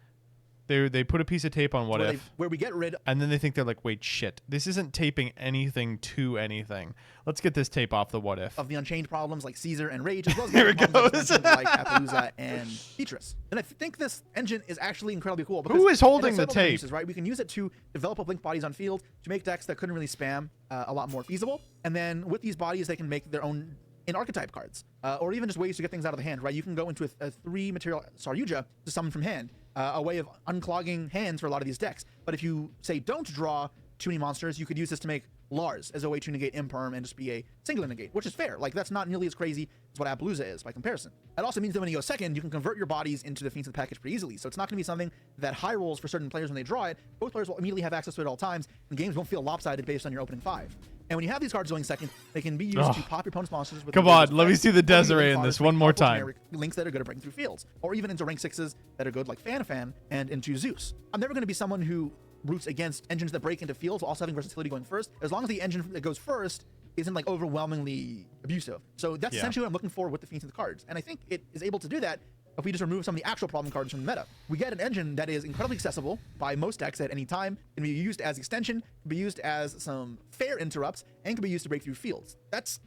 They put a piece of tape on what if. Where we get rid. And then they think they're like, wait, shit. This isn't taping anything to anything. Let's get this tape off the what if. Of the Unchained problems like Caesar and Rage, as well as Here it goes. Like Appaloosa and Beatrice. And I think this engine is actually incredibly cool. Who is holding the tape? Uses, right? We can use it to develop up Link bodies on field to make decks that couldn't really spam a lot more feasible. And then with these bodies, they can make their own in archetype cards, or even just ways to get things out of the hand, right? You can go into a 3-material Saryuja to summon from hand, a way of unclogging hands for a lot of these decks. But if you, say, don't draw too many monsters, you could use this to make Lars as a way to negate Imperm and just be a singular negate, which is fair. Like, that's not nearly as crazy as what Appaloosa is by comparison. That also means that when you go second, you can convert your bodies into the Fiendsmith package pretty easily. So it's not going to be something that high rolls for certain players when they draw it. Both players will immediately have access to it at all times, and games won't feel lopsided based on your opening 5. And when you have these cards going second, they can be used to pop your opponent's monsters with Come on, let me see the Desiree in this one more time. Links that are good at breaking through fields, or even into rank 6s that are good like Fan and into Zeus. I'm never going to be someone who roots against engines that break into fields while also having versatility going first, as long as the engine that goes first isn't like overwhelmingly abusive. So that's essentially what I'm looking for with the Fiendsmith cards. And I think it is able to do that if we just remove some of the actual problem cards from the meta. We get an engine that is incredibly accessible by most decks at any time, can be used as extension, can be used as some fair interrupts, and can be used to break through fields. That's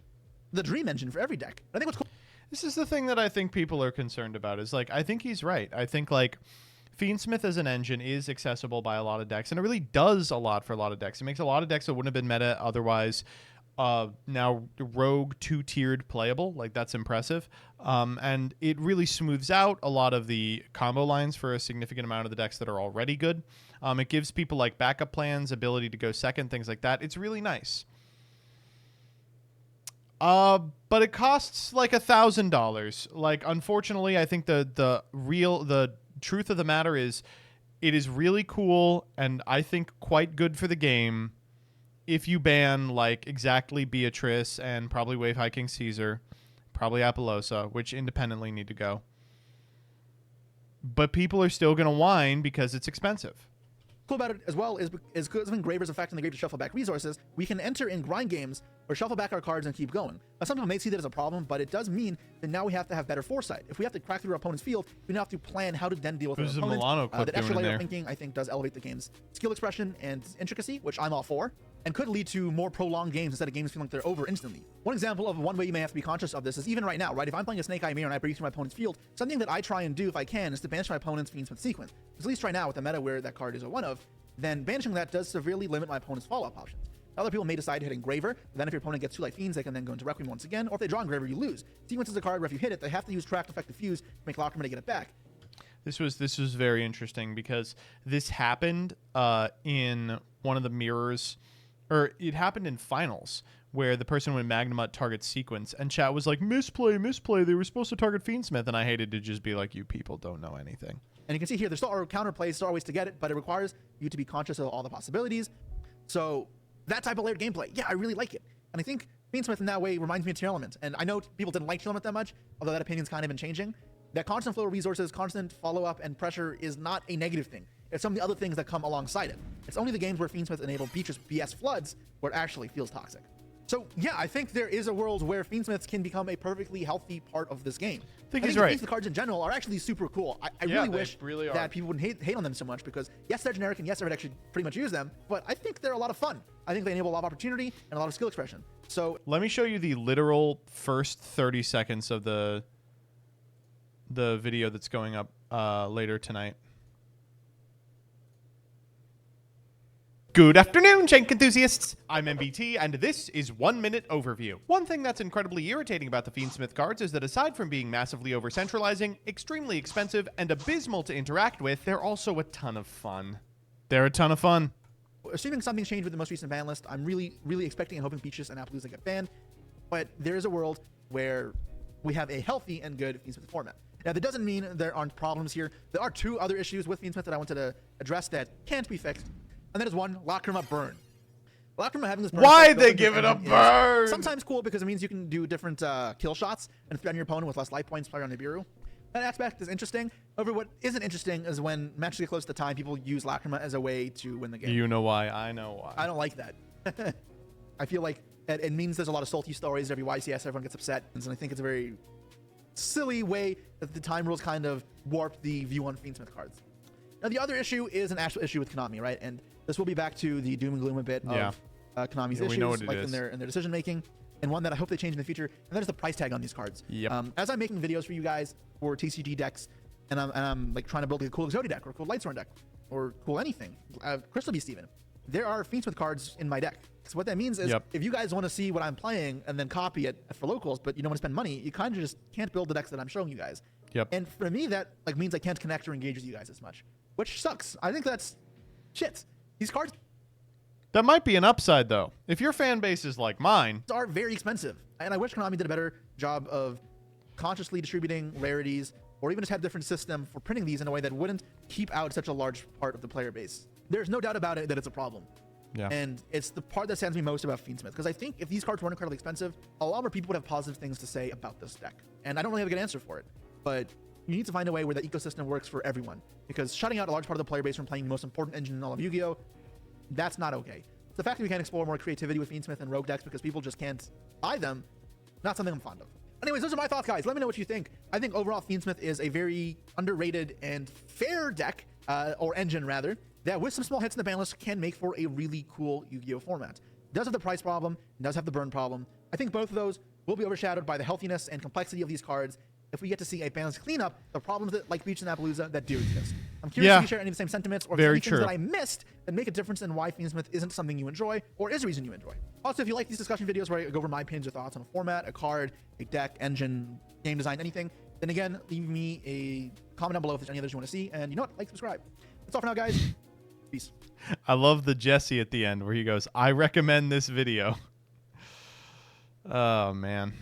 the dream engine for every deck. I think what's cool. This is the thing that I think people are concerned about is like, I think he's right. I think like Fiendsmith as an engine is accessible by a lot of decks, and it really does a lot for a lot of decks. It makes a lot of decks that wouldn't have been meta otherwise now rogue 2-tiered playable. Like, that's impressive. And it really smooths out a lot of the combo lines for a significant amount of the decks that are already good. It gives people like backup plans, ability to go second, things like that. It's really nice. But it costs like $1,000. Like, unfortunately, I think the truth of the matter is it is really cool and I think quite good for the game if you ban like exactly Beatrice and probably Wave High King Caesar, probably Appaloosa, which independently need to go. But people are still going to whine because it's expensive. Cool about it as well is because of Engraver's effect on the Grave to shuffle back resources, we can enter in grind games or shuffle back our cards and keep going. Now, some people may see that as a problem, but it does mean that now we have to have better foresight. If we have to crack through our opponent's field, we now have to plan how to then deal with our opponent. That extra layer of thinking, I think, does elevate the game's skill expression and intricacy, which I'm all for, and could lead to more prolonged games instead of games feeling like they're over instantly. One example of one way you may have to be conscious of this is even right now, right? If I'm playing a Snake Eye Mirror and I break through my opponent's field, something that I try and do if I can is to banish my opponent's Fiendsmith sequence. Because at least right now with the meta where that card is a one of, then banishing that does severely limit my opponent's follow-up options. Other people may decide to hit Engraver, but then if your opponent gets 2 Light Fiends, they can then go into Requiem once again, or if they draw Engraver, you lose. Sequence is a card where if you hit it, they have to use Tracked Effective Fuse to make Lockerman to get it back. This was very interesting because this happened in one of the mirrors, or it happened in finals, where the person would Magnamut target sequence, and chat was like, misplay, they were supposed to target Fiendsmith, and I hated to just be like, you people don't know anything. And you can see here, there's still are counterplays, still are ways to get it, but it requires you to be conscious of all the possibilities. So that type of layered gameplay, yeah, I really like it. And I think Fiendsmith in that way reminds me of Tear Element. And I know people didn't like Tear Element that much, although that opinion's kind of been changing. that constant flow of resources, constant follow-up, and pressure is not a negative thing. It's some of the other things that come alongside it. It's only the games where Fiendsmith enable Beatrice BS floods where it actually feels toxic. So yeah, I think there is a world where Fiendsmiths can become a perfectly healthy part of this game. I think he's right. The cards in general are actually super cool. I really wish that people wouldn't hate on them so much because yes, they're generic and yes, I would actually pretty much use them, but I think they're a lot of fun. I think they enable a lot of opportunity and a lot of skill expression. So let me show you the literal first 30 seconds of the video that's going up later tonight. Good afternoon, Jank enthusiasts! I'm MBT, and this is 1 Minute Overview. One thing that's incredibly irritating about the Fiendsmith cards is that aside from being massively over-centralizing, extremely expensive, and abysmal to interact with, they're also a ton of fun. They're a ton of fun. Assuming something's changed with the most recent ban list, I'm really expecting and hoping Peaches and Appaloosa get banned, but there is a world where we have a healthy and good Fiendsmith format. Now, that doesn't mean there aren't problems here. There are two other issues with Fiendsmith that I wanted to address that can't be fixed. And that is one, Lacrima Burn. Lacrima having this burn. Why'd they give it a burn? Sometimes cool because it means you can do different kill shots and threaten your opponent with less life points play on Nibiru. That aspect is interesting. However, what isn't interesting is when matches get close to the time, people use Lacrima as a way to win the game. You know why, I know why. I don't like that. I feel like it means there's a lot of salty stories. Every YCS, everyone gets upset. And I think it's a very silly way that the time rules kind of warp the view on Fiendsmith cards. Now, the other issue is an actual issue with Konami, right? And this will be back to the doom and gloom a bit of Konami's issues, like in their decision making, and one that I hope they change in the future. And that is the price tag on these cards. Yep. As I'm making videos for you guys for TCG decks, and I'm like trying to build a cool Exodia deck or a cool Lightsworn deck or cool anything, Crystal Beast even, there are Fiendsmith cards in my deck. So what that means is if you guys want to see what I'm playing and then copy it for locals, but you don't want to spend money, you kind of just can't build the decks that I'm showing you guys. Yep. And for me, that like means I can't connect or engage with you guys as much, which sucks. I think that's shit. These cards. That might be an upside, though. If your fan base is like mine, are very expensive, and I wish Konami did a better job of consciously distributing rarities, or even just have a different system for printing these in a way that wouldn't keep out such a large part of the player base. There's no doubt about it that it's a problem. Yeah. And it's the part that saddens me most about Fiendsmith, because I think if these cards weren't incredibly expensive, a lot more people would have positive things to say about this deck. And I don't really have a good answer for it, but you need to find a way where the ecosystem works for everyone, because shutting out a large part of the player base from playing the most important engine in all of Yu-Gi-Oh! That's not okay. The fact that we can't explore more creativity with Fiendsmith and Rogue decks because people just can't buy them, not something I'm fond of. Anyways, those are my thoughts, guys. Let me know what you think. I think overall Fiendsmith is a very underrated and fair deck, or engine rather, that with some small hits in the ban list can make for a really cool Yu-Gi-Oh! Format. It does have the price problem, it does have the burn problem. I think both of those will be overshadowed by the healthiness and complexity of these cards if we get to see a balanced cleanup of problems that, like Beach and Appaloosa, that do exist. I'm curious if you share any of the same sentiments or if there's any things that I missed that make a difference in why Fiendsmith isn't something you enjoy or is a reason you enjoy. Also, if you like these discussion videos where I go over my opinions or thoughts on a format, a card, a deck, engine, game design, anything, then again, leave me a comment down below if there's any others you want to see. And you know what? Like, subscribe. That's all for now, guys. Peace. I love the Jesse at the end where he goes, I recommend this video. Oh, man.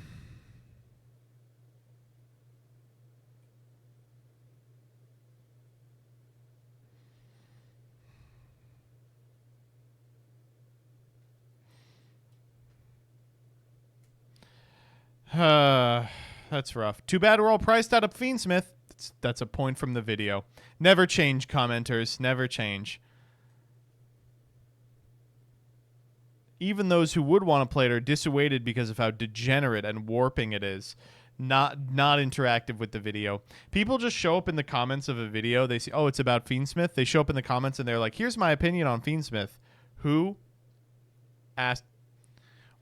That's rough. Too bad we're all priced out of Fiendsmith. That's a point from the video. Never change, commenters. Never change. Even those who would want to play it are dissuaded because of how degenerate and warping it is. Not interactive with the video. People just show up in the comments of a video. They see, oh, it's about Fiendsmith. They show up in the comments and they're like, here's my opinion on Fiendsmith. Who asked?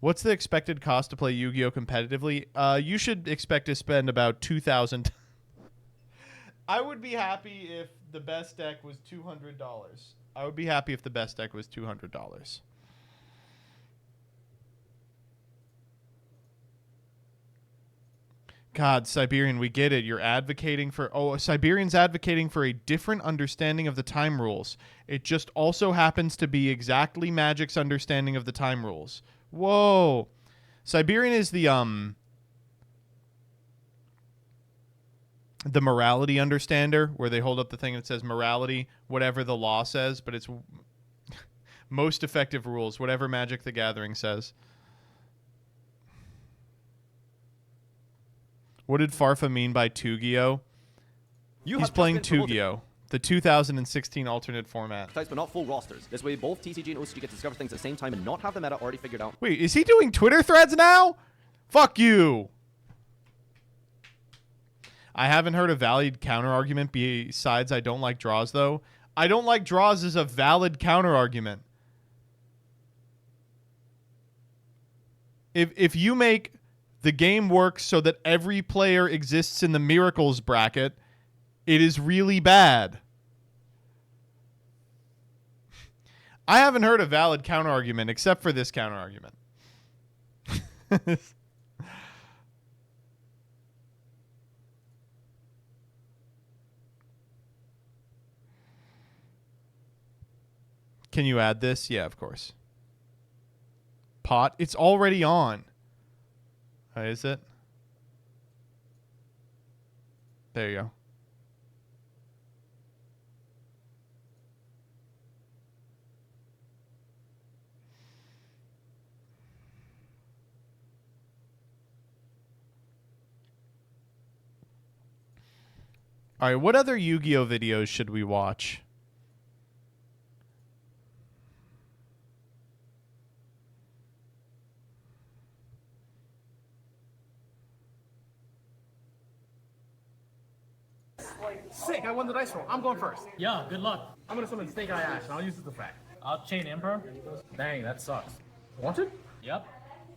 What's the expected cost to play Yu-Gi-Oh! Competitively? You should expect to spend about $2,000. I would be happy if the best deck was $200. I would be happy if the best deck was $200. God, Siberian, we get it. You're advocating for... Oh, Siberian's advocating for a different understanding of the time rules. It just also happens to be exactly Magic's understanding of the time rules. Whoa. Siberian is the morality understander, where they hold up the thing and it says morality, whatever the law says, but it's most effective rules, whatever Magic the Gathering says. What did Farfa mean by Yugioh? He's playing Yugioh, the 2016 alternate format. But not full rosters. This way, both TCG and OCG get to discover things at the same time and not have the meta already figured out. Wait, is he doing Twitter threads now? Fuck you. I haven't heard a valid counter argument besides I don't like draws, though. I don't like draws is a valid counter argument. If you make the game work so that every player exists in the miracles bracket, it is really bad. I haven't heard a valid counter argument except for this counter argument. Can you add this? Yeah, of course. Pot. It's already on. Is it? There you go. All right, what other Yu-Gi-Oh videos should we watch? Sick, I won the dice roll. I'm going first. Yeah, good luck. I'm gonna summon Snake Eye Ash, and I'll use this effect. I'll chain Emperor. Dang, that sucks. Wanted? Yep.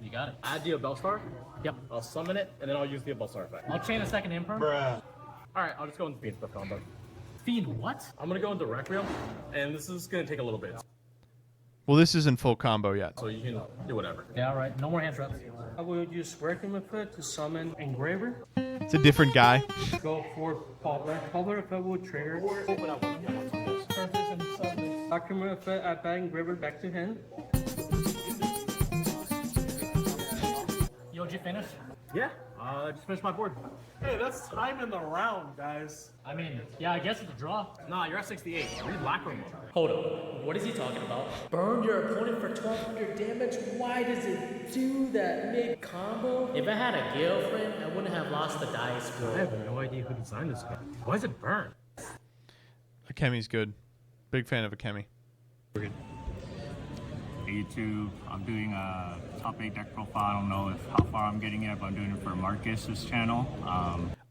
You got it. Add the Bellstar? Yep. I'll summon it, and then I'll use the Bellstar effect. I'll chain a second Emperor. Bruh. Alright, I'll just go into Fiend stuff combo. Fiend what? I'm gonna go into Requiem, and this is gonna take a little bit. Well, this isn't full combo yet. So you can do whatever. Yeah, alright. No more hand traps. I will use Requiem effect to summon Engraver. It's a different guy. Go for Pauper. Pauper effect will trigger. Open up. Surface and summon. Document effect, add back Engraver back to hand. Yo, did you finish? Yeah. Just finished my board. Hey, that's time in the round, guys. I mean, yeah, I guess it's a draw. Nah, you're at 68. Read Lacquer. Hold up. What is he talking about? Burn your opponent for 1200 damage? Why does it do that mid-combo? If I had a girlfriend, I wouldn't have lost the dice, bro. I have no idea who designed this guy. Why is it burn? Akemi's good. Big fan of Akemi. YouTube, I'm doing a top 8 deck profile. I don't know how far I'm getting it, but I'm doing it for Marcus's channel.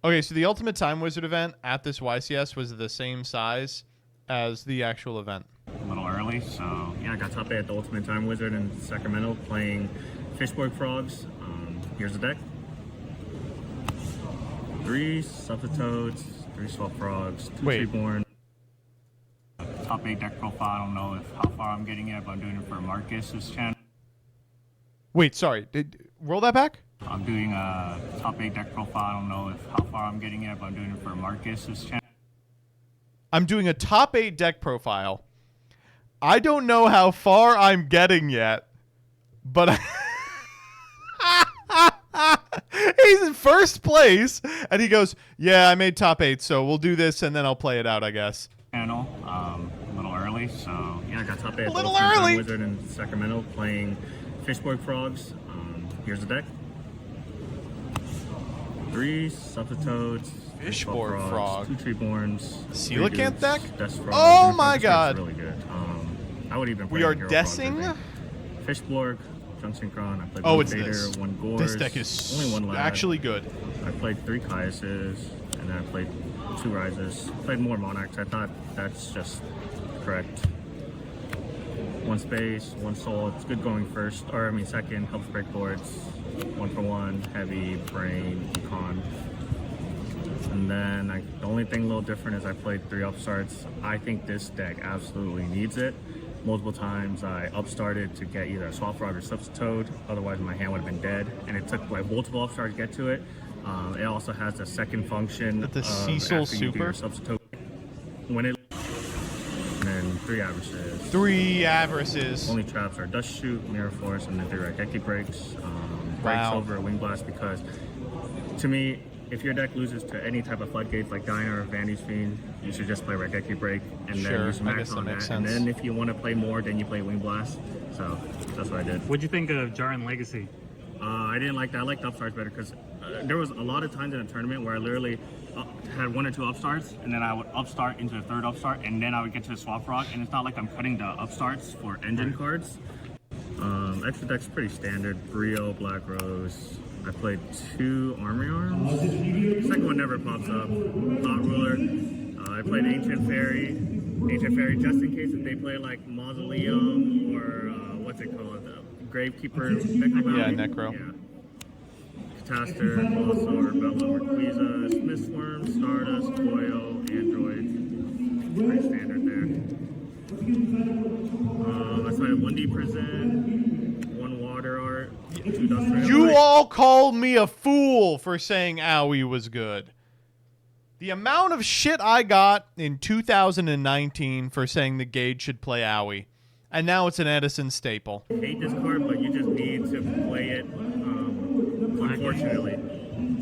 Okay, so the Ultimate Time Wizard event at this YCS was the same size as the actual event. A little early, so yeah, I got top 8 at the Ultimate Time Wizard in Sacramento playing Fishborg Frogs. Here's the deck. 3 Subtoads, 3 Swap Frogs, 2 Treeborn. Top 8 deck profile. I don't know how far I'm getting it, but I'm doing it for Marcus's channel. Wait, sorry. Roll that back? I'm doing a top 8 deck profile. I don't know how far I'm getting it, but I'm doing it for Marcus's channel. I'm doing a top 8 deck profile. I don't know how far I'm getting yet, but he's in first place, and he goes, yeah, I made top 8, so we'll do this, and then I'll play it out, I guess. Channel, a little early, so yeah, I got top 8 a little early. Wizard in Sacramento playing Fishborg Frogs. Here's the deck. 3 Subtoads, Fishborg Frog, 2 Treeborns, Coelacanth deck. Oh my god! Really good. I would even. We are dessing. Fishborg, Junk Synchron. I played one Vader, this. 1 Gorz. This deck is only 1 lad. actually good. I played 3 Caiuses, and then I played 2 Rises. Played more Monarchs. I thought that's just correct. 1 Space, 1 Soul. It's good going first, or I mean second. Helps break boards. 1 for 1, heavy, brain, con. And then the only thing a little different is I played 3 upstarts. I think this deck absolutely needs it. Multiple times I upstarted to get either a Swap Frog or Subtoad, otherwise my hand would have been dead. And it took like multiple upstarts to get to it. It also has the second function the Cecil Super Subtoad. When it and then 3 Averages. 3 Averages. Only traps are Dust Shoot, Mirror Force, and then 3 Raigeki Breaks. Breaks over Wing Blast because, to me, if your deck loses to any type of floodgates like Dyna or Vanity's Fiend, you should just play Raigeki Break and then use Max on that. And then if you want to play more, then you play Wing Blast. So that's what I did. What'd you think of Jarran Legacy? I didn't like that. I liked Upstarts better because there was a lot of times in a tournament where I literally had 1 or 2 upstarts, and then I would upstart into the 3rd upstart, and then I would get to the swap frog, and it's not like I'm cutting the upstarts for engine cards. Extra deck's pretty standard. Brio, Black Rose. I played 2 Armory Arms. Second one never pops up. Thought Ruler. I played Ancient Fairy. Ancient Fairy just in case if they play like Mausoleum or what's it called? Gravekeeper. Yeah, Necro. Yeah. Catastor, Colossal, Bella, Marquisa, Smithsworm, Stardust, Coil, Android. Pretty standard there. I played 1D Prison, 1 Water Art, 2 Dust Rail. You all called me a fool for saying Owie was good. The amount of shit I got in 2019 for saying the Gauge should play Owie. And now it's an Edison staple. I hate this card, but you just need to play it, unfortunately.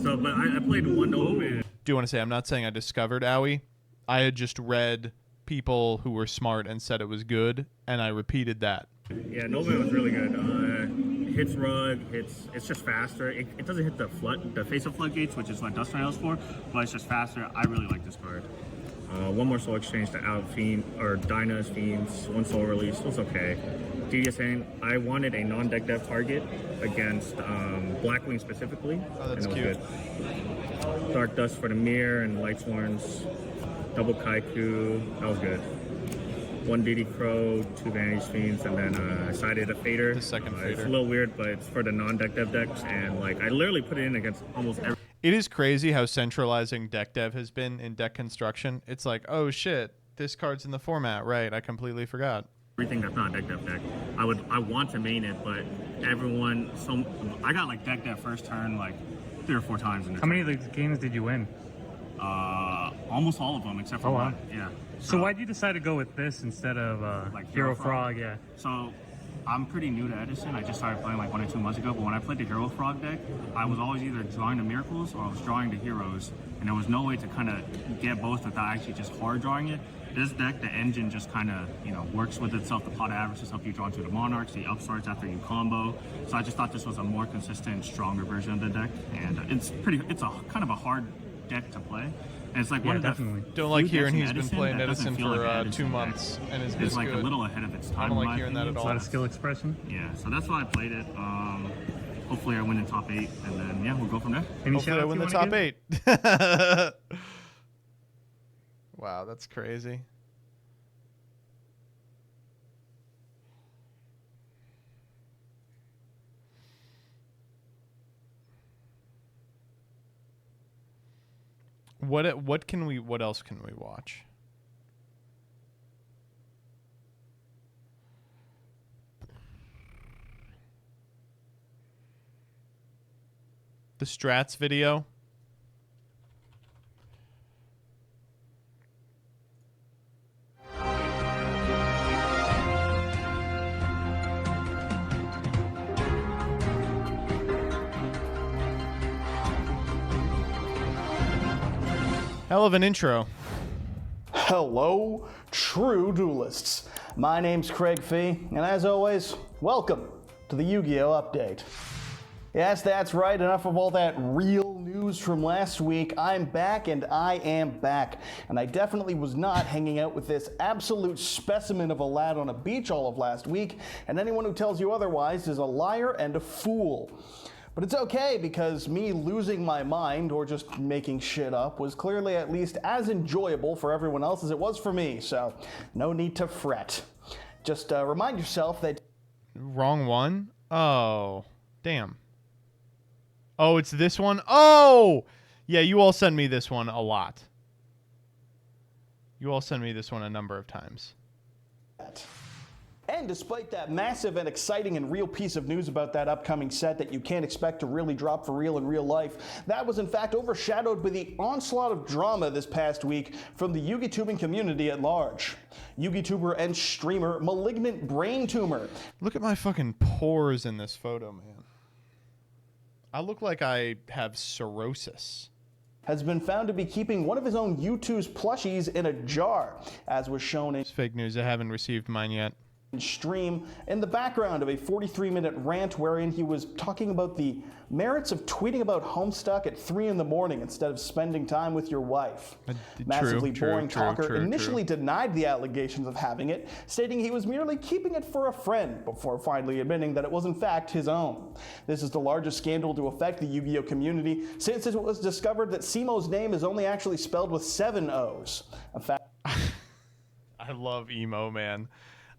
So, but I played 1 Omen. Do you want to say, I'm not saying I discovered Owie. I had just read people who were smart and said it was good, and I repeated that. Yeah, Nova was really good. Hits rug, it's just faster. It doesn't hit the face-up floodgates, which is what Dust Rail is for, but it's just faster. I really like this card. 1 more soul exchange to out Fiend, or Dyna's Fiends, 1 soul release, was okay. DDSing, I wanted a non-deck dev target against Blackwing specifically. Oh, that's and it cute. was good. Dark Dust for the Mirror and Lightsworns, double Kaiku, that was good. 1 DD Crow, 2 Vanity's Fiends, and then I sided a Fader. The second It's Fader. a little weird, but it's for the non-deck dev decks, and like I literally put it in against almost every. It is crazy how centralizing deck dev has been in deck construction. It's like, oh shit, this card's in the format. Right, I completely forgot. Everything that's not deck dev deck. I want to main it, but everyone, I got like deck dev first turn like 3 or 4 times. How many of the games did you win? Almost all of them except for one. Yeah. So why'd you decide to go with this instead of like Hero Frog? Yeah. So I'm pretty new to Edison. I just started playing like 1 or 2 months ago, but when I played the Hero Frog deck, I was always either drawing the Miracles or I was drawing the Heroes, and there was no way to kind of get both without actually just hard drawing it. This deck, the engine just kind of, works with itself. The pot averages help you draw into the Monarchs, the upstarts after you combo. So I just thought this was a more consistent, stronger version of the deck, and it's a kind of a hard deck to play. And it's like one of definitely. the Don't like few hearing decks he's in been playing that Edison doesn't feel for like an 2 Edison months deck. and is It's this like good. a little ahead of its time. I don't in like my hearing that opinion. at all. A lot of skill expression. Yeah, so that's why I played it. Hopefully I win in top 8, and then yeah, we'll go from there. Any Hopefully I shout-outs win you the wanna top give? 8. Wow, that's crazy. What else can we watch? The Strats video. Hell of an intro. Hello, true duelists. My name's Craig Fee, and as always, welcome to the Yu-Gi-Oh! Update. Yes, that's right, enough of all that real news from last week. I'm back, and I am back. And I definitely was not hanging out with this absolute specimen of a lad on a beach all of last week, and anyone who tells you otherwise is a liar and a fool. But it's okay, because me losing my mind or just making shit up was clearly at least as enjoyable for everyone else as it was for me, so no need to fret. Just remind yourself that... Wrong one? Oh, damn. Oh, it's this one? Oh! Yeah, you all send me this one a lot. You all send me this one a number of times. And despite that massive and exciting and real piece of news about that upcoming set that you can't expect to really drop for real in real life, that was in fact overshadowed by the onslaught of drama this past week from the Yu-Gi-Tubing community at large. Yu-Gi-Tuber and streamer Malignant Brain Tumor. Look at my fucking pores in this photo, man. I look like I have cirrhosis. Has been found to be keeping one of his own U2's plushies in a jar, as was shown in... It's fake news. I haven't received mine yet. stream in the background of a 43-minute rant wherein he was talking about the merits of tweeting about Homestuck at 3 in the morning instead of spending time with your wife. Massively boring talker initially denied the allegations of having it, stating he was merely keeping it for a friend before finally admitting that it was in fact his own. This is the largest scandal to affect the Yu-Gi-Oh community since it was discovered that Simo's name is only actually spelled with 7 O's. A fact I love emo, man.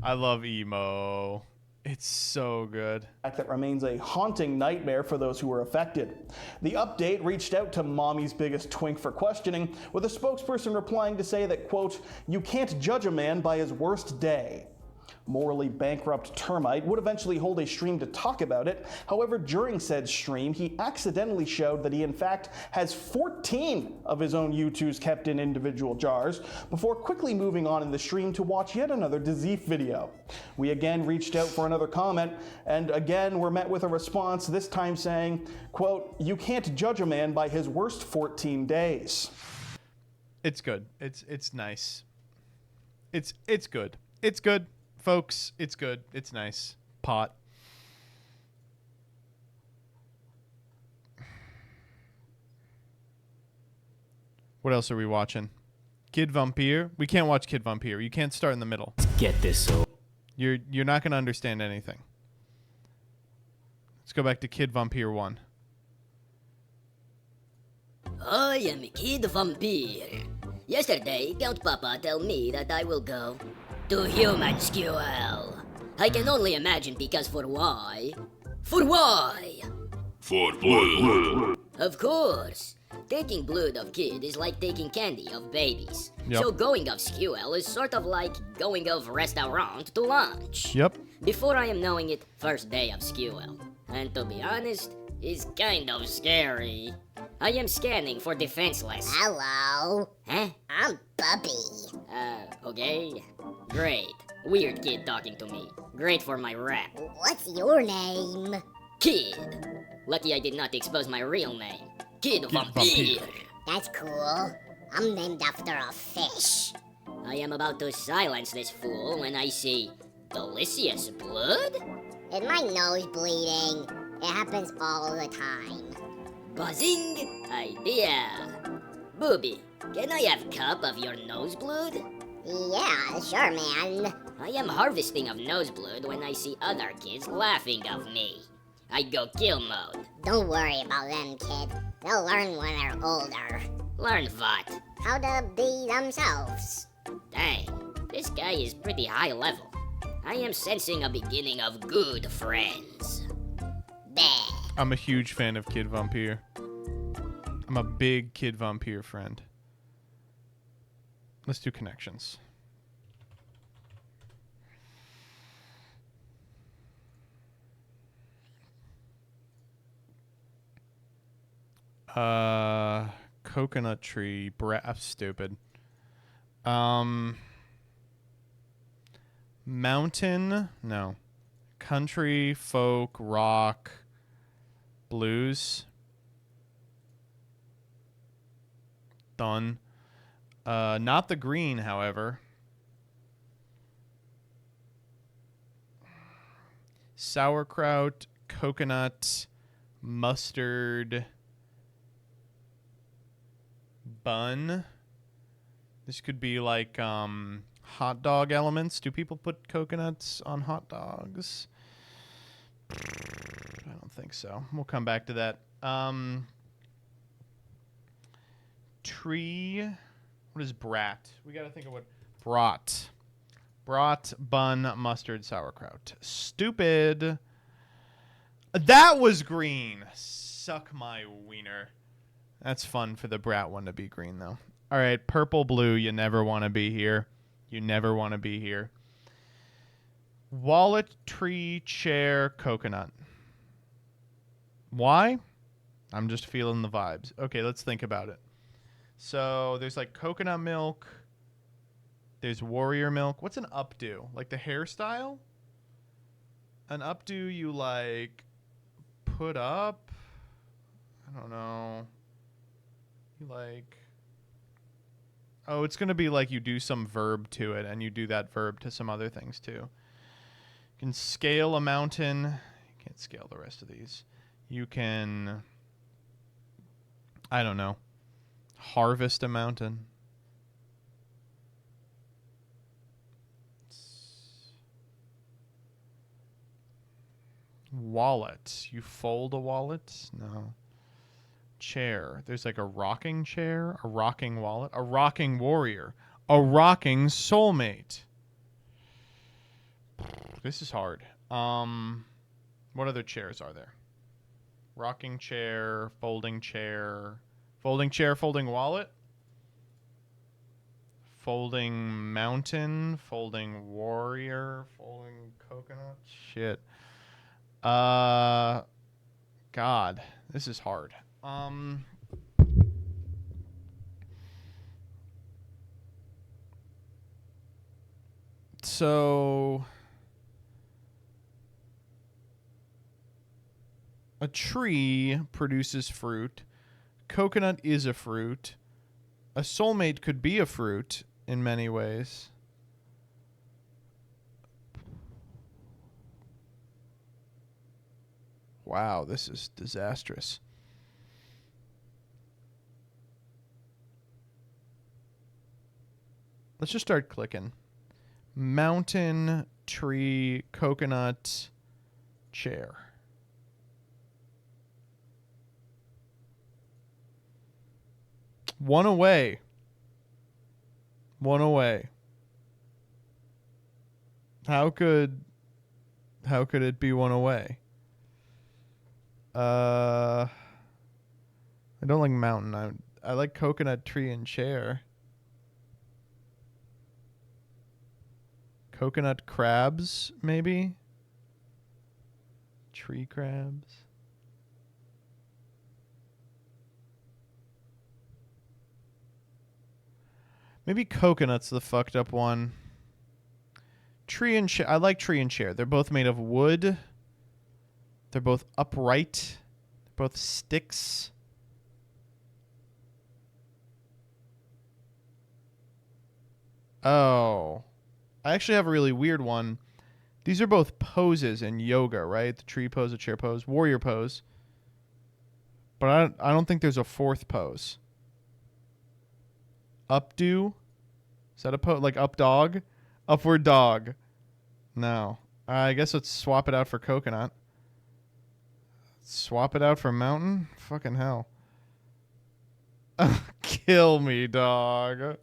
I love emo. It's so good. That remains a haunting nightmare for those who were affected. The update reached out to Mommy's biggest twink for questioning, with a spokesperson replying to say that, quote, "You can't judge a man by his worst day." Morally bankrupt Termite would eventually hold a stream to talk about it. However, during said stream, he accidentally showed that he in fact has 14 of his own U2s kept in individual jars, before quickly moving on in the stream to watch yet another Dzeef video. We again reached out for another comment, and again were met with a response, this time saying, quote, "You can't judge a man by his worst 14 days. It's good. It's nice. It's good. It's good. Folks, it's good. It's nice. Pot. What else are we watching? Kid Vampire? We can't watch Kid Vampire. You can't start in the middle. Get this over. You're not going to understand anything. Let's go back to Kid Vampire 1. I am Kid Vampire. Yesterday, Count Papa told me that I will go to human duel. I can only imagine because for why? For why? For blood. Of course. Taking blood of kid is like taking candy of babies. Yep. So going of squirrel is sort of like going of restaurant to lunch. Yep. Before I am knowing it, first day of squirrel. And to be honest, is kind of scary. I am scanning for defenseless. Hello. Huh? I'm Bubby. Okay. Great. Weird kid talking to me. Great for my rap. What's your name? Kid. Lucky I did not expose my real name. Kid Vampire. That's cool. I'm named after a fish. I am about to silence this fool when I see delicious blood? Is my nose bleeding? It happens all the time. Buzzing idea. Booby, can I have cup of your noseblood? Yeah, sure, man. I am harvesting of noseblood when I see other kids laughing of me. I go kill mode. Don't worry about them, kid. They'll learn when they're older. Learn what? How to be themselves. Dang, this guy is pretty high level. I am sensing a beginning of good friends. Bah. I'm a huge fan of Kid Vampire. I'm a big Kid Vampire friend. Let's do connections. Coconut tree. Stupid. Mountain. No. Country, folk, rock, blues. Done. Not the green, however. Sauerkraut, coconut, mustard, bun. This could be like hot dog elements. Do people put coconuts on hot dogs? I don't think so. We'll come back to that. Tree. What is brat? We got to think of what. Brat. Brat, bun, mustard, sauerkraut. Stupid. That was green. Suck my wiener. That's fun for the brat one to be green, though. All right, purple, blue. You never want to be here. You never want to be here. Wallet, tree, chair, coconut. Why? I'm just feeling the vibes. Okay, let's think about it. So there's like coconut milk. There's warrior milk. What's an updo? Like the hairstyle? An updo you like put up? I don't know. You like... Oh, it's going to be like you do some verb to it and you do that verb to some other things too. You can scale a mountain. You can't scale the rest of these. You can, I don't know, harvest a mountain. Wallet. You fold a wallet? No. Chair. There's like a rocking chair, a rocking wallet, a rocking warrior, a rocking soulmate. This is hard. What other chairs are there? Rocking chair, folding chair, folding wallet, folding mountain, folding warrior, folding coconut. Shit. God, this is hard. So a tree produces fruit. Coconut is a fruit. A soulmate could be a fruit in many ways. Wow, this is disastrous. Let's just start clicking. Mountain, tree, coconut, chair. One away. One away. How could it be one away? I don't like mountain. I like coconut, tree, and chair. Coconut crabs, maybe? Tree crabs. Maybe coconut's the fucked up one. Tree and chair. I like tree and chair. They're both made of wood. They're both upright. They're both sticks. Oh. I actually have a really weird one. These are both poses in yoga, right? The tree pose, the chair pose, warrior pose. But I don't think there's a fourth pose. Updo? Is that a pose? Like up dog? Upward dog. No. I guess let's swap it out for coconut. Swap it out for mountain? Fucking hell. Kill me, dog.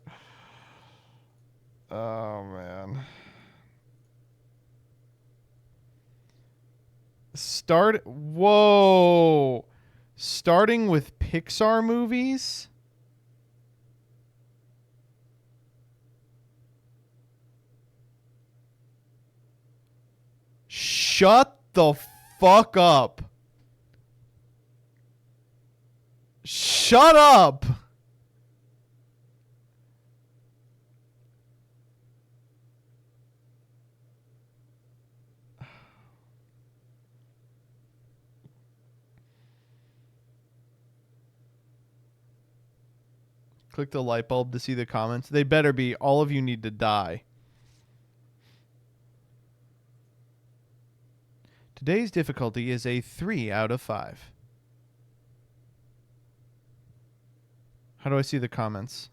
Oh, man. Whoa. Starting with Pixar movies? Shut the fuck up. Shut up. Click the light bulb to see the comments. They better be. All of you need to die. Today's difficulty is a 3 out of 5. How do I see the comments?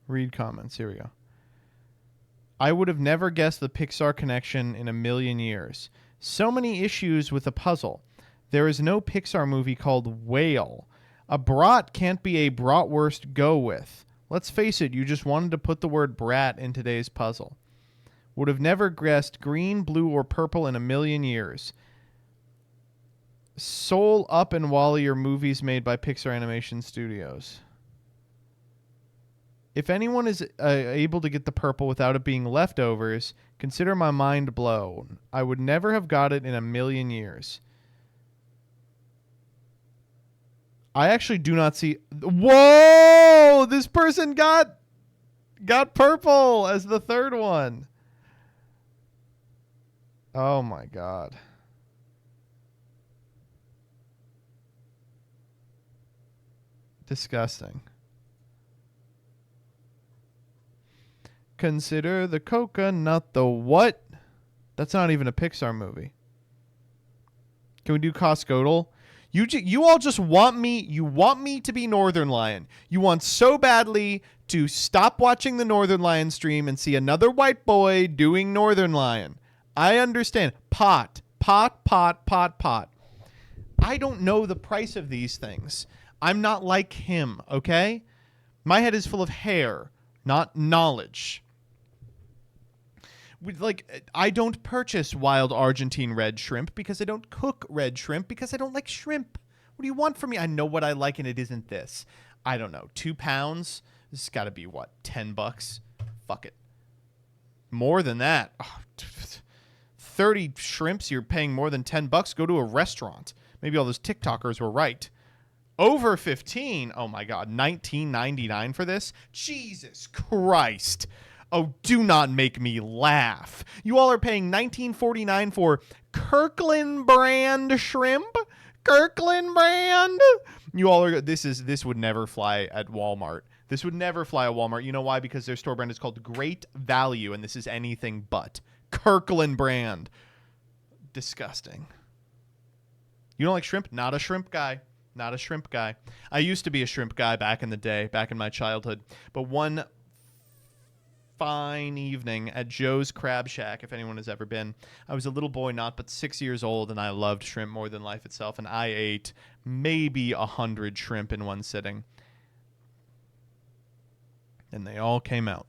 Read comments. Here we go. I would have never guessed the Pixar connection in a million years. So many issues with the puzzle. There is no Pixar movie called Whale. A brat can't be a bratwurst go with. Let's face it, you just wanted to put the word brat in today's puzzle. Would have never guessed green, blue, or purple in a million years. Soul, Up, and Wall-E are movies made by Pixar Animation Studios. If anyone is able to get the purple without it being leftovers, consider my mind blown. I would never have got it in a million years. I actually do not see... Whoa! This person got purple as the third one. Oh my god. Disgusting. Consider the coconut the what? That's not even a Pixar movie. Can we do Coscodal? You all just want me. You want me to be Northern Lion. You want so badly to stop watching the Northern Lion stream and see another white boy doing Northern Lion. I understand. Pot. I don't know the price of these things. I'm not like him, okay? My head is full of hair, not knowledge. I don't purchase wild Argentine red shrimp because I don't cook red shrimp because I don't like shrimp. What do you want from me? I know what I like and it isn't this. I don't know. 2 pounds? This has got to be what? $10? Fuck it. More than that. Oh, 30 shrimps, you're paying more than $10. Go to a restaurant. Maybe all those TikTokers were right. Over 15. Oh my God. $19.99 for this? Jesus Christ. Oh, do not make me laugh. You all are paying $19.49 for Kirkland brand shrimp? Kirkland brand? You all are, this would never fly at Walmart. This would never fly at Walmart. You know why? Because their store brand is called Great Value, and this is anything but. Kirkland brand. Disgusting. You don't like shrimp? Not a shrimp guy. Not a shrimp guy. I used to be a shrimp guy back in the day, back in my childhood. But one fine evening at Joe's Crab Shack, if anyone has ever been, I was a little boy, not but 6 years old, and I loved shrimp more than life itself, and I ate maybe 100 shrimp in one sitting. And they all came out.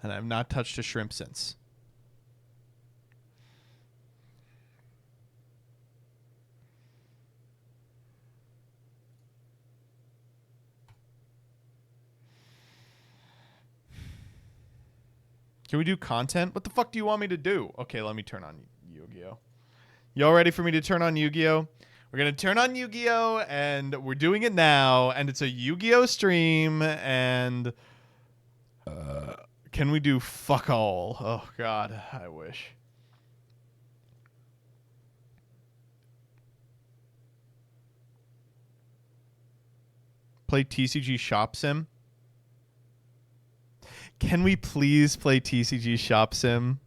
And I've not touched a shrimp since. Can we do content? What the fuck do you want me to do? Okay, let me turn on Yugioh. Y'all ready for me to turn on Yugioh? We're going to turn on Yugioh, and we're doing it now, and it's a Yugioh stream, and can we do fuck all? Oh, God, I wish. Play TCG Shop Sim? Can we please play TCG Shop Sim?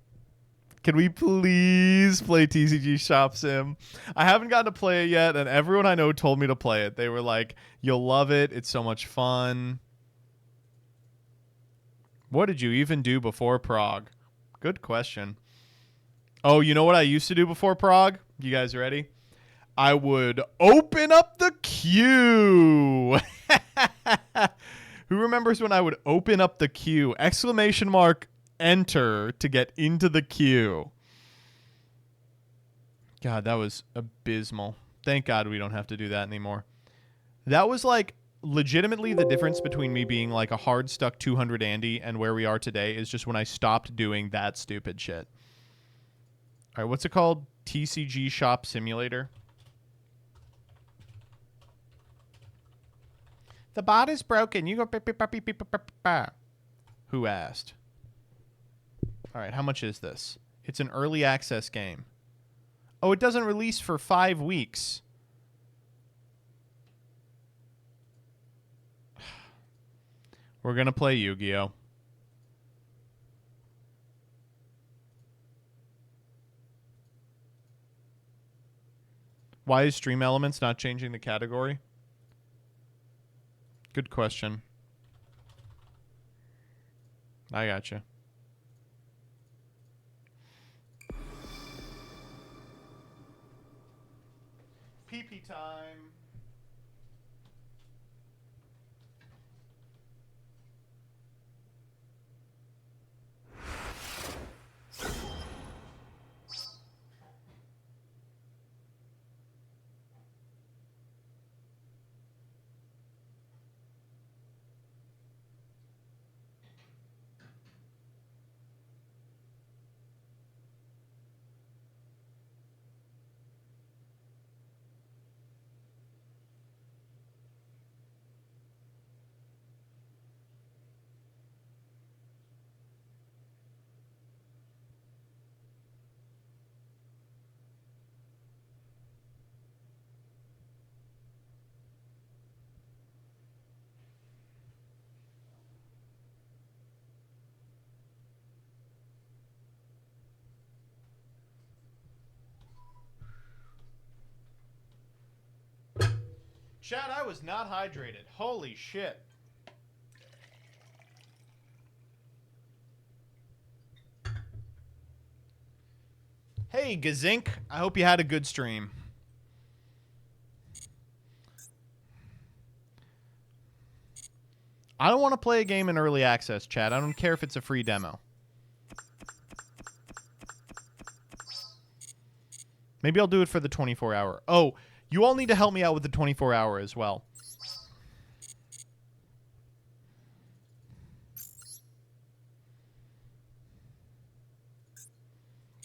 Can we please play TCG Shop Sim? I haven't gotten to play it yet, and everyone I know told me to play it. They were like, you'll love it. It's so much fun. What did you even do before Prague? Good question. Oh, you know what I used to do before Prague? You guys ready? I would open up the queue. Who remembers when I would open up the queue? Exclamation mark enter to get into the queue. God, that was abysmal. Thank God we don't have to do that anymore. That was like legitimately the difference between me being like a hard stuck 200 Andy and where we are today is just when I stopped doing that stupid shit. All right, what's it called? TCG Shop Simulator. The bot is broken. You go. Who asked? All right, how much is this? It's an early access game. Oh, it doesn't release for 5 weeks. We're going to play Yu-Gi-Oh! Why is Stream Elements not changing the category? Good question. I gotcha. PP time. Chat, I was not hydrated. Holy shit. Hey, Gazink. I hope you had a good stream. I don't want to play a game in early access, chat. I don't care if it's a free demo. Maybe I'll do it for the 24-hour. Oh, you all need to help me out with the 24-hour as well.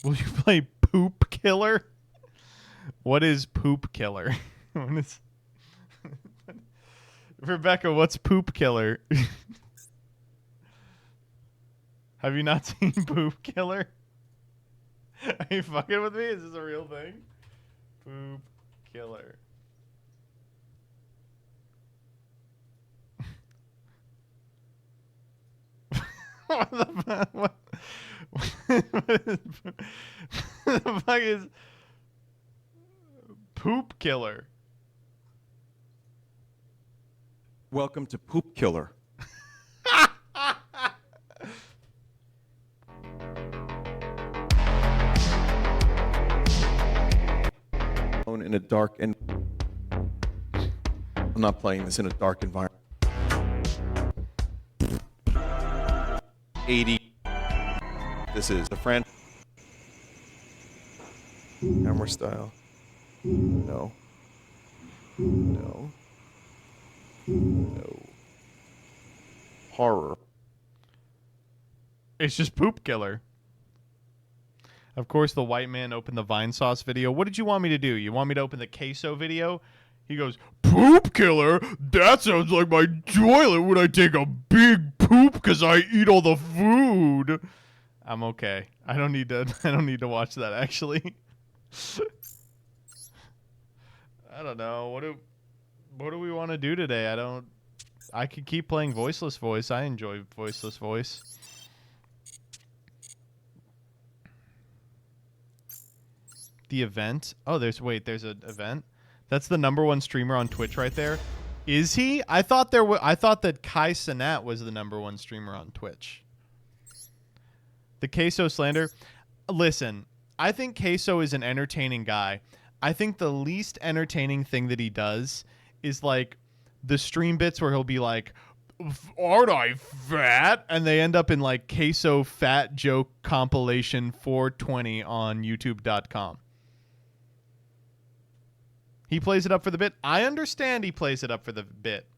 Will you play Poop Killer? What is Poop Killer? What is... Rebecca, what's Poop Killer? Have you not seen Poop Killer? Are you fucking with me? Is this a real thing? Poop Killer. What the fuck? What the fuck is Poop Killer? Welcome to Poop Killer. In a dark and I'm not playing this in a dark environment. 80. This is a friend. Hammer style. No. No. No. Horror. It's just Poop Killer. Of course, the white man opened the Vine Sauce video. What did you want me to do? You want me to open the queso video? He goes, Poop Killer? That sounds like my toilet when I take a big poop because I eat all the food. I'm okay. I don't need to watch that, actually. I don't know. What do we want to do today? I could keep playing Voiceless Voice. I enjoy Voiceless Voice. The event? Oh, there's an event? That's the #1 streamer on Twitch right there. Is he? I thought that Kai Cenat was the #1 streamer on Twitch. The Queso slander. Listen, I think Queso is an entertaining guy. I think the least entertaining thing that he does is like the stream bits where he'll be like, aren't I fat? And they end up in like Queso fat joke compilation 420 on youtube.com. He plays it up for the bit. I understand he plays it up for the bit.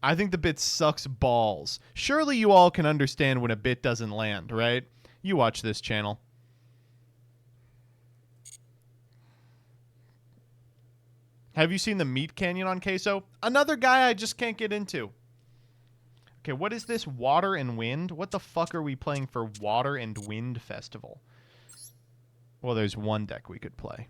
I think the bit sucks balls. Surely you all can understand when a bit doesn't land, right? You watch this channel. Have you seen the Meat Canyon on Queso? Another guy I just can't get into. Okay, what is this? Water and Wind? What the fuck are we playing for Water and Wind Festival? Well, there's one deck we could play.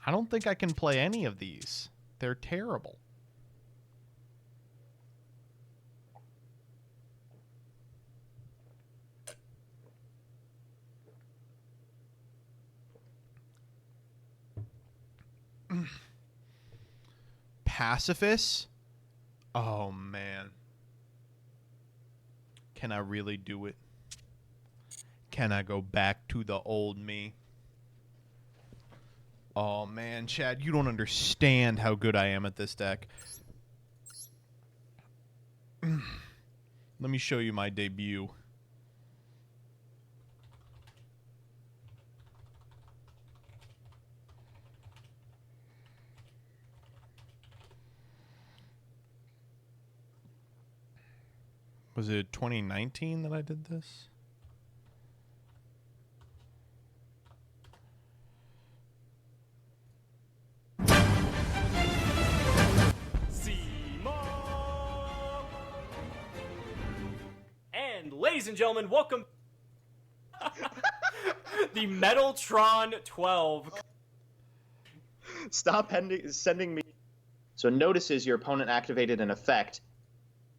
I don't think I can play any of these. They're terrible. Pacifist? Oh, man. Can I really do it? Can I go back to the old me? Oh, man, Chad, you don't understand how good I am at this deck. Let me show you my debut. Was it 2019 that I did this? And ladies and gentlemen, welcome the Metaltron 12. Stop sending me. So notices your opponent activated an effect.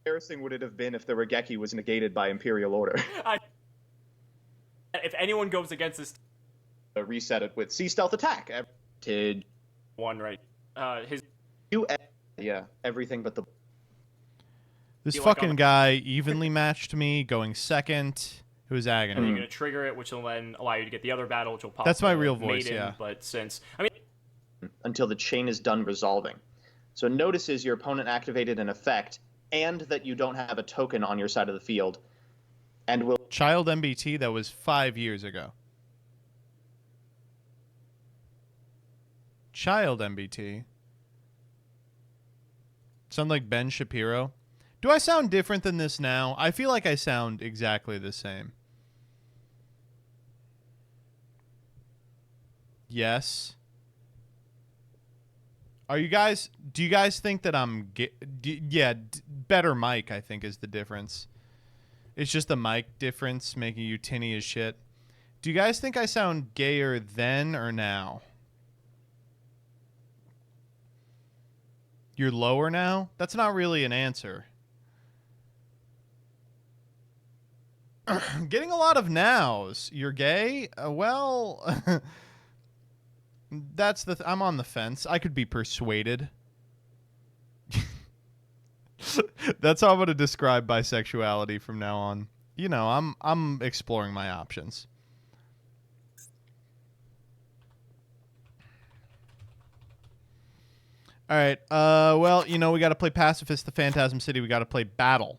How embarrassing would it have been if the Regeki was negated by Imperial Order? If anyone goes against this, reset it with Sea Stealth Attack. One right. His. Yeah, everything but the. This You like fucking on- guy evenly matched me, going second. It was And agony. you're gonna trigger it, which will then allow you to get the other battle, which will pop. That's my the real voice, maiden, yeah. But since I mean, until the chain is done resolving. So notices your opponent activated an effect and that you don't have a token on your side of the field, and will. Child MBT, that was 5 years ago. Child MBT. Sound like Ben Shapiro. Do I sound different than this now? I feel like I sound exactly the same. Yes. Are you guys... Do you guys think that I'm... better mic, I think, is the difference. It's just the mic difference making you tinny as shit. Do you guys think I sound gayer then or now? You're lower now? That's not really an answer. Getting a lot of nows. You're gay? Well, that's the... I'm on the fence. I could be persuaded. That's how I'm going to describe bisexuality from now on. You know, I'm exploring my options. All right. Well, you know, we got to play Pacifist the Phantasm City. We got to play Battle.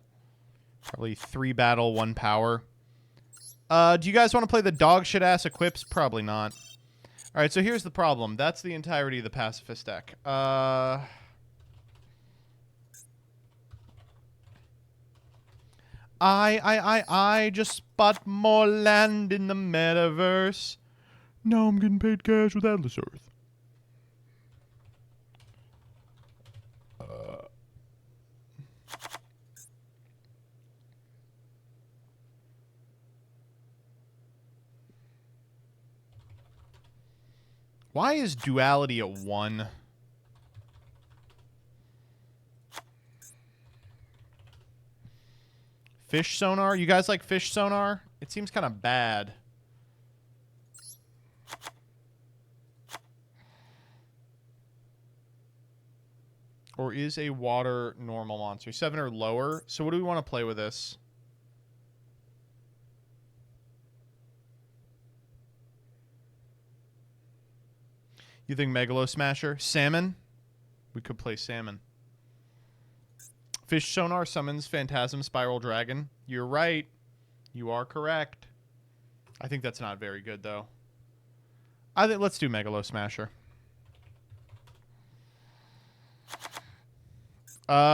Probably 3 battle, 1 power. Do you guys want to play the dog shit ass equips? Probably not. All right, so here's the problem. That's the entirety of the Pacifist deck. I just bought more land in the metaverse. Now I'm getting paid cash with Atlas Earth. Why is duality a 1? Fish sonar? You guys like fish sonar? It seems kind of bad. Or is a water normal monster? 7 or lower. So what do we want to play with this? You think Megalo Smasher? Salmon? We could play Salmon. Fish Sonar summons Phantasm Spiral Dragon. You're right. You are correct. I think that's not very good, though. I think let's do Megalo Smasher. Yikes.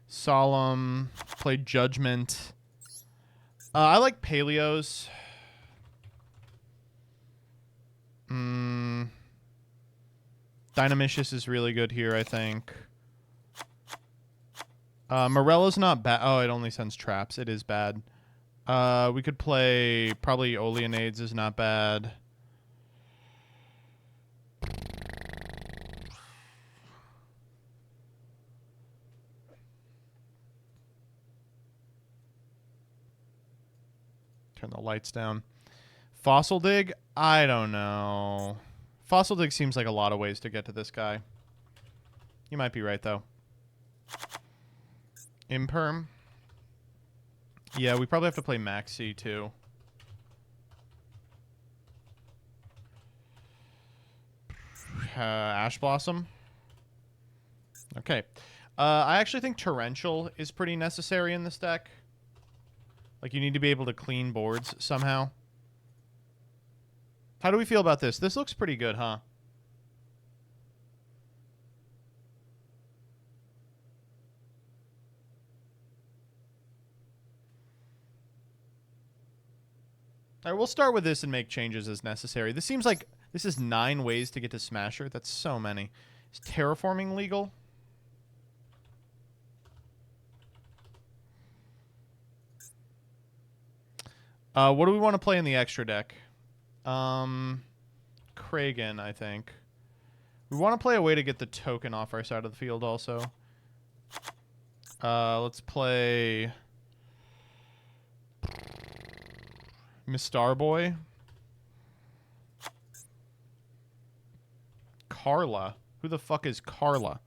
Solemn. Play Judgment. I like Paleos. Dynamicious is really good here, I think. Morella's not bad. Oh, it only sends traps. It is bad. We could play... Probably Oleanades is not bad. Turn the lights down. Fossil Dig? I don't know. Fossil Dig seems like a lot of ways to get to this guy. You might be right, though. Imperm? Yeah, we probably have to play Maxi, too. Ash Blossom? Okay. I actually think Torrential is pretty necessary in this deck. Like, you need to be able to clean boards somehow. How do we feel about this? This looks pretty good, huh? All right, we'll start with this and make changes as necessary. This seems like this is 9 ways to get to Smasher. That's so many. Is terraforming legal? What do we want to play in the extra deck? Kragan, I think. We want to play a way to get the token off our side of the field also. Let's play Miss Starboy. Carla. Who the fuck is Carla?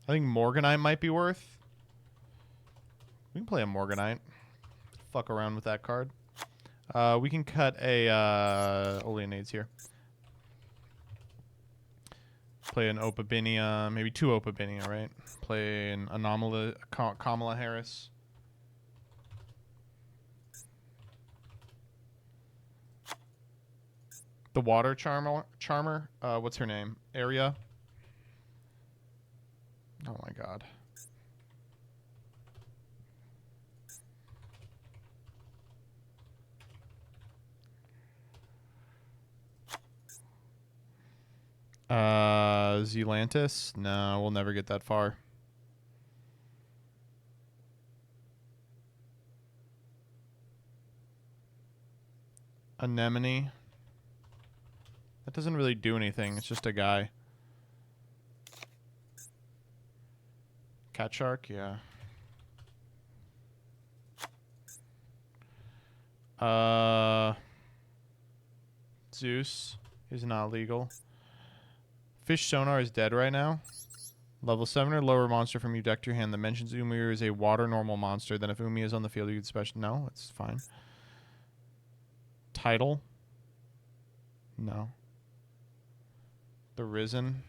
I think Morganite might be worth. We can play a Morganite. Fuck around with that card. We can cut a Oleanades here. Play an Opabinia, maybe 2 Opabinia, right? Play an Anomaly, Kamala Harris. The Water Charmer. What's her name? Area. Oh my god. Zealantis? No, we'll never get that far. Anemone. That doesn't really do anything. It's just a guy. Cat Shark? Yeah. Zeus is not legal. Fish Sonar is dead right now. Level 7 or lower monster from your deck to your hand that mentions Umir is a water normal monster. Then if Umi is on the field, you can special... No, it's fine. Title? No. The Risen?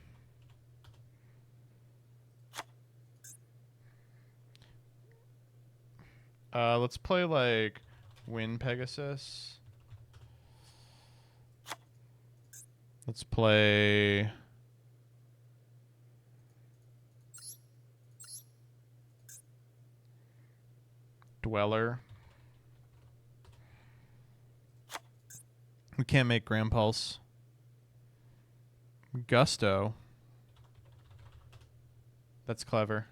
Let's play, like, Wind Pegasus. Let's play... Dweller. We can't make Grand Pulse. Gusto. That's clever.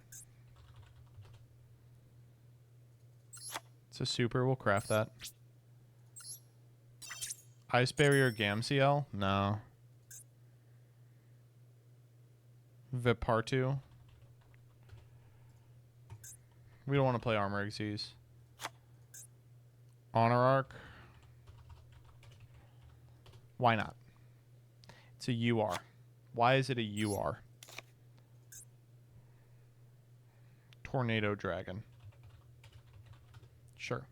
It's a super. We'll craft that. Ice Barrier Gamciel? No. Vipartu. We don't want to play Armor Xyz. Honor Arc. Why not? It's a UR. Why is it a UR? Tornado Dragon. Sure.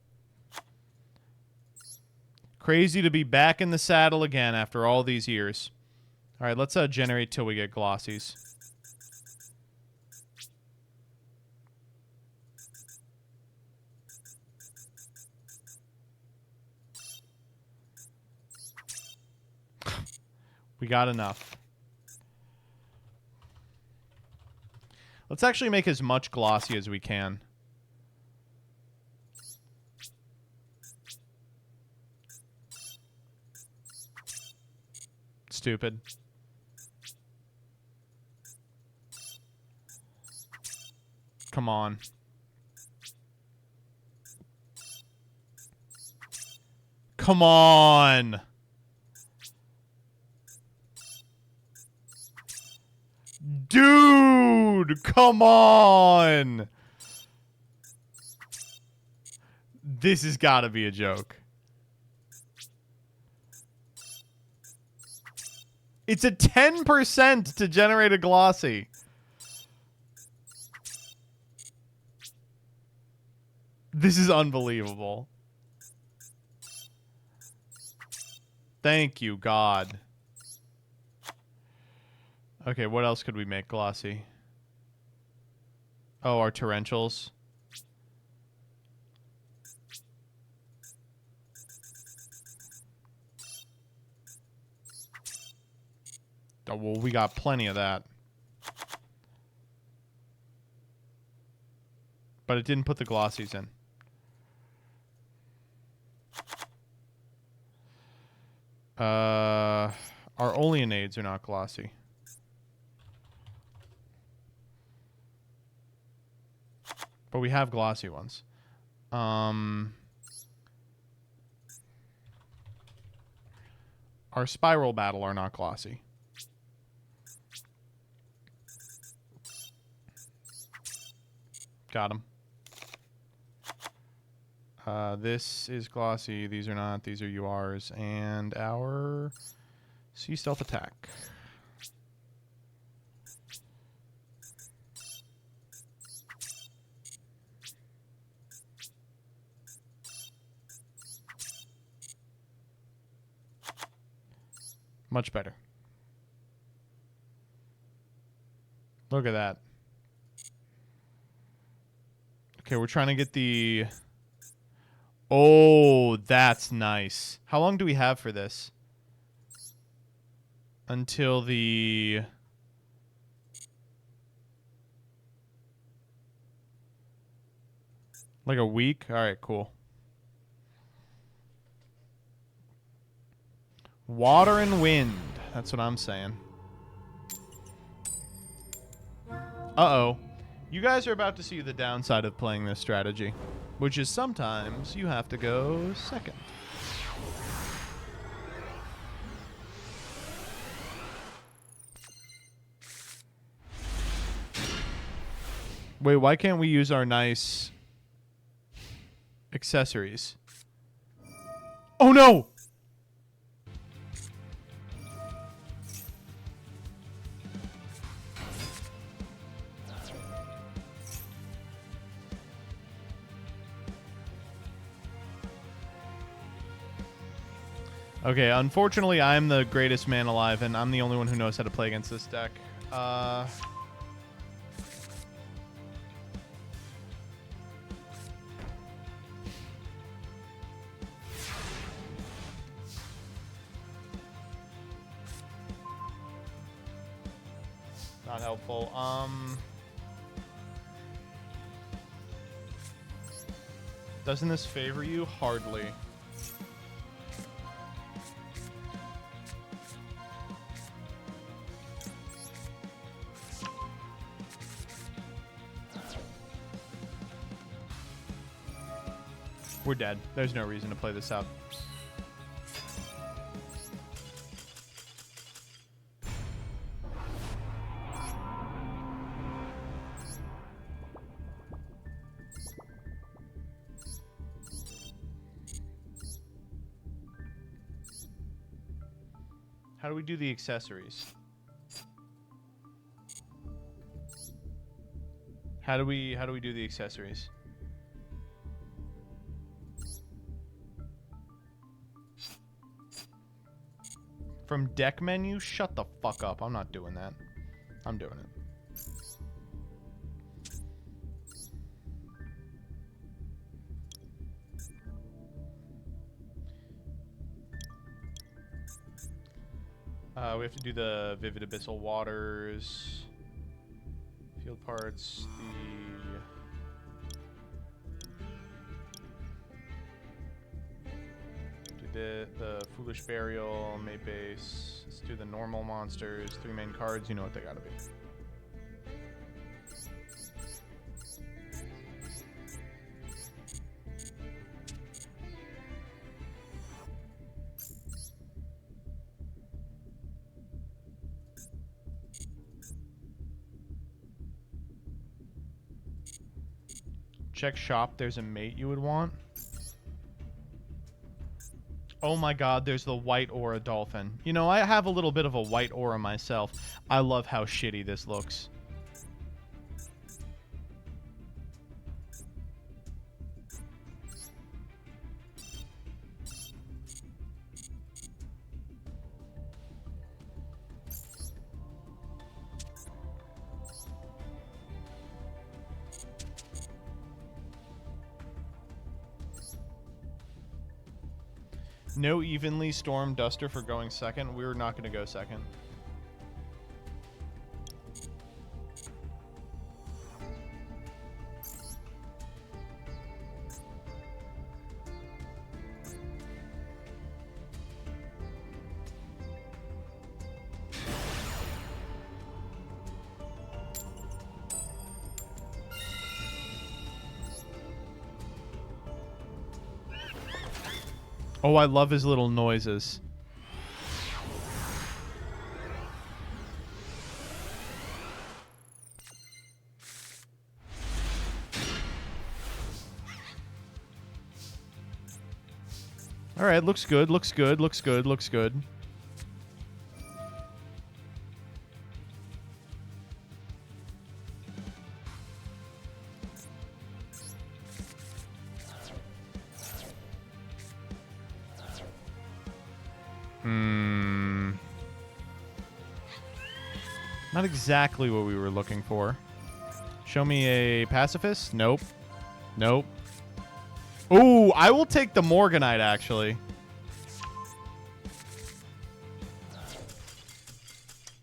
Crazy to be back in the saddle again after all these years. All right, let's generate till we get glossies. We got enough. Let's actually make as much glossy as we can. Stupid. Come on. Come on. Dude, come on. This has got to be a joke. It's a 10% to generate a glossy. This is unbelievable. Thank you, God. Okay, what else could we make glossy? Oh, our torrentials. Oh, well, we got plenty of that. But it didn't put the glossies in. Our Oleanades are not glossy. But we have glossy ones. Our spiral battle are not glossy. Got him. This is glossy. These are not. These are URs. And our sea stealth attack. Much better. Look at that. Okay, we're trying to get the... Oh, that's nice. How long do we have for this? Until the... Like a week? Alright, cool. Water and wind. That's what I'm saying. Uh-oh. You guys are about to see the downside of playing this strategy, which is sometimes you have to go second. Wait, why can't we use our nice accessories? Oh no! Okay, unfortunately, I'm the greatest man alive, and I'm the only one who knows how to play against this deck. Not helpful. Doesn't this favor you? Hardly. We're dead. There's no reason to play this out. How do we do the accessories? How do we do the accessories? From deck menu? Shut the fuck up. I'm not doing that. I'm doing it. We have to do the Vivid Abyssal Waters. Field parts. The Foolish Burial, May Base. Let's do the normal monsters. 3 main cards, you know what they gotta be. Check shop, there's a mate you would want. Oh my god, there's the white aura dolphin. You know, I have a little bit of a white aura myself. I love how shitty this looks. No evenly storm duster for going second. We're not going to go second. Oh, I love his little noises. All right, looks good, looks good, looks good, looks good. Not exactly what we were looking for. Show me a pacifist? Nope. Nope. Ooh, I will take the Morganite, actually.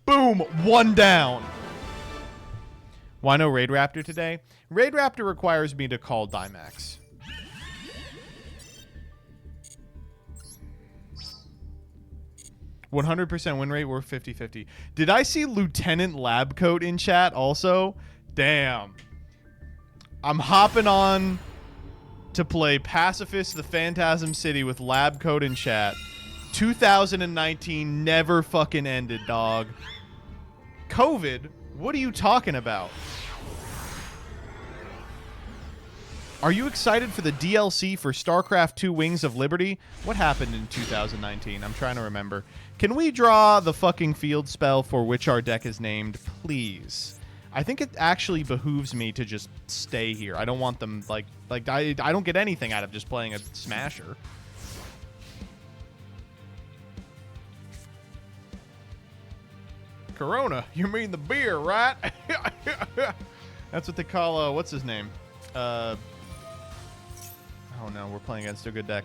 Boom! One down. Why no Raid Raptor today? Raid Raptor requires me to call Dimax. %100 win rate. We're 50-50. Did I see Lieutenant Labcoat in chat also? Damn. I'm hopping on to play Pacifist the Phantasm City with Labcoat in chat. 2019 never fucking ended, dog. COVID? What are you talking about? Are you excited for the DLC for StarCraft 2 Wings of Liberty? What happened in 2019? I'm trying to remember. Can we draw the fucking field spell for which our deck is named, please? I think it actually behooves me to just stay here. I don't want them, like I don't get anything out of just playing a Smasher. Corona, you mean the beer, right? That's what they call, what's his name? Oh no, we're playing against a good deck.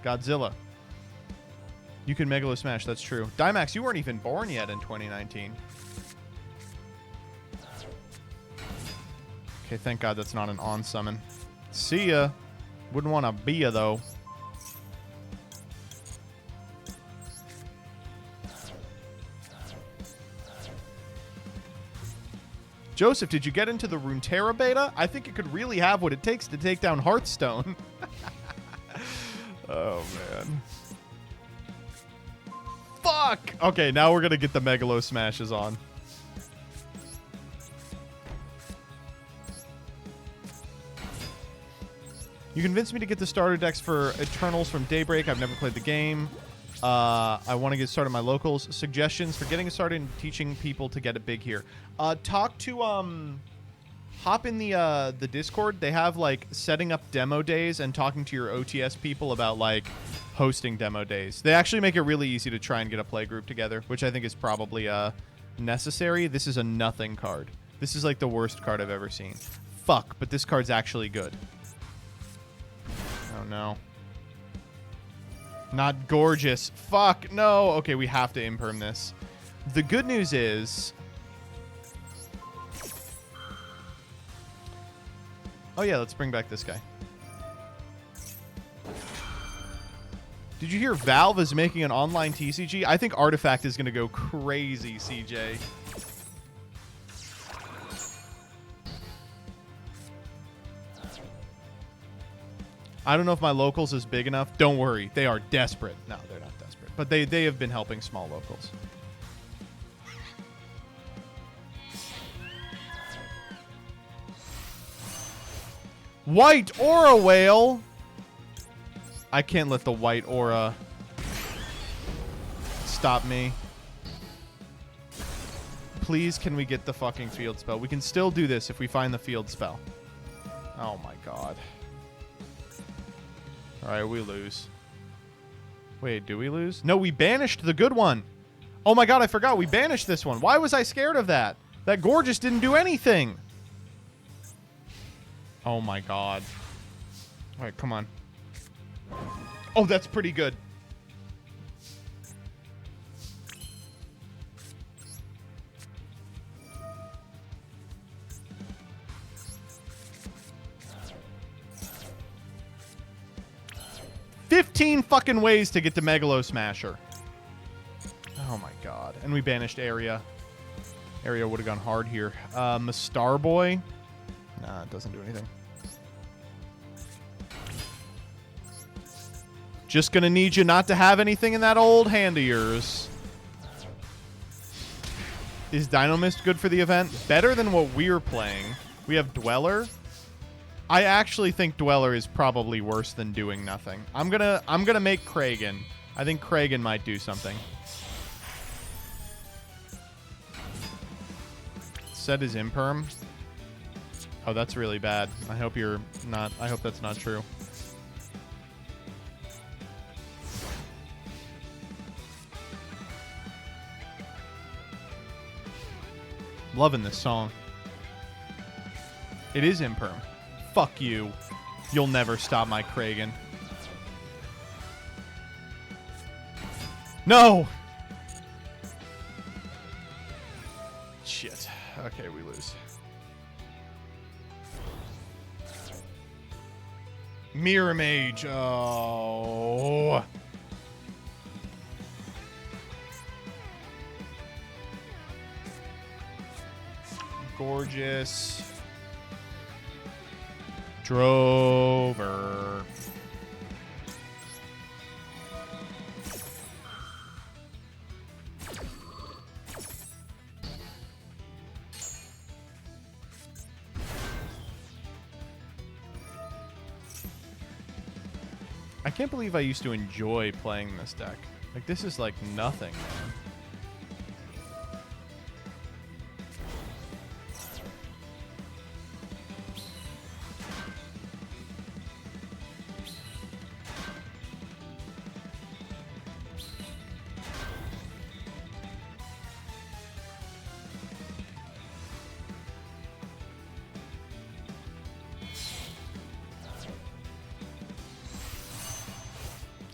Godzilla. You can Megalo Smash, that's true. Dimax, you weren't even born yet in 2019. Okay, thank God that's not an on summon. See ya. Wouldn't want to be ya, though. Joseph, did you get into the Runeterra beta? I think it could really have what it takes to take down Hearthstone. Oh, man. Fuck! Okay, now we're going to get the Megalo Smashes on. You convinced me to get the starter decks for Eternals from Daybreak. I've never played the game. I want to get started on my locals. Suggestions for getting started and teaching people to get it big here. Talk to hop in the Discord. They have like setting up demo days and talking to your OTS people about like hosting demo days. They actually make it really easy to try and get a play group together, which I think is probably necessary. This is a nothing card. This is like the worst card I've ever seen. Fuck, but this card's actually good. Oh no. Not gorgeous. Fuck, no. Okay, we have to imperm this. The good news is... Oh yeah, let's bring back this guy. Did you hear Valve is making an online TCG? I think Artifact is going to go crazy, CJ. I don't know if my locals is big enough. Don't worry. They are desperate. No, they're not desperate. But they have been helping small locals. White Aura Whale! I can't let the White Aura stop me. Please, can we get the fucking field spell? We can still do this if we find the field spell. Oh my god. Alright, we lose. Wait, do we lose? No, we banished the good one. Oh my god, I forgot. We banished this one. Why was I scared of that? That Gorgeous didn't do anything. Oh my god. Alright, come on. Oh, that's pretty good. $15 fucking ways to get to Megalo Smasher. Oh my god. And we banished Area. Area would have gone hard here. Starboy. Nah, it doesn't do anything. Just gonna need you not to have anything in that old hand of yours. Is Dynamist good for the event? Better than what we're playing. We have Dweller. I actually think Dweller is probably worse than doing nothing. I'm gonna make Kragan. I think Kragan might do something. Set is imperm. Oh, that's really bad. I hope you're not. I hope that's not true. Loving this song. It is imperm. Fuck you. You'll never stop my Kragan. No! Shit. Okay, we lose. Mirror Mage. Oh. Gorgeous. Drover. I can't believe I used to enjoy playing this deck. Like, this is like nothing, man.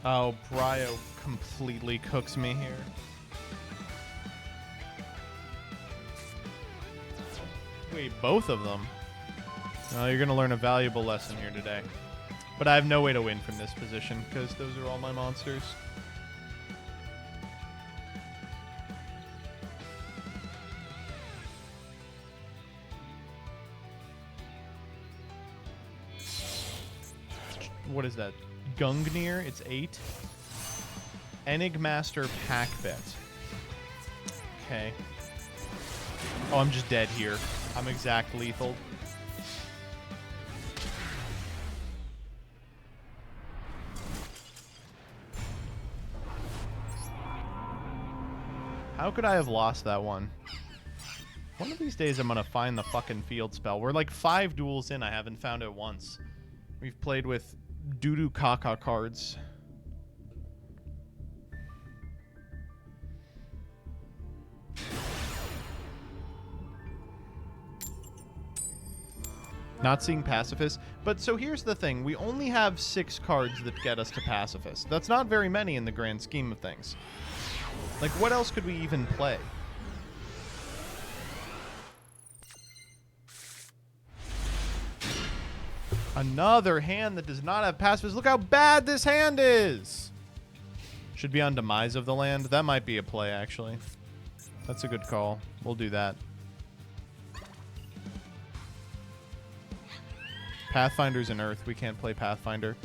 Oh, Bryo completely cooks me here. Wait, both of them? Oh, you're going to learn a valuable lesson here today. But I have no way to win from this position, because those are all my monsters. What is that? Gungnir, it's 8. Enigmaster Packbet. Okay. Oh, I'm just dead here. I'm exact lethal. How could I have lost that one? One of these days I'm gonna find the fucking field spell. We're like 5 duels in, I haven't found it once. We've played with doo-doo caca cards. Not seeing Pacifist. But so here's the thing. We only have 6 cards that get us to Pacifist. That's not very many in the grand scheme of things. Like, what else could we even play? Another hand that does not have Pacifist. Look how bad this hand is! Should be on Demise of the Land. That might be a play, actually. That's a good call. We'll do that. Pathfinder's an Earth. We can't play Pathfinder.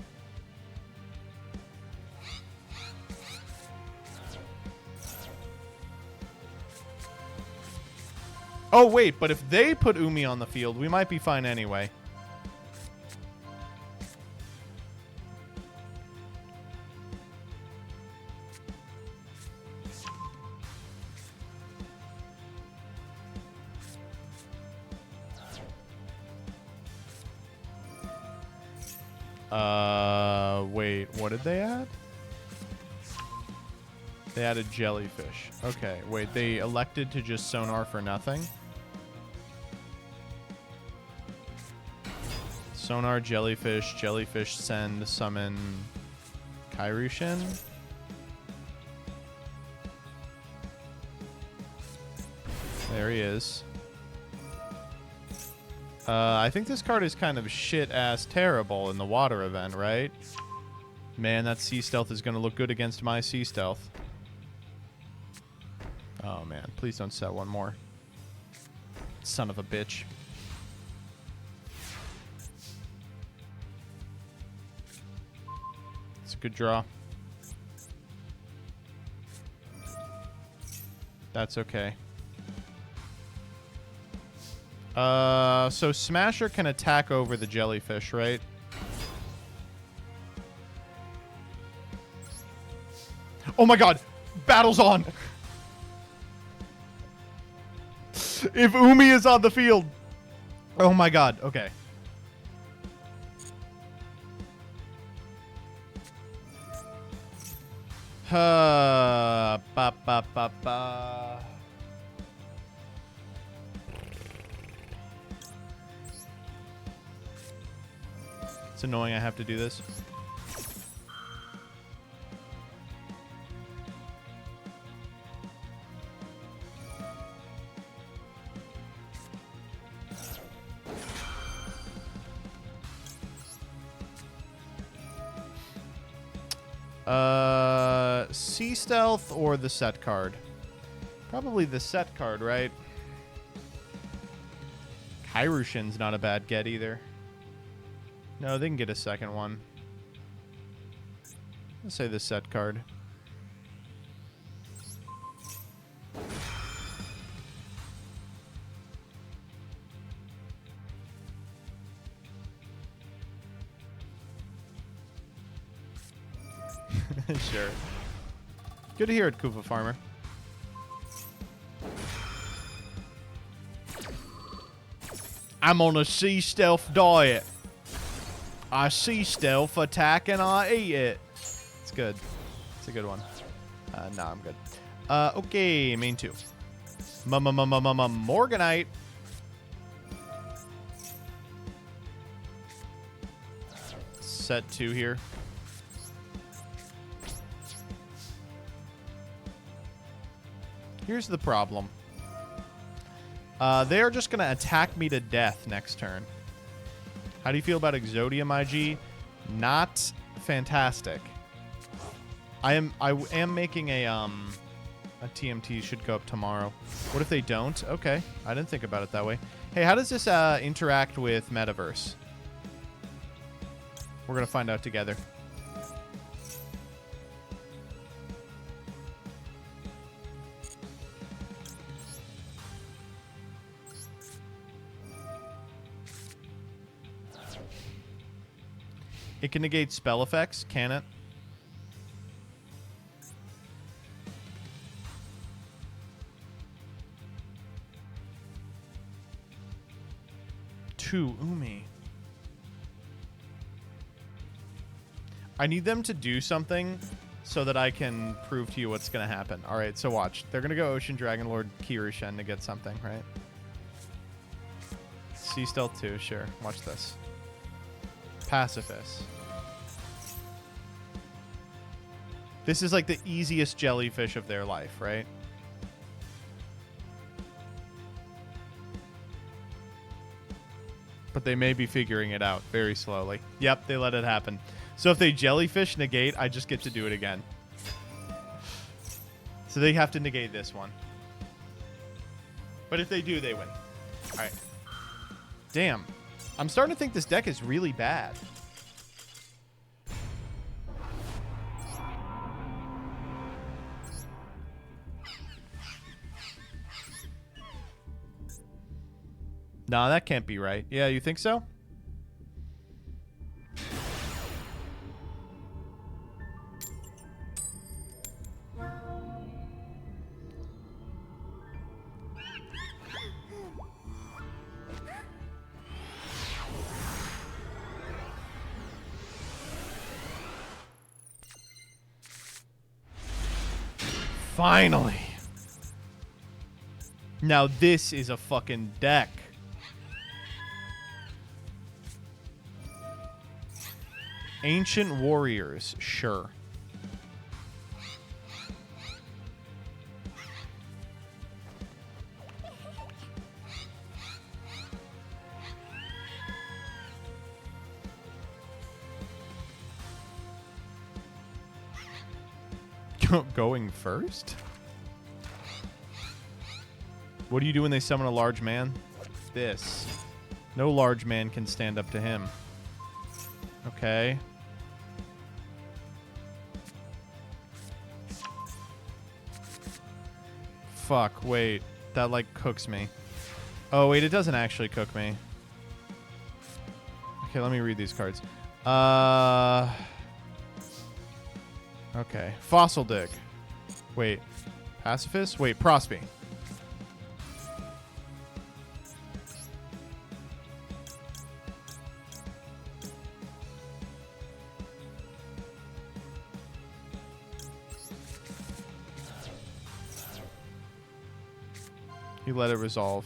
Oh, wait, but if they put Umi on the field, we might be fine anyway. Wait, what did they add? They added jellyfish. Okay, wait, they elected to just sonar for nothing? Sonar, jellyfish, jellyfish, send, summon, Kairushin? There he is. I think this card is kind of shit-ass terrible in the water event, right? Man, that Sea Stealth is going to look good against my Sea Stealth. Oh, man. Please don't set one more. Son of a bitch. It's a good draw. That's okay. So Smasher can attack over the jellyfish, right? Oh my god! Battle's on! If Umi is on the field! Oh my god, okay. Ba, ba, ba, ba. It's annoying I have to do this. Sea Stealth or the set card? Probably the set card, right? Kairushin's not a bad get either. No, they can get a second one. Let's say the set card. Sure. Good to hear it, Koopa Farmer. I'm on a sea stealth diet. I sea stealth attack and I eat it. It's good. It's a good one. No, I'm good. Okay, main 2. Morganite. Set 2 here. Here's the problem. They are just going to attack me to death next turn. How do you feel about Exodium IG? Not fantastic. I am making a TMT should go up tomorrow. What if they don't? Okay, I didn't think about it that way. Hey, how does this interact with Metaverse? We're going to find out together. It can negate spell effects, can it? Two Umi. I need them to do something so that I can prove to you what's going to happen. All right, so watch. They're going to go Ocean Dragon Lord Kirushen to get something, right? Sea Stealth 2, sure. Watch this. Pacifist. This is like the easiest jellyfish of their life, right? But they may be figuring it out very slowly. Yep, they let it happen. So if they jellyfish negate, I just get to do it again. So they have to negate this one. But if they do, they win. All right. Damn. I'm starting to think this deck is really bad. Nah, that can't be right. Yeah, you think so? Finally. Now this is a fucking deck. Ancient Warriors, sure. Going first? What do you do when they summon a large man? This. No large man can stand up to him. Okay. fuck. Wait. That, like, cooks me. Oh, wait. It doesn't actually cook me. Okay, let me read these cards. Okay. Fossil Dig. Wait. Pacifist? Wait, Prosby. You let it resolve.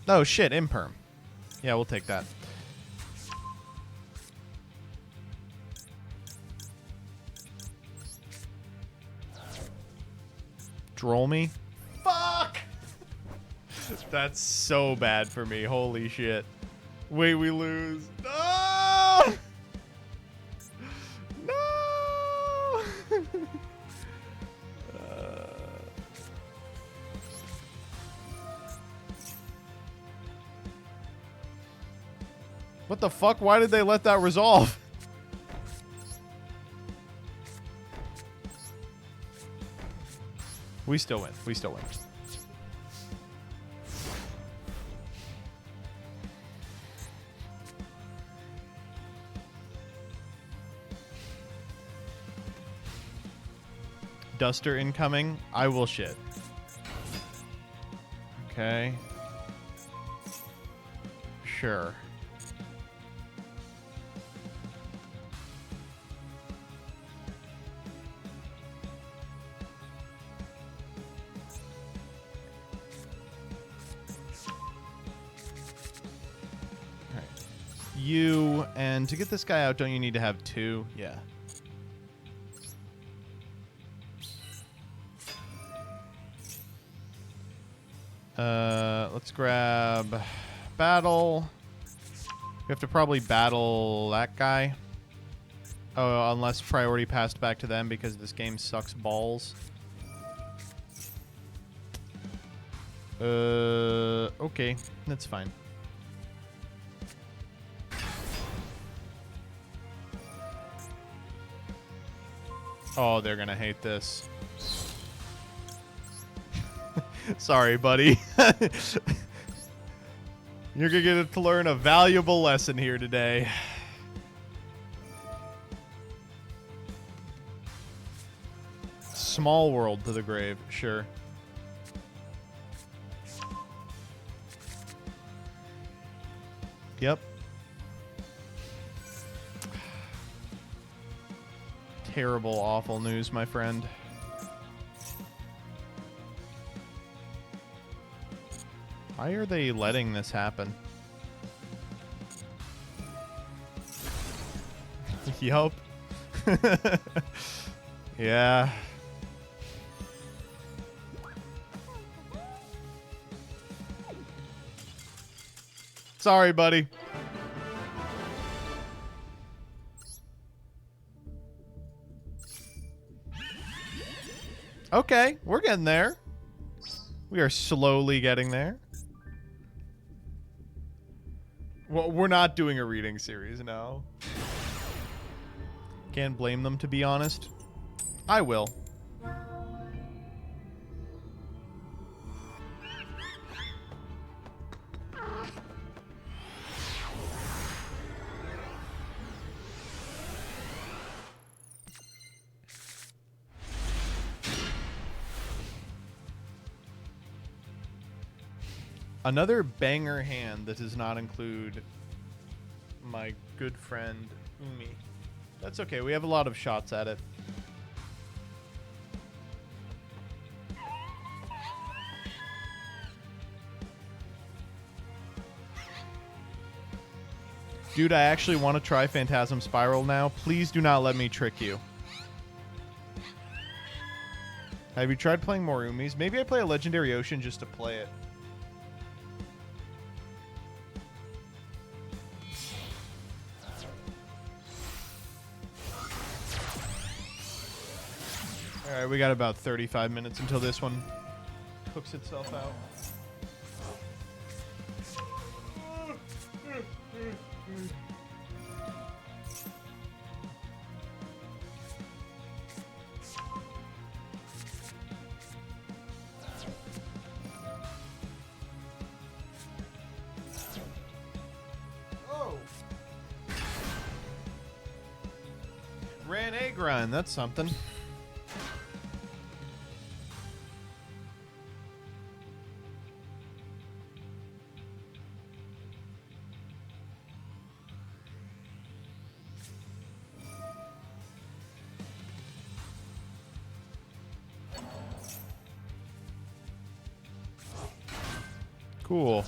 Oh, shit. Imperm. Yeah, we'll take that. Droll me? Fuck! That's so bad for me. Holy shit. Wait, we lose. No! No! What the fuck? Why did they let that resolve? We still win. We still win. Duster incoming. I will shit. Okay. Sure. You, and to get this guy out, don't you need to have 2? Yeah. Let's grab battle. We have to probably battle that guy. Oh, unless priority passed back to them because this game sucks balls. Okay, that's fine. Oh, they're gonna hate this. Sorry, buddy. You're gonna get to learn a valuable lesson here today. Small world to the grave, sure. Yep. Terrible, awful news, my friend. Why are they letting this happen? Yup. Yeah. Sorry, buddy. Okay, we're getting there. We are slowly getting there. Well, we're not doing a reading series, no. Can't blame them, to be honest. I will. Another banger hand that does not include my good friend Umi. That's okay. We have a lot of shots at it. Dude, I actually want to try Phantasm Spiral now. Please do not let me trick you. Have you tried playing more Umis? Maybe I play a Legendary Ocean just to play it. Alright, we got about 35 minutes until this one hooks itself out. A grind. That's something. Cool.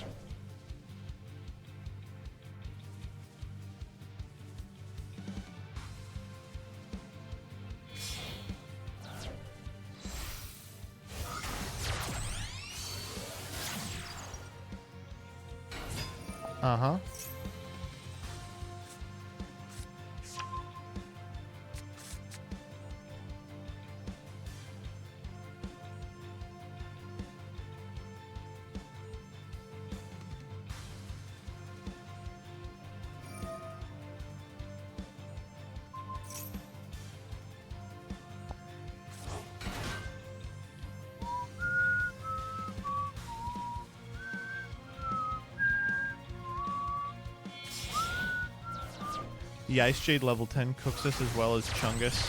Uh-huh. The Ice Jade level 10 cooks us as well as Chungus.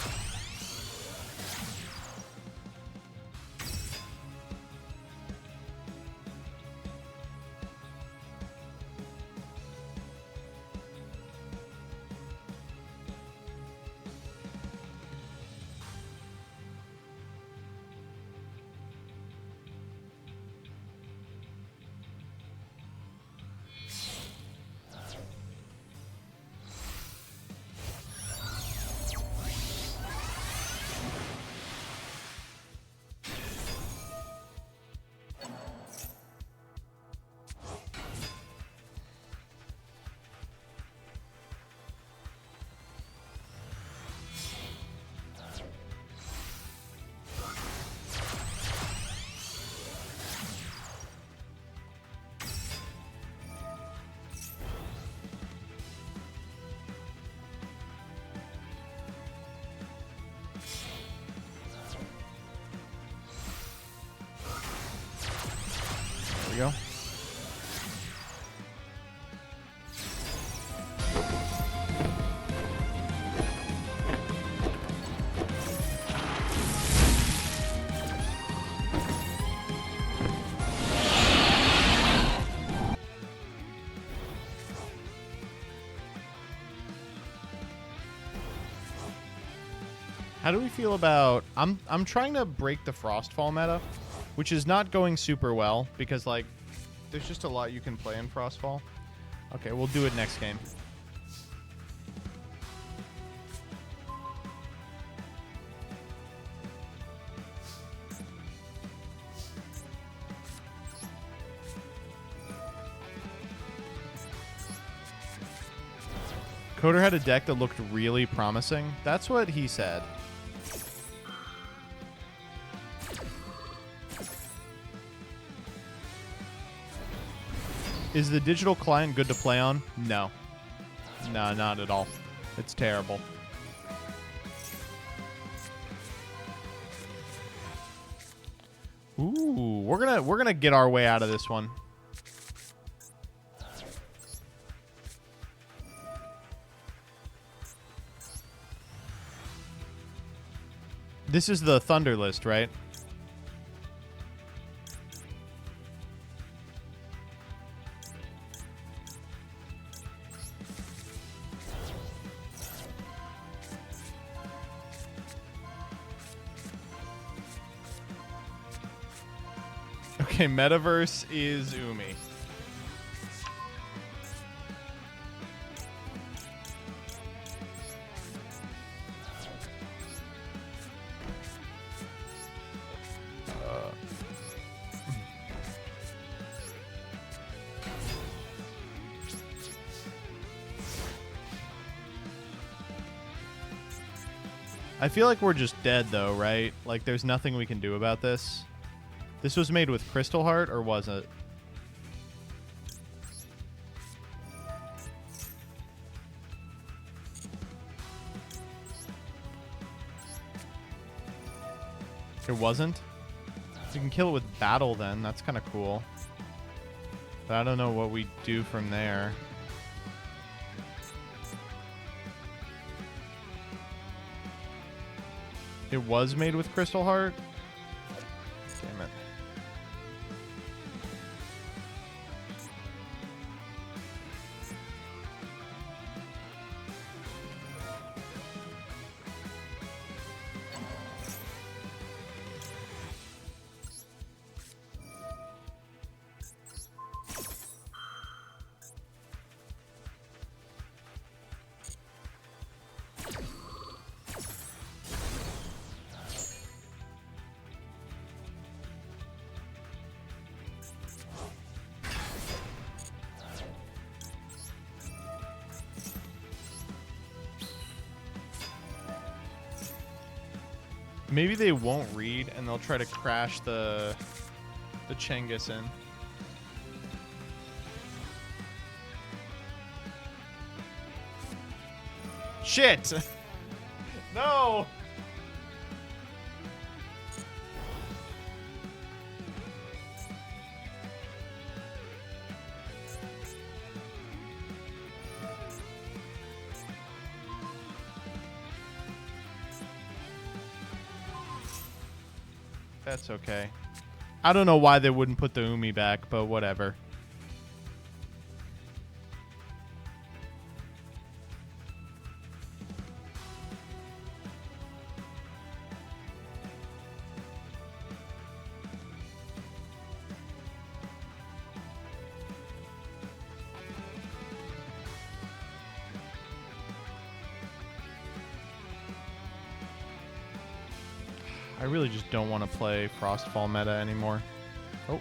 There we go. How do we feel about... I'm trying to break the Frostfall meta, which is not going super well because, like, there's just a lot you can play in Frostfall. Okay, we'll do it next game. Coder had a deck that looked really promising. That's what he said. Is the digital client good to play on? No. No, not at all. It's terrible. Ooh, we're gonna get our way out of this one. This is the Thunder list, right? Okay, Metaverse is Umi. I feel like we're just dead, though, right? Like, there's nothing we can do about this. This was made with Crystal Heart, or was it? It wasn't? You can kill it with Battle, then. That's kind of cool. But I don't know what we do from there. It was made with Crystal Heart? Damn it. Maybe they won't read and they'll try to crash the Chengiz in. Shit! No! That's okay. I don't know why they wouldn't put the Umi back, but whatever. I really just don't want to play Frostfall meta anymore. Oh.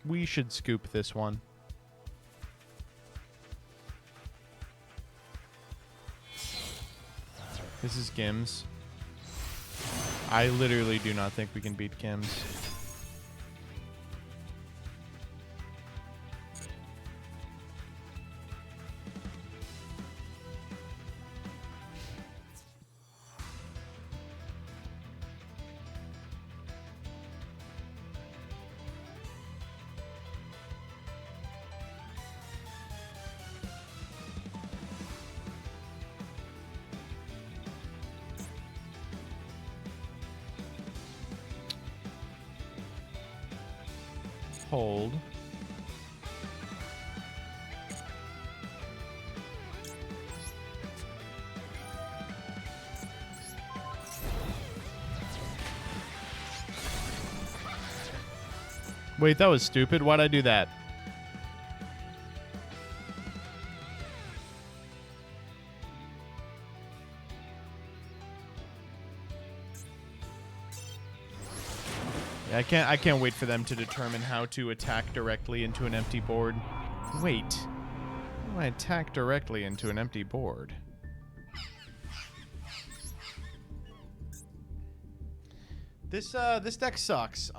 We should scoop this one. This is Gims. I literally do not think we can beat Gims. Hold. Wait, that was stupid. Why'd I do that? I can't wait for them to determine how to attack directly into an empty board. Wait. How do I attack directly into an empty board? This deck sucks.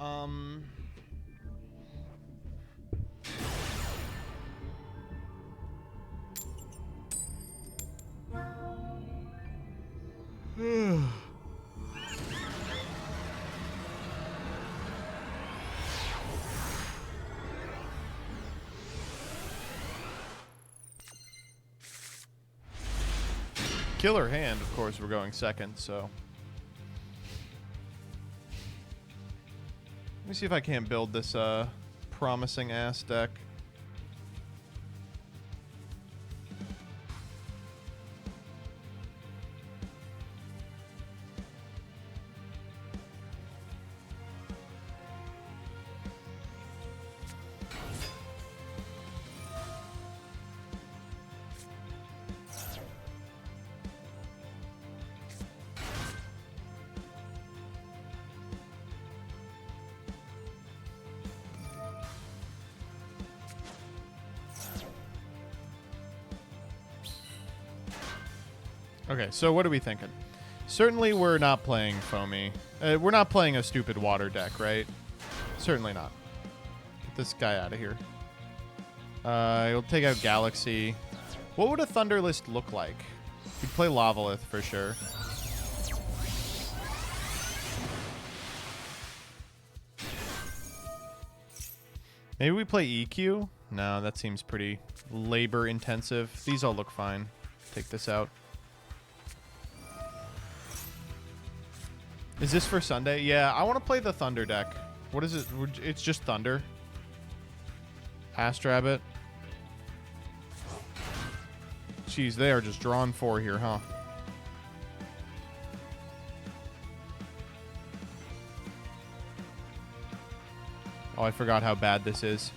Killer hand, of course, we're going second, so. Let me see if I can't build this promising ass deck. Okay, so what are we thinking? Certainly we're not playing Foamy. We're not playing a stupid water deck, right? Certainly not. Get this guy out of here. He'll take out Galaxy. What would a Thunder list look like? We'd play Lavalith for sure. Maybe we play EQ? No, that seems pretty labor intensive. These all look fine. Take this out. Is this for Sunday? Yeah, I want to play the Thunder deck. What is it? It's just Thunder. Ask Rabbit. Jeez, they are just drawn 4 here, huh? Oh, I forgot how bad this is.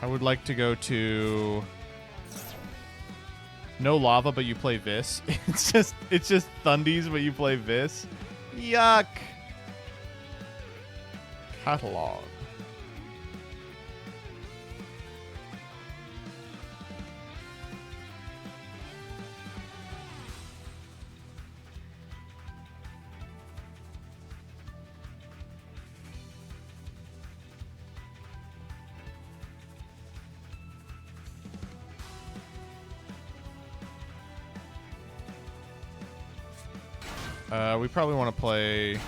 I would like to go to no lava, but you play Vis. It's just Thundies, but you play Vis. Yuck. Catalog. We probably want to play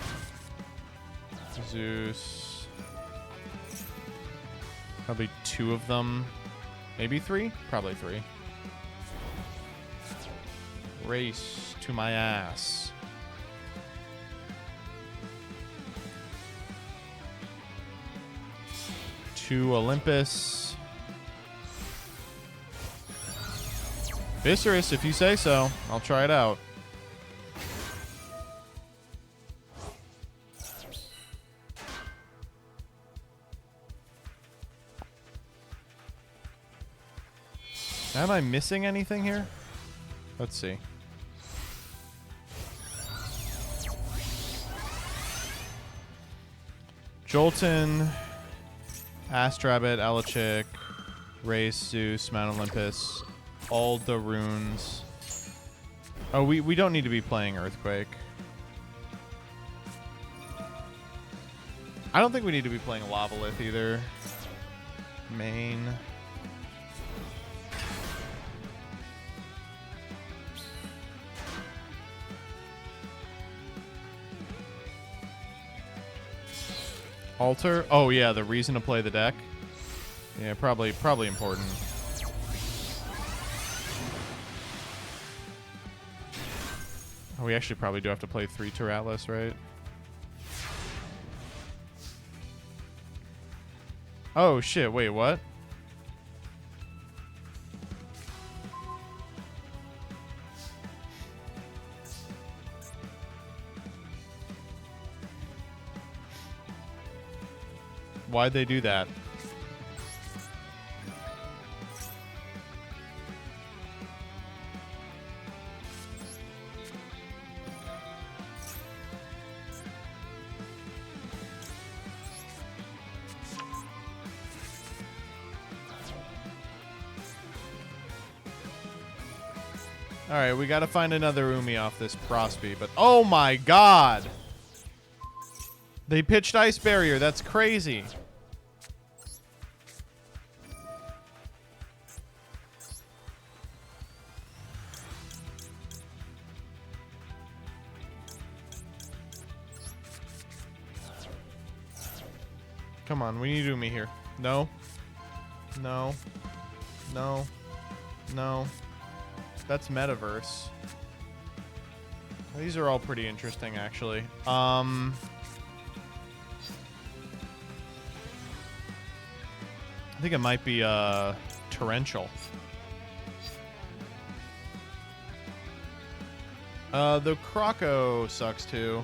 Zeus. Probably 2 of them. Maybe 3? Probably 3. Race to my ass. To Olympus. Viserys, if you say so. I'll try it out. Am I missing anything here? Let's see. Jolton, Astrabbit, Elachik, Race, Zeus, Mount Olympus, all the runes. Oh, we don't need to be playing Earthquake. I don't think we need to be playing Lavalith either. Main. Alter? Oh yeah, the reason to play the deck. Yeah, probably important. Oh, we actually probably do have to play 3 Atlas, right? Oh shit, wait, what? Why'd they do that? Alright, we gotta find another Umi off this Prosby, but oh my god! They pitched Ice Barrier, that's crazy. Come on, we need Umi here. No. No. No. No. That's Metaverse. These are all pretty interesting, actually. I think it might be Torrential. The Croco sucks too.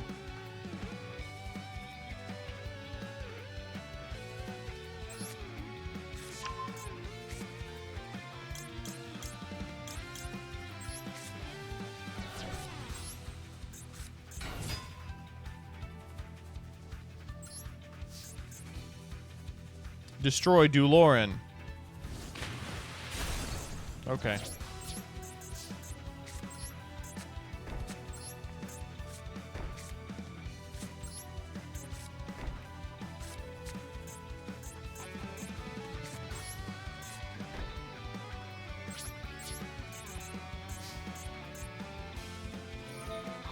Destroy Duloran. Okay.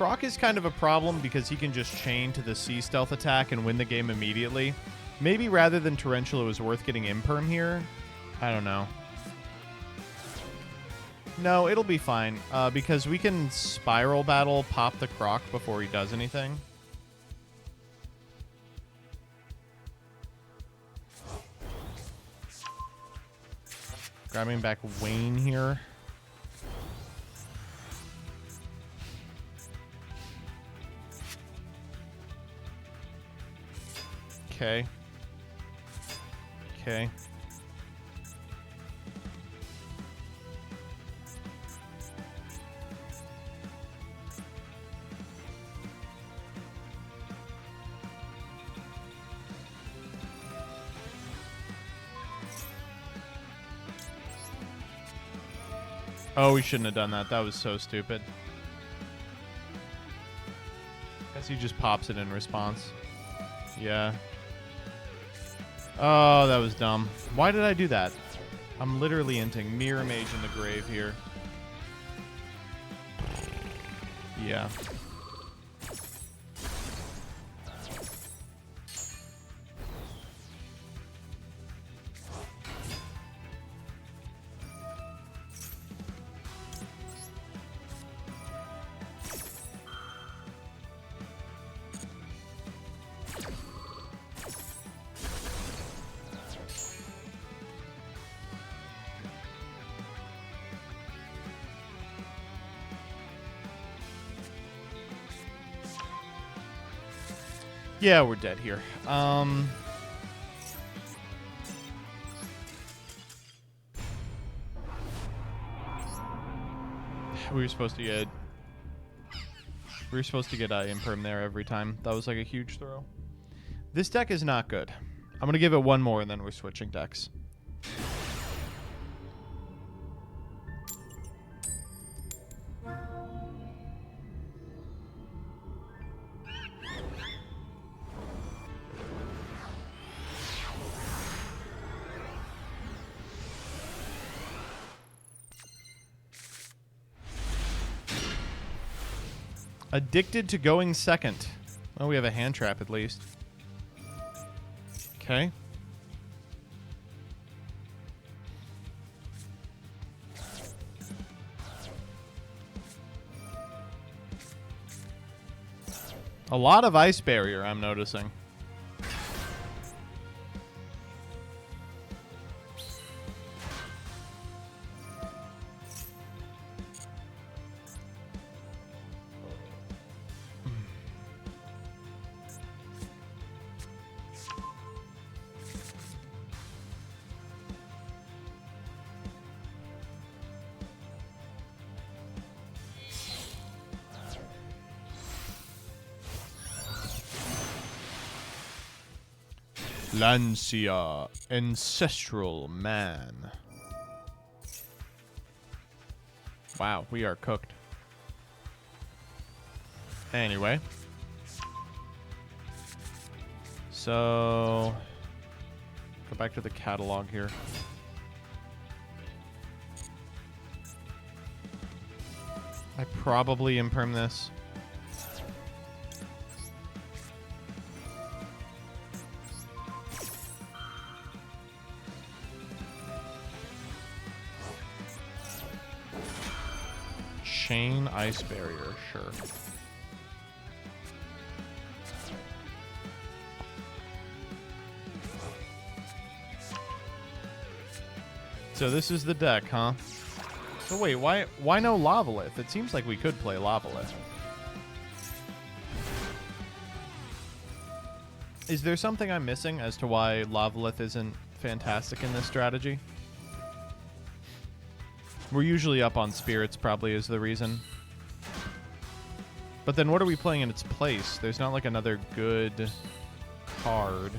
Croc is kind of a problem because he can just chain to the C stealth attack and win the game immediately. Maybe rather than Tarantula, it was worth getting Imperm here. I don't know. No, it'll be fine because we can Spiral Battle pop the Croc before he does anything. Grabbing back Wayne here. Okay. Okay. Oh, we shouldn't have done that. That was so stupid. Guess he just pops it in response. Yeah. Oh, that was dumb. Why did I do that? I'm literally inting Mirror Mage in the grave here. Yeah. Yeah, we're dead here. We were supposed to get Imperm there every time. That was like a huge throw. This deck is not good. I'm gonna give it one more and then we're switching decks. Addicted to going second. Well, we have a hand trap at least. Okay. A lot of ice barrier, I'm noticing. Lancia, Ancestral Man. Wow, we are cooked. Anyway. So, go back to the catalog here. I probably imperm this. Chain ice barrier, sure. So this is the deck, huh? So wait, why no Lavalith? It seems like we could play Lavalith. Is there something I'm missing as to why Lavalith isn't fantastic in this strategy? We're usually up on spirits, probably is the reason. But then what are we playing in its place? There's not like another good card.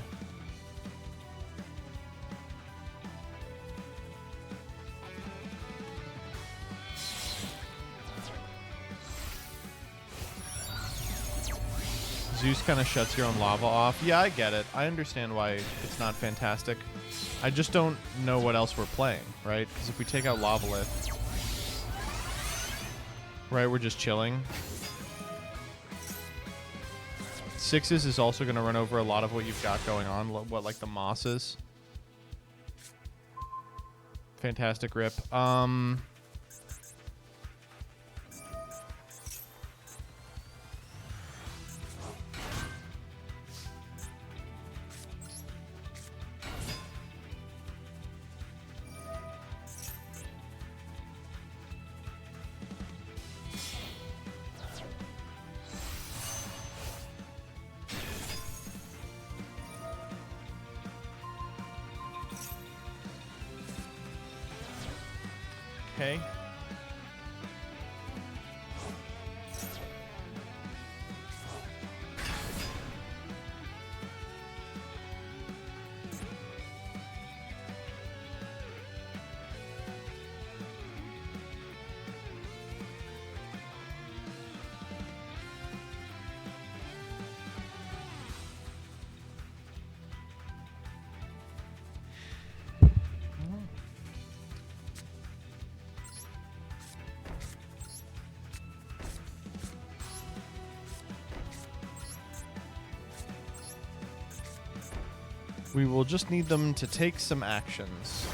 Zeus kind of shuts your own lava off. Yeah, I get it. I understand why it's not fantastic. I just don't know what else we're playing, right? Because if we take out Lavalith, right, we're just chilling. Sixes is also going to run over a lot of what you've got going on. What, like the mosses? Fantastic rip. Okay. We will just need them to take some actions.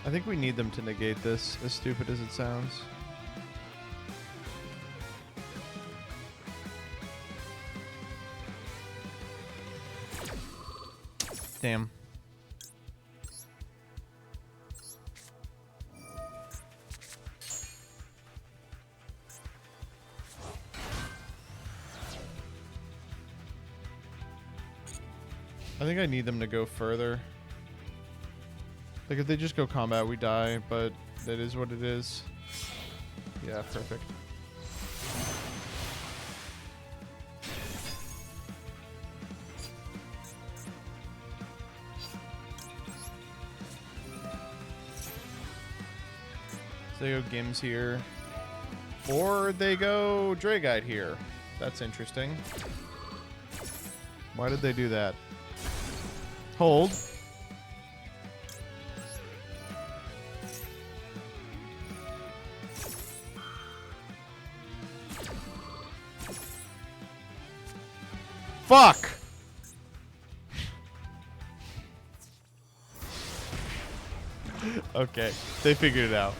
I think we need them to negate this, as stupid as it sounds. Damn. I think I need them to go further. Like, if they just go combat, we die, but that is what it is. Yeah, perfect. They go Gims here. Or they go Draguide here. That's interesting. Why did they do that? Hold. Fuck! Okay, they figured it out.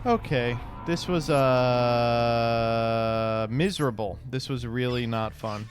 Okay, this was miserable. This was really not fun.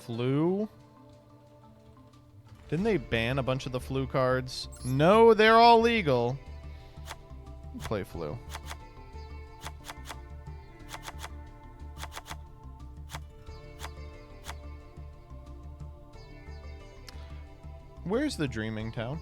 Flu? Didn't they ban a bunch of the flu cards? No, they're all legal. Play flu. Where's the Dreaming Town?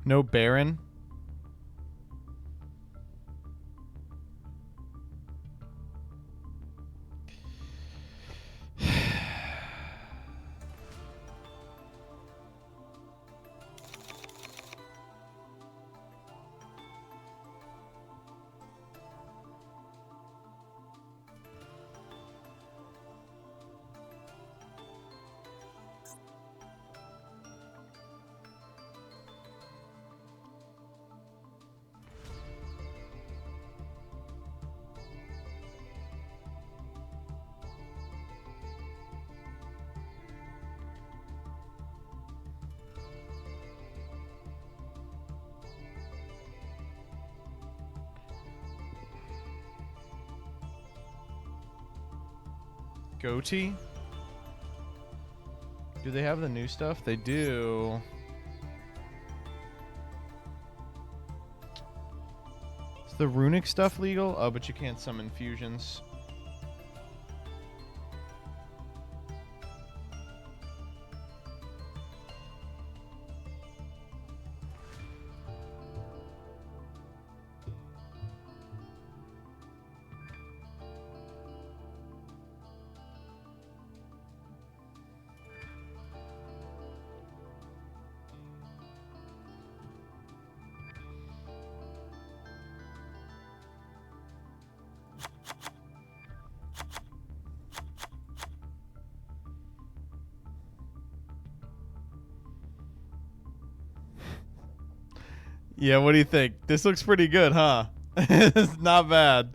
No Baron? Goatee? Do they have the new stuff? They do. Is the runic stuff legal? Oh, but you can't summon fusions. Yeah, what do you think? This looks pretty good, huh? It's not bad.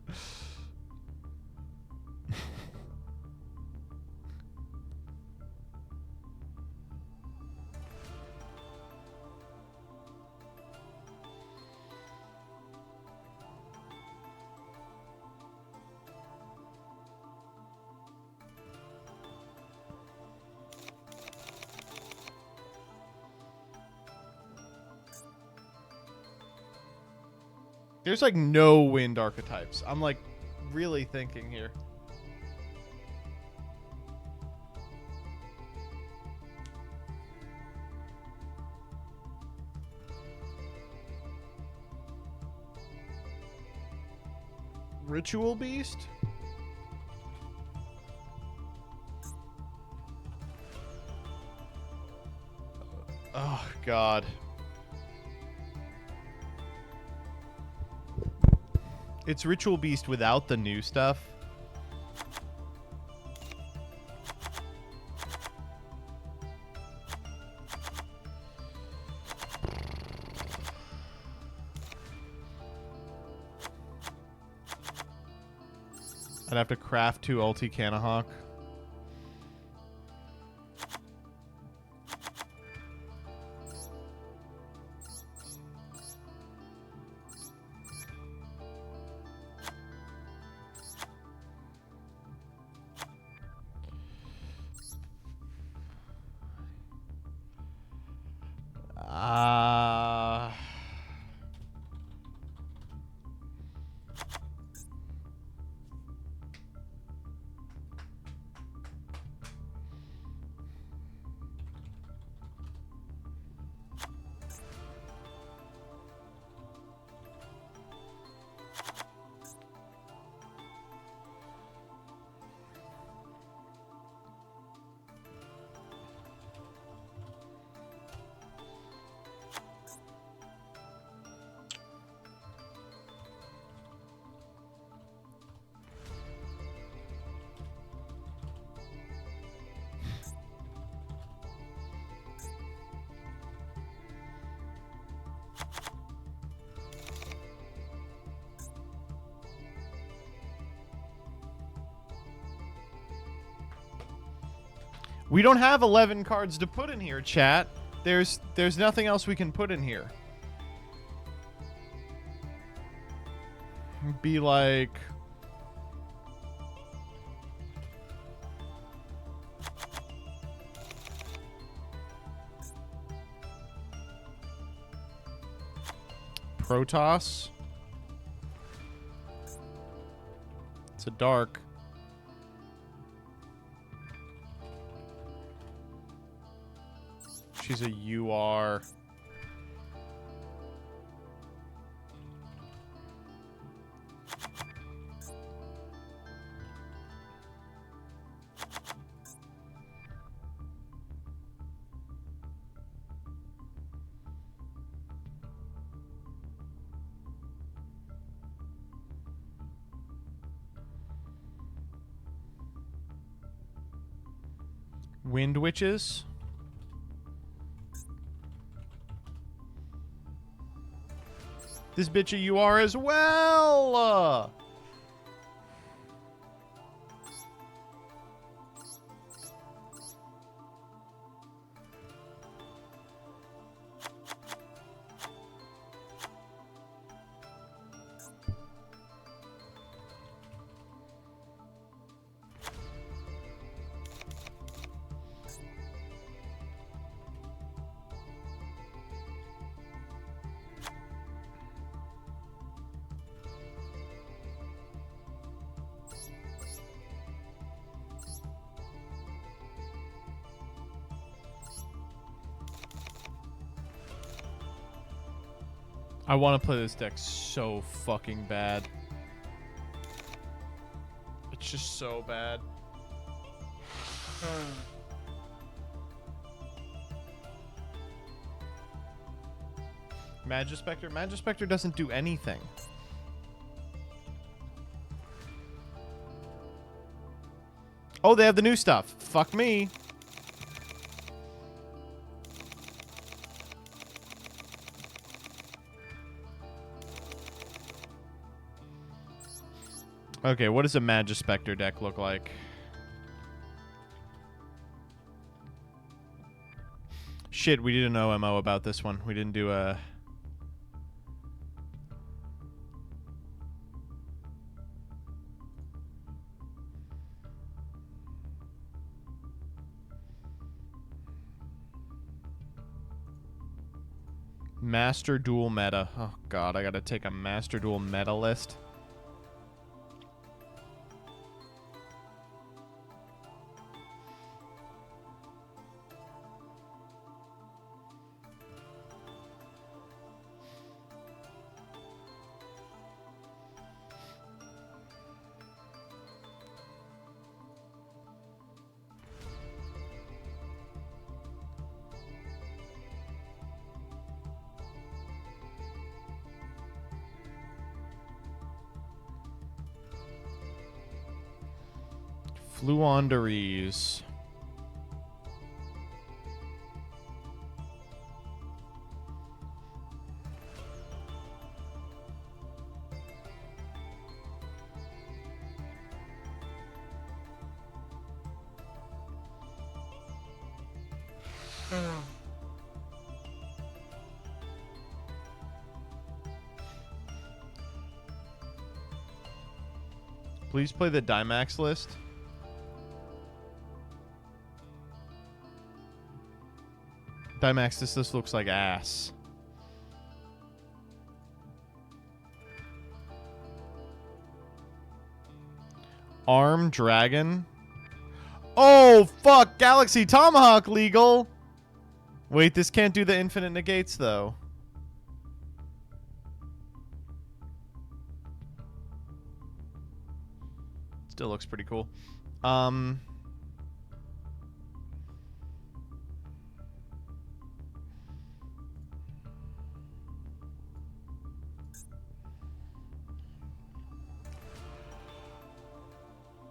There's like no wind archetypes. I'm like really thinking here. Ritual Beast? Oh, God. It's Ritual Beast without the new stuff. I'd have to craft 2 ulti Canahawk. We don't have 11 cards to put in here, chat. There's nothing else we can put in here. Be like... Protoss. It's a dark. She's a UR. Wind Witches. This bitch a UR as well. I want to play this deck so fucking bad. It's just so bad. Magispector? Magispector doesn't do anything. Oh, they have the new stuff. Fuck me. Okay, what does a Magispector deck look like? Shit, we did an OMO about this one. We didn't do a... Master Duel meta. Oh god, I gotta take a Master Duel meta list. Fluonderies. Please play the Dimax list. Dimax, this looks like ass. Arm Dragon. Oh, fuck. Galaxy Tomahawk legal. Wait, this can't do the infinite negates, though. Still looks pretty cool.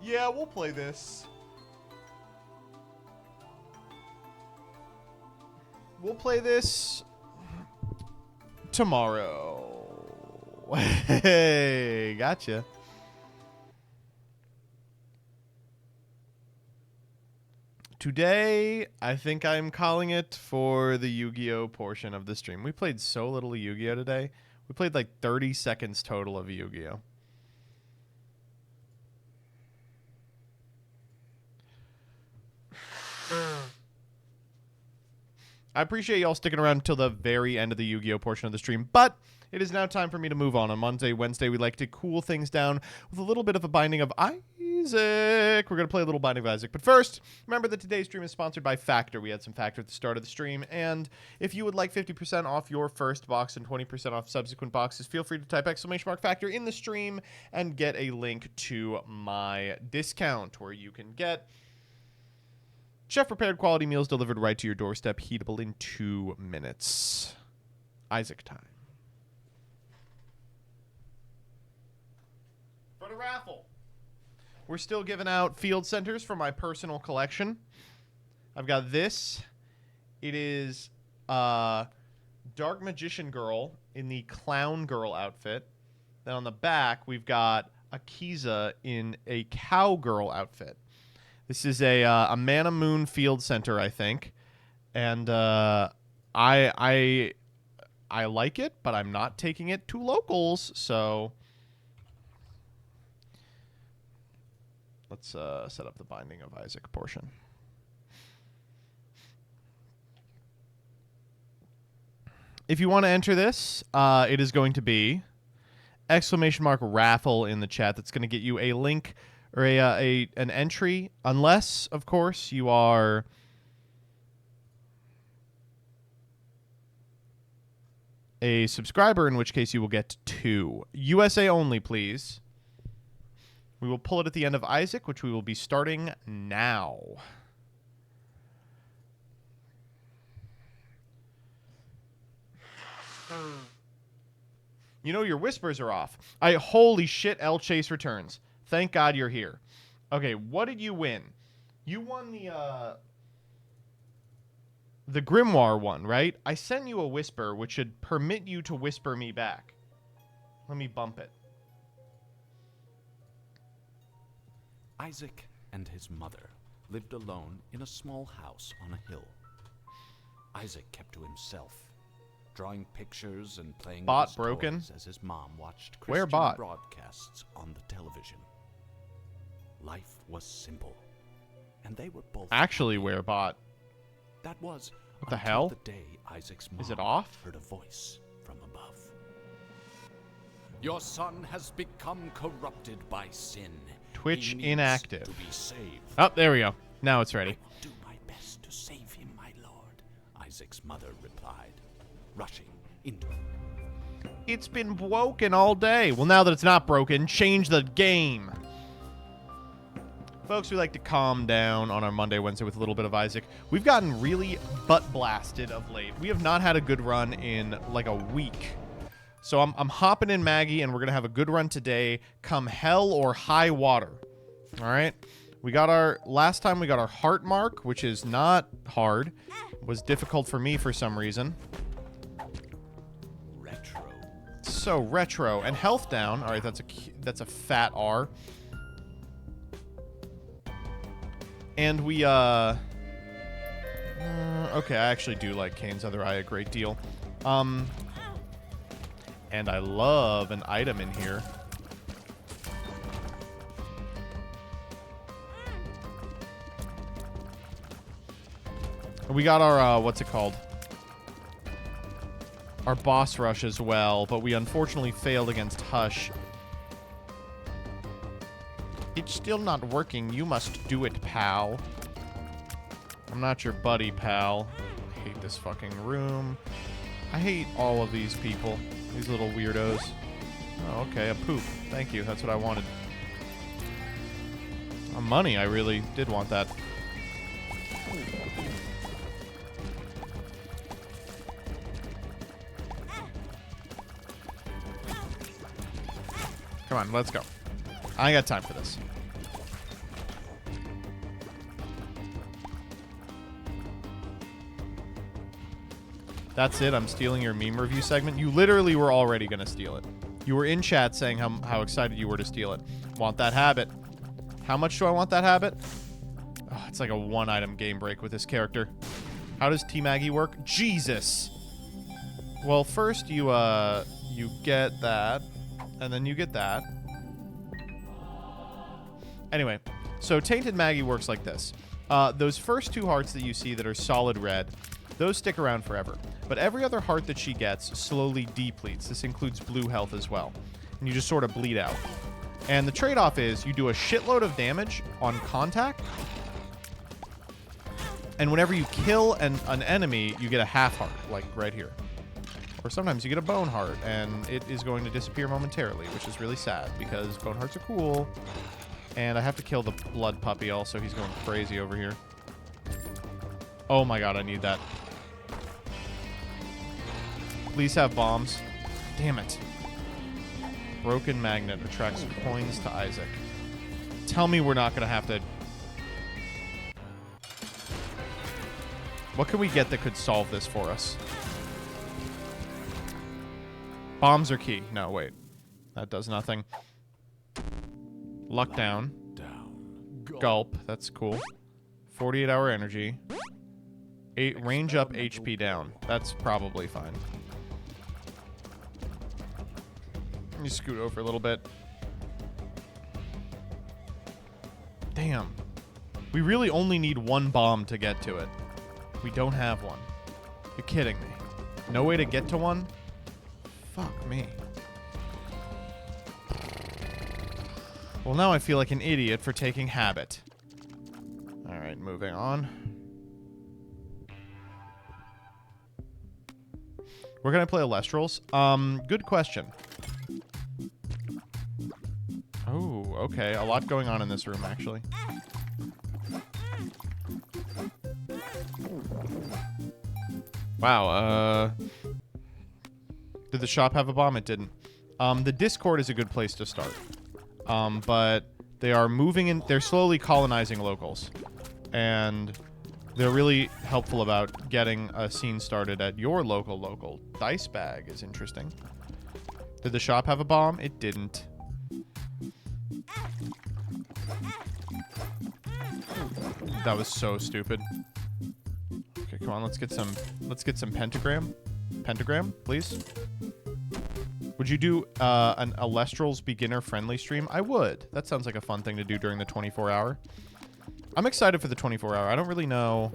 Yeah, we'll play this. We'll play this tomorrow. Hey, gotcha. Today, I think I'm calling it for the Yu-Gi-Oh portion of the stream. We played so little Yu-Gi-Oh today. We played like 30 seconds total of Yu-Gi-Oh. I appreciate y'all sticking around until the very end of the Yu-Gi-Oh portion of the stream, but it is now time for me to move on. On Monday, Wednesday, we like to cool things down with a little bit of a Binding of Isaac. We're going to play a little Binding of Isaac. But first, remember that today's stream is sponsored by Factor. We had some Factor at the start of the stream. And if you would like 50% off your first box and 20% off subsequent boxes, feel free to type !Factor in the stream and get a link to my discount where you can get chef-prepared quality meals delivered right to your doorstep, heatable in 2 minutes. Isaac time. For the raffle, we're still giving out field centers for my personal collection. I've got this. It is Dark Magician Girl in the Clown Girl outfit. Then on the back, we've got Akiza in a Cowgirl outfit. This is a Mana Moon Field Center, I think, and I like it, but I'm not taking it to locals. So let's set up the Binding of Isaac portion. If you want to enter this, it is going to be !raffle in the chat. That's going to get you a link or an entry, unless, of course, you are a subscriber, in which case you will get 2. USA only, please. We will pull it at the end of Isaac, which we will be starting now. You know, your whispers are off. Holy shit, L Chase returns. Thank God you're here. Okay, what did you win? You won the Grimoire one, right? I sent you a whisper, which should permit you to whisper me back. Let me bump it. Isaac and his mother lived alone in a small house on a hill. Isaac kept to himself, drawing pictures and playing with his toys as his mom watched Christian broadcasts on the television. Life was simple, and they were both actually where bot. That was what the hell? The day Isaac's mom is it off? Heard a voice from above. Your son has become corrupted by sin. Twitch inactive. To be saved. Oh, there we go. Now it's ready. I will do my best to save him, my lord, Isaac's mother replied, rushing into it. It's been broken all day. Well, now that it's not broken, change the game. Folks, we like to calm down on our Monday, Wednesday with a little bit of Isaac. We've gotten really butt-blasted of late. We have not had a good run in like a week. So I'm hopping in Maggie, and we're going to have a good run today, come hell or high water. All right? We got our... Last time we got our heart mark, which is not hard. Was difficult for me for some reason. Retro. So retro. And health down. All right, that's a fat R. And we, okay, I actually do like Kane's Other Eye a great deal. And I love an item in here. We got our, what's it called? Our boss rush as well, but we unfortunately failed against Hush. It's still not working. You must do it, pal. I'm not your buddy, pal. I hate this fucking room. I hate all of these people. These little weirdos. Oh, okay, a poop. Thank you. That's what I wanted. Money. I really did want that. Come on, let's go. I ain't got time for this. That's it. I'm stealing your meme review segment. You literally were already going to steal it. You were in chat saying how excited you were to steal it. Want that habit. How much do I want that habit? Oh, it's like a one-item game break with this character. How does T Maggie work? Jesus! Well, first you get that, and then you get that. Anyway, so Tainted Maggie works like this. Those first 2 hearts that you see that are solid red, those stick around forever. But every other heart that she gets slowly depletes. This includes blue health as well. And you just sort of bleed out. And the trade-off is you do a shitload of damage on contact. And whenever you kill an enemy, you get a half heart, like right here. Or sometimes you get a bone heart, and it is going to disappear momentarily, which is really sad, because bone hearts are cool. And I have to kill the blood puppy also. He's going crazy over here. Oh my god, I need that. Please have bombs. Damn it. Broken magnet attracts coins to Isaac. Tell me we're not going to have to... What can we get that could solve this for us? Bombs are key. No, wait. That does nothing. Luck down. Gulp. That's cool. 48-hour energy. 8 range up, HP down. That's probably fine. Let me scoot over a little bit. Damn. We really only need 1 bomb to get to it. We don't have one. You're kidding me. No way to get to one? Fuck me. Well, now I feel like an idiot for taking habit. Alright, moving on. Where can I play Alestrals? Good question. Oh, okay. A lot going on in this room, actually. Wow, did the shop have a bomb? It didn't. The Discord is a good place to start. But they are moving in, they're slowly colonizing locals. And they're really helpful about getting a scene started at your local. Dice bag is interesting. Did the shop have a bomb? It didn't. That was so stupid. Okay, come on, let's get some pentagram. Pentagram, please. Would you do an Alestrals beginner friendly stream? I would. That sounds like a fun thing to do during the 24-hour. I'm excited for the 24-hour. I don't really know.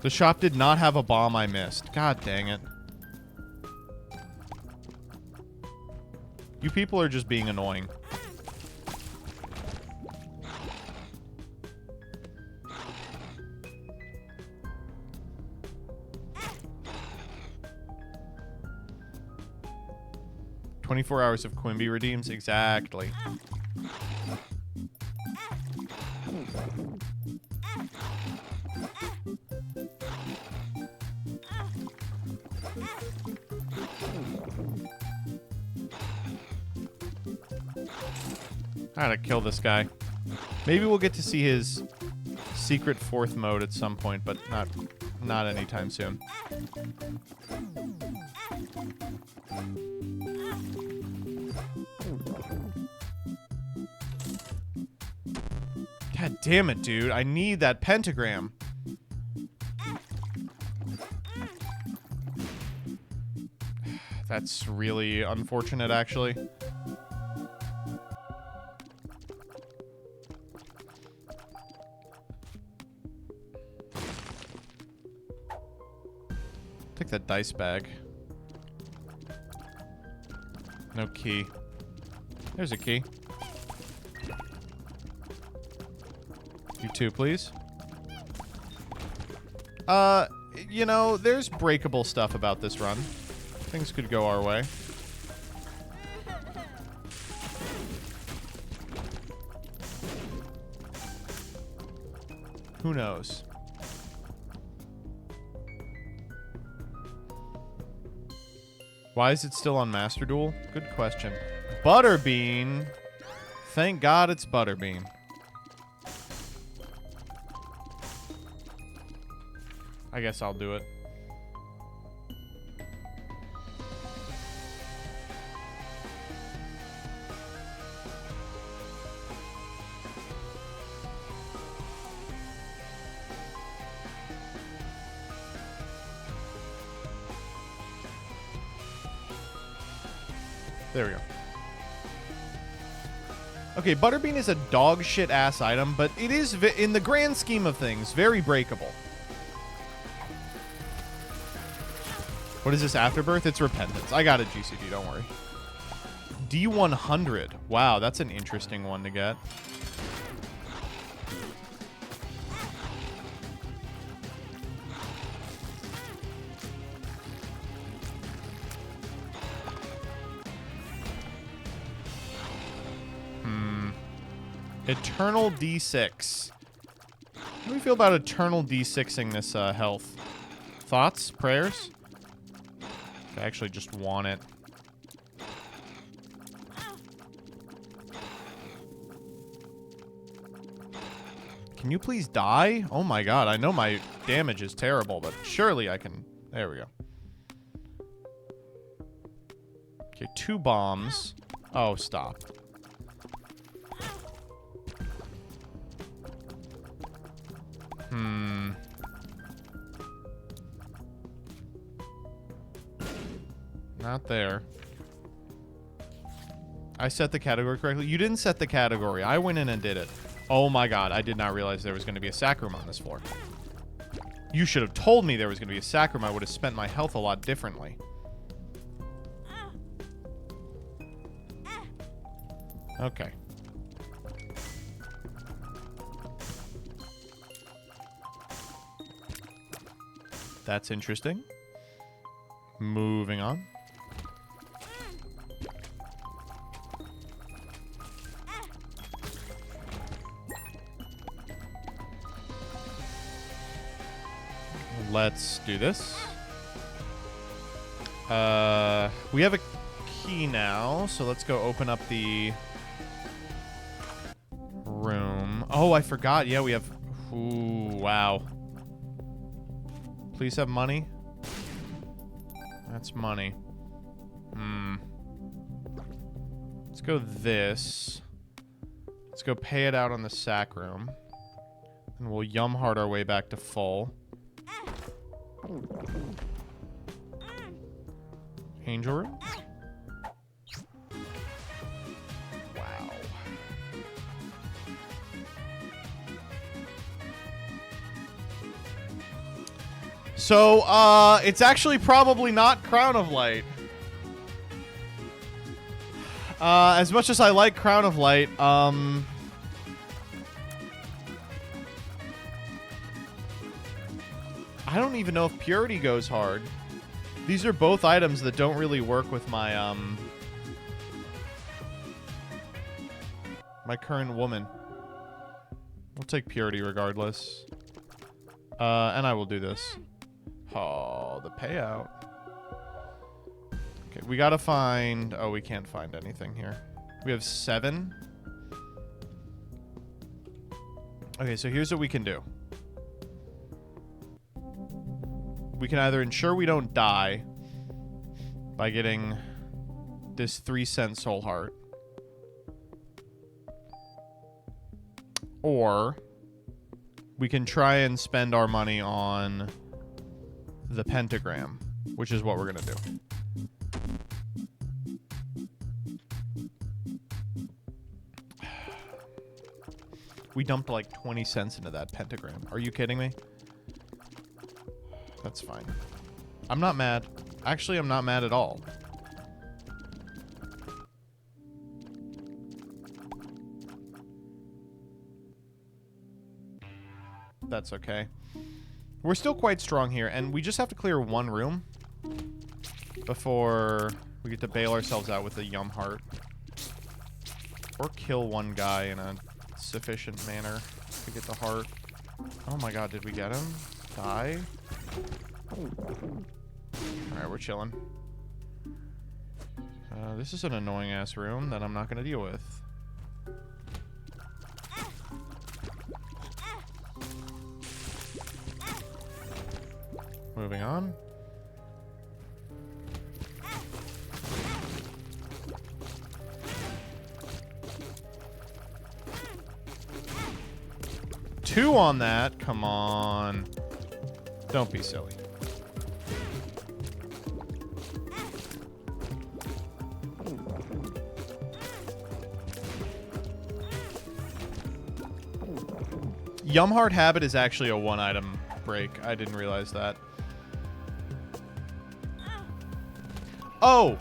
The shop did not have a bomb I missed. God dang it. You people are just being annoying. "24 hours of Quimby redeems." Exactly. I gotta kill this guy. Maybe we'll get to see his secret fourth mode at some point, but not anytime soon. God damn it, dude. I need that pentagram. That's really unfortunate, actually. Take that dice bag. No key. There's a key. You too, please. You know, there's breakable stuff about this run. Things could go our way. Who knows? Why is it still on Master Duel? Good question. Butterbean. Thank God it's Butterbean. I guess I'll do it. There we go. Okay, Butterbean is a dog shit ass item, but it is, in the grand scheme of things, very breakable. What is this, Afterbirth? It's Repentance. I got it, GCD, don't worry. D100. Wow, that's an interesting one to get. Eternal D6. How do we feel about Eternal D6ing this health? Thoughts? Prayers? I actually just want it. Can you please die? Oh my god, I know my damage is terrible, but surely I can... There we go. Okay, 2 bombs. Oh, stop. Not there. I set the category correctly. You didn't set the category. I went in and did it. Oh my god, I did not realize there was going to be a sacrum on this floor. You should have told me there was going to be a sacrum. I would have spent my health a lot differently. Okay. That's interesting. Moving on. Let's do this. We have a key now, so let's go open up the room. Oh, I forgot. Yeah, we have... Ooh, wow. Please have money. That's money. Let's go this. Let's go pay it out on the sack room. And we'll yum hard our way back to full. Angel room? Wow. So, it's actually probably not Crown of Light. As much as I like Crown of Light, I don't even know if Purity goes hard. These are both items that don't really work with my, my current woman. We'll take Purity regardless. And I will do this. Oh, the payout. Okay, we gotta find... Oh, we can't find anything here. We have 7. Okay, so here's what we can do. We can either ensure we don't die by getting this 3-cent soul heart. Or we can try and spend our money on the pentagram, which is what we're gonna do. We dumped like 20 cents into that pentagram. Are you kidding me? That's fine. I'm not mad. Actually, I'm not mad at all. That's okay. We're still quite strong here, and we just have to clear one room before we get to bail ourselves out with a yum heart. Or kill one guy in a sufficient manner to get the heart. Oh my god, did we get him? Die? Alright, we're chilling. This is an annoying ass room that I'm not gonna deal with. Moving on. Two on that. Come on. Don't be silly. Yum Heart Habit is actually a 1-item break. I didn't realize that. Oh!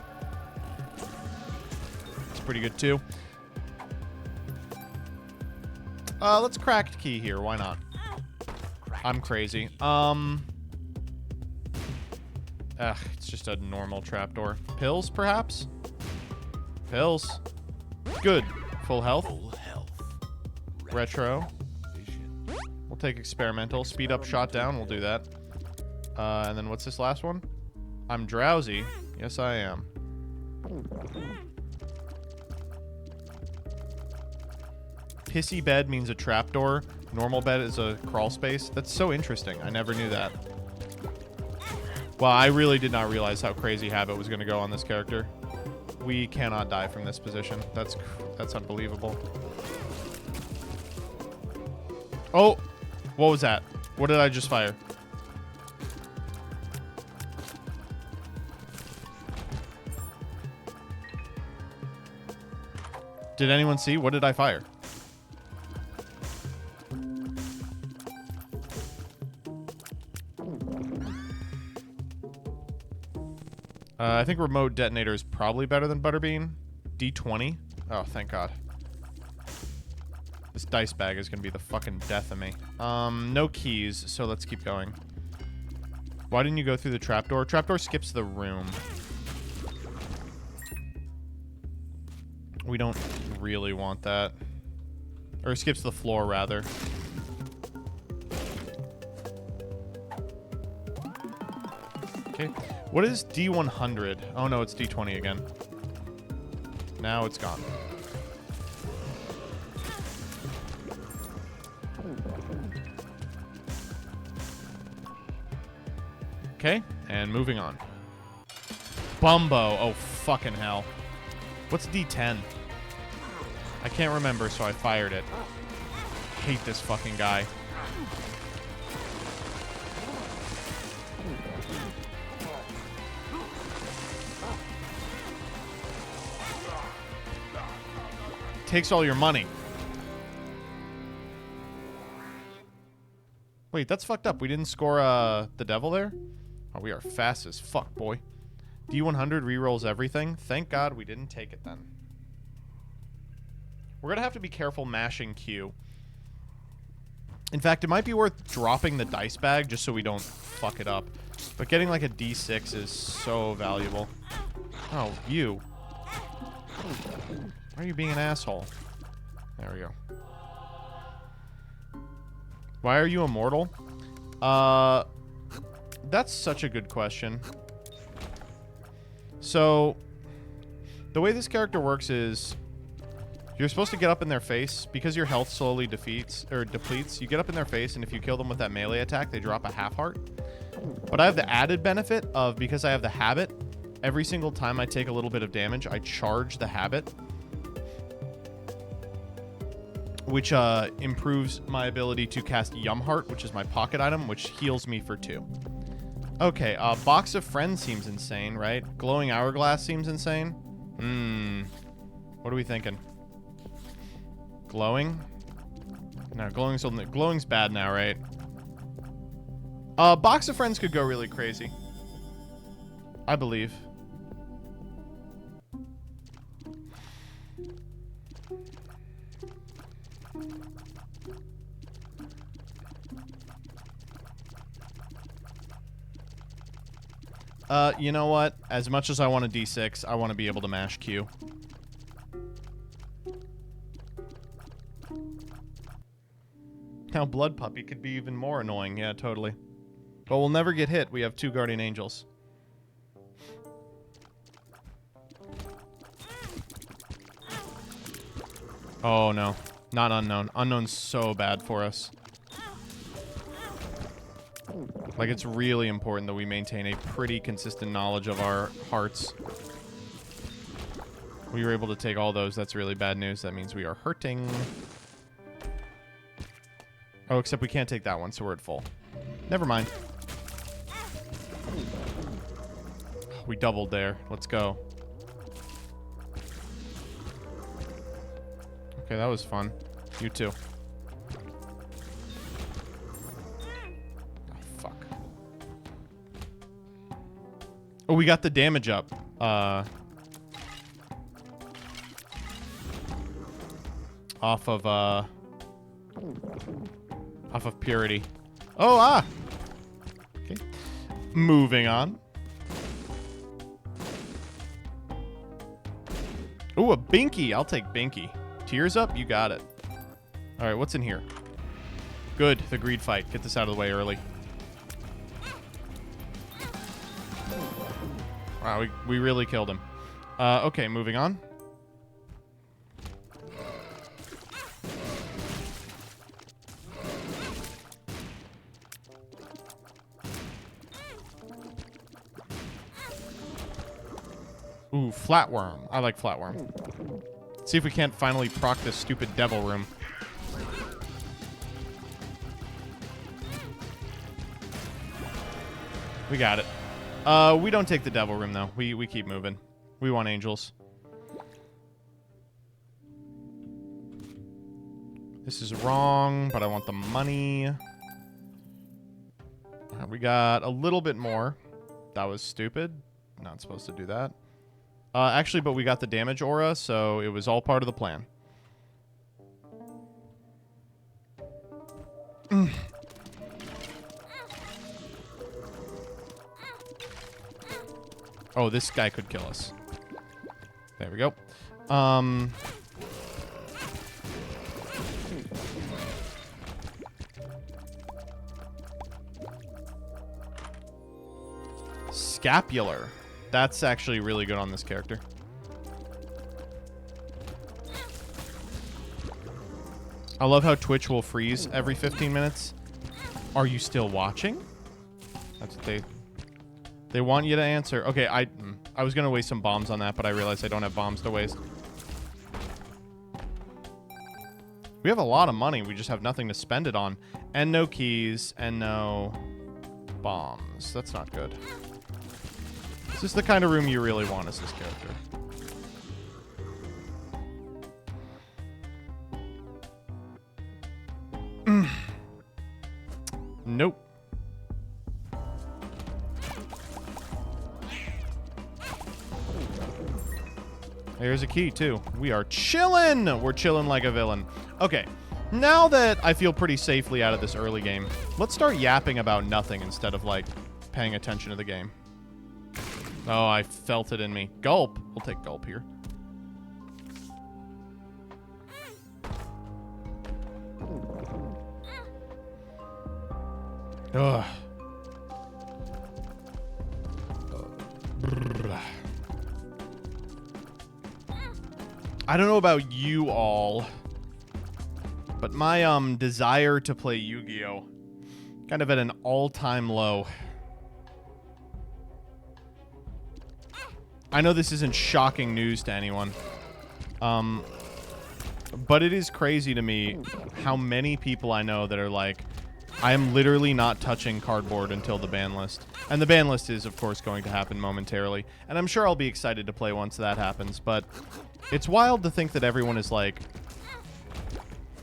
It's pretty good, too. Let's cracked key here. Why not? I'm crazy. It's just a normal trapdoor. Pills, perhaps? Pills. Good. Full health. Retro. We'll take experimental. Speed up, shot down. We'll do that. And then what's this last one? I'm drowsy. Yes, I am. Pissy bed means a trapdoor. Normal bed is a crawl space. That's so interesting. I never knew that. Well, I really did not realize how crazy Habit was going to go on this character. We cannot die from this position. That's unbelievable. Oh! What was that? What did I just fire? Did anyone see? What did I fire? I think remote detonator is probably better than Butterbean. D20. Oh, thank God. This dice bag is going to be the fucking death of me. No keys, so let's keep going. Why didn't you go through the trapdoor? Trapdoor skips the room. We don't really want that. Or skips the floor, rather. Okay. What is D100? Oh, no, it's D20 again. Now it's gone. Okay, and moving on. Bumbo. Oh, fucking hell. What's D10? I can't remember, so I fired it. Hate this fucking guy. Takes all your money. Wait, that's fucked up. We didn't score the devil there? Oh, we are fast as fuck, boy. D100 rerolls everything. Thank God we didn't take it then. We're going to have to be careful mashing Q. In fact, it might be worth dropping the dice bag just so we don't fuck it up. But getting like a D6 is so valuable. Oh, you. Why are you being an asshole? There we go. Why are you immortal? That's such a good question. So, the way this character works is you're supposed to get up in their face because your health slowly depletes. You get up in their face, and if you kill them with that melee attack, they drop a half heart. But I have the added benefit of, because I have the habit, every single time I take a little bit of damage, I charge the habit, which improves my ability to cast Yum Heart, which is my pocket item, which heals me for 2. Okay, Box of Friends seems insane, right? Glowing Hourglass seems insane. What are we thinking? Glowing? No, glowing's bad now, right? Box of Friends could go really crazy. I believe. You know what? As much as I want a D6, I want to be able to mash Q. Now Blood Puppy could be even more annoying. Yeah, totally. But we'll never get hit. We have 2 Guardian Angels. Oh, no. Not Unknown. Unknown's so bad for us. Like, it's really important that we maintain a pretty consistent knowledge of our hearts. We were able to take all those. That's really bad news. That means we are hurting. Oh, except we can't take that one, so we're at full. Never mind. We doubled there. Let's go. Okay, that was fun. You too. Oh, we got the damage up. Off of Purity. Oh, ah! Okay. Moving on. Ooh, a Binky. I'll take Binky. Tears up? You got it. Alright, what's in here? Good, the greed fight. Get this out of the way early. Wow, we really killed him. Okay, moving on. Ooh, Flatworm. I like Flatworm. Let's see if we can't finally proc this stupid devil room. We got it. We don't take the devil room, though. We keep moving. We want angels. This is wrong, but I want the money. We got a little bit more. That was stupid. Not supposed to do that. Actually, but we got the damage aura, so it was all part of the plan. Oh, this guy could kill us. There we go. Scapular. That's actually really good on this character. I love how Twitch will freeze every 15 minutes. Are you still watching? That's what they want you to answer. Okay, I was going to waste some bombs on that, but I realized I don't have bombs to waste. We have a lot of money. We just have nothing to spend it on. And no keys and no bombs. That's not good. This is the kind of room you really want as this character. Nope. There's a key, too. We are chillin'! We're chillin' like a villain. Okay, now that I feel pretty safely out of this early game, let's start yapping about nothing instead of, like, paying attention to the game. Oh, I felt it in me. Gulp. We'll take gulp here. Ugh. I don't know about you all, but my desire to play Yu-Gi-Oh! Kind of at an all-time low. I know this isn't shocking news to anyone, but it is crazy to me how many people I know that are like, I am literally not touching cardboard until the ban list. And the ban list is, of course, going to happen momentarily. And I'm sure I'll be excited to play once that happens. But it's wild to think that everyone is like,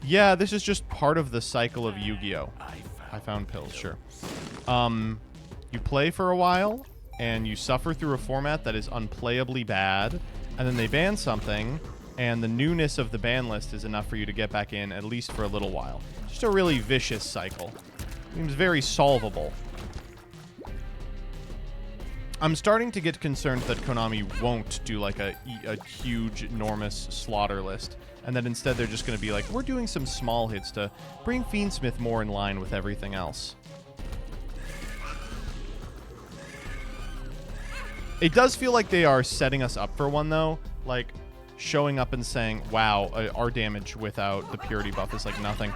yeah, this is just part of the cycle of Yu-Gi-Oh! I found pills, sure. You play for a while, and you suffer through a format that is unplayably bad. And then they ban something, and the newness of the ban list is enough for you to get back in, at least for a little while. Just a really vicious cycle. Seems very solvable. I'm starting to get concerned that Konami won't do like a huge, enormous slaughter list, and that instead they're just going to be like, we're doing some small hits to bring Fiendsmith more in line with everything else. It does feel like they are setting us up for one, though. Like, showing up and saying, wow, our damage without the purity buff is like nothing.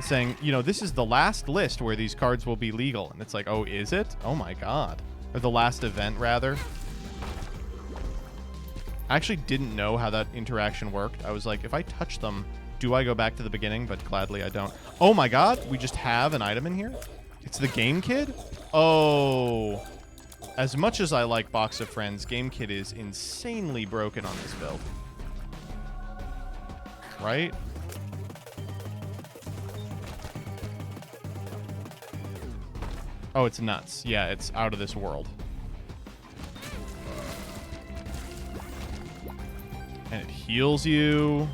Saying, you know, this is the last list where these cards will be legal. And it's like, oh, is it? Oh my god. Or the last event, rather. I actually didn't know how that interaction worked. I was like, if I touch them, do I go back to the beginning? But gladly I don't. Oh my god, we just have an item in here? It's the Game Kid? Oh. As much as I like Box of Friends, Game Kid is insanely broken on this build. Right? Oh, it's nuts. Yeah, it's out of this world. And it heals you.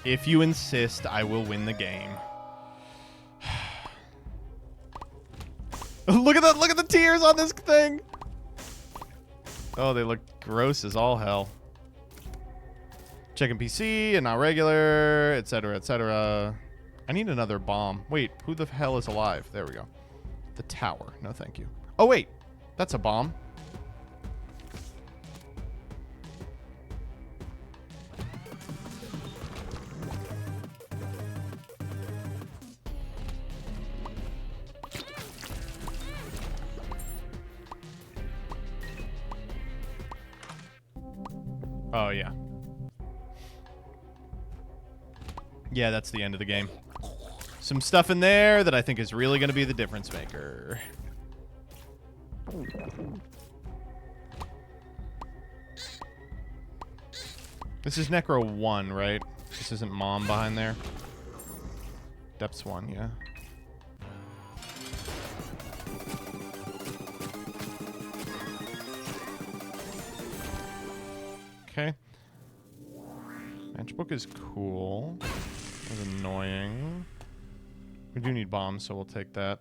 If you insist, I will win the game. Look at that! Look at the tears on this thing! Oh, they look gross as all hell. Checking PC and not regular, etc., etc. I need another bomb. Wait, who the hell is alive? There we go. The tower. No, thank you. Oh, wait. That's a bomb. Oh, yeah. Yeah, that's the end of the game. Some stuff in there that I think is really going to be the difference maker. This is Necro 1, right? This isn't Mom behind there? Depths 1, yeah. Okay. Matchbook is cool. That's annoying. We do need bombs, so we'll take that.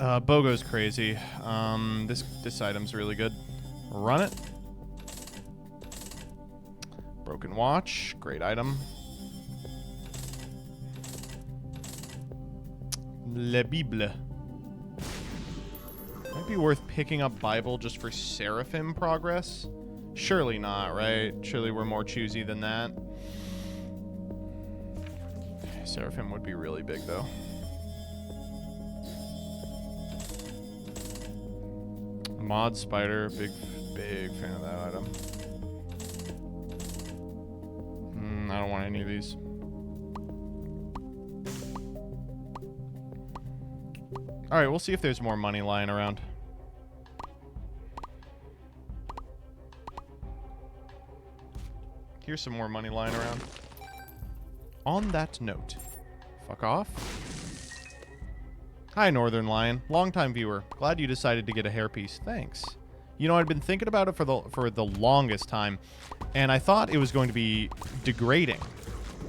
Bogo's crazy. This item's really good. Run it. Broken watch. Great item. Le Bible. Might be worth picking up Bible just for Seraphim progress. Surely not, right? Surely we're more choosy than that. Seraphim would be really big, though. Mod Spider, big fan of that item. I don't want any of these. Alright, we'll see if there's more money lying around. Here's some more money lying around. On that note, fuck off. Hi, Northern Lion. Longtime viewer. Glad you decided to get a hairpiece. Thanks. You know, I'd been thinking about it for the longest time, and I thought it was going to be degrading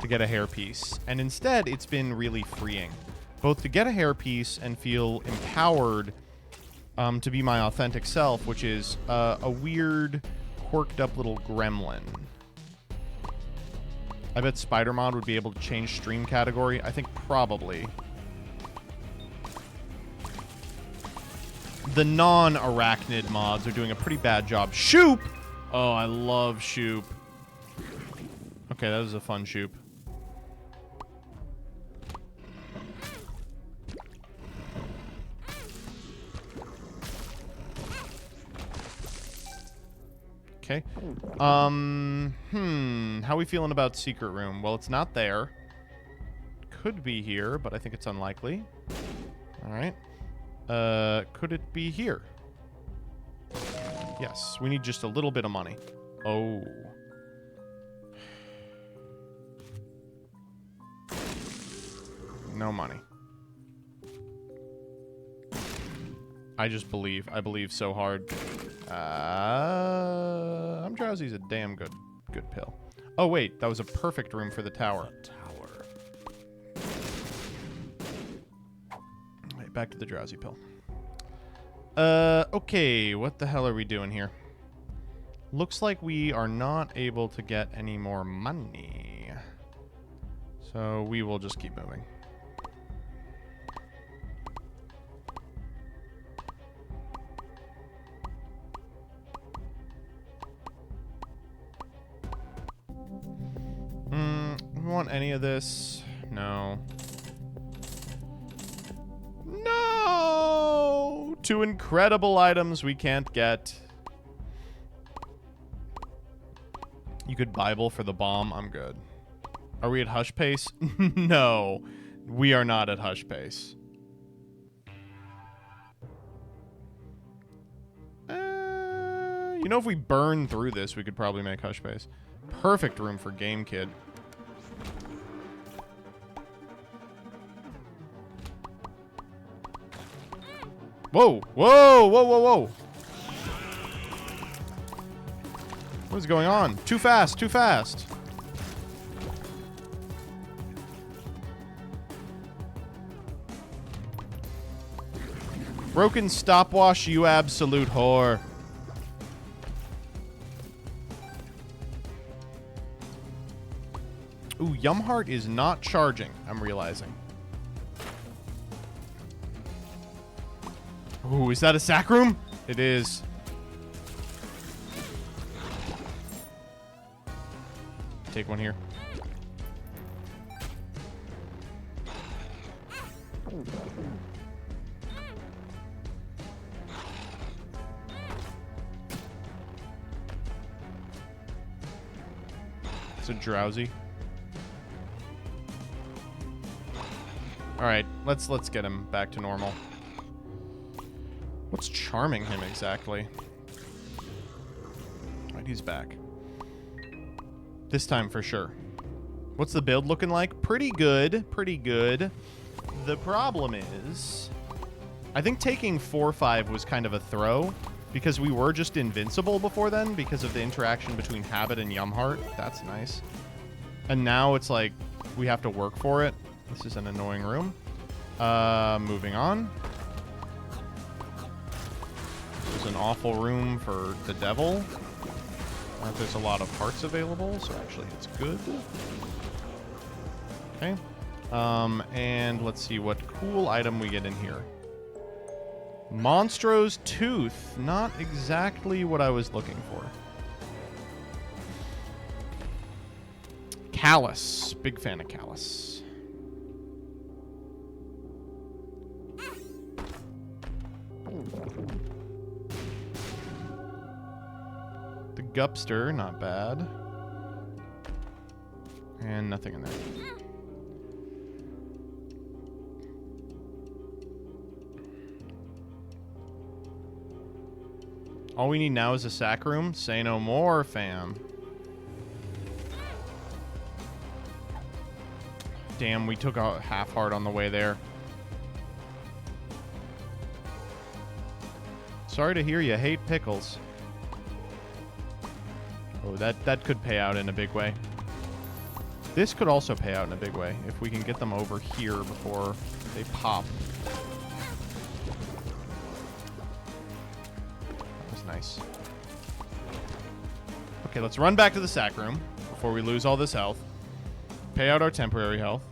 to get a hairpiece, and instead it's been really freeing. Both to get a hairpiece and feel empowered to be my authentic self, which is a weird, quirked up little gremlin. I bet SpiderMod would be able to change stream category. I think probably. The non-arachnid mods are doing a pretty bad job. Shoop! Oh, I love Shoop. Okay, that was a fun Shoop. Okay. How we feeling about Secret Room? Well, it's not there. Could be here, but I think it's unlikely. All right. Could it be here? Yes, we need just a little bit of money. Oh. No money. I just believe. I believe so hard. I'm Drowsy's a damn good pill. Oh, wait. That was a perfect room for the tower. Right, back to the Drowsy pill. Okay. What the hell are we doing here? Looks like we are not able to get any more money. So we will just keep moving. Want any of this? No. No! 2 incredible items we can't get. You could Bible for the bomb. I'm good. Are we at hush pace? No. We are not at hush pace. You know, if we burn through this, we could probably make hush pace. Perfect room for Game Kid. Whoa! Whoa! Whoa! Whoa! Whoa! What is going on? Too fast! Too fast! Broken stopwatch, you absolute whore. Ooh, Yumheart is not charging, I'm realizing. Ooh, is that a sack room? It is. Take one here. It's a Drowsy. All right, let's get him back to normal. What's charming him exactly? Right, he's back. This time for sure. What's the build looking like? Pretty good, pretty good. The problem is, I think taking 4-5 was kind of a throw because we were just invincible before then because of the interaction between Habit and Yumheart. That's nice. And now it's like we have to work for it. This is an annoying room. Moving on. there's an awful room for the devil. There's a lot of hearts available, so actually it's good. Okay. And let's see what cool item we get in here. Monstro's Tooth. Not exactly what I was looking for. Callus. Big fan of Callus. The Gupster, not bad. And nothing in there. All we need now is a sack room. Say no more, fam. Damn, we took a half heart on the way there. Sorry to hear you hate pickles. Oh, that could pay out in a big way. This could also pay out in a big way if we can get them over here before they pop. That was nice. Okay, let's run back to the sack room before we lose all this health. Pay out our temporary health.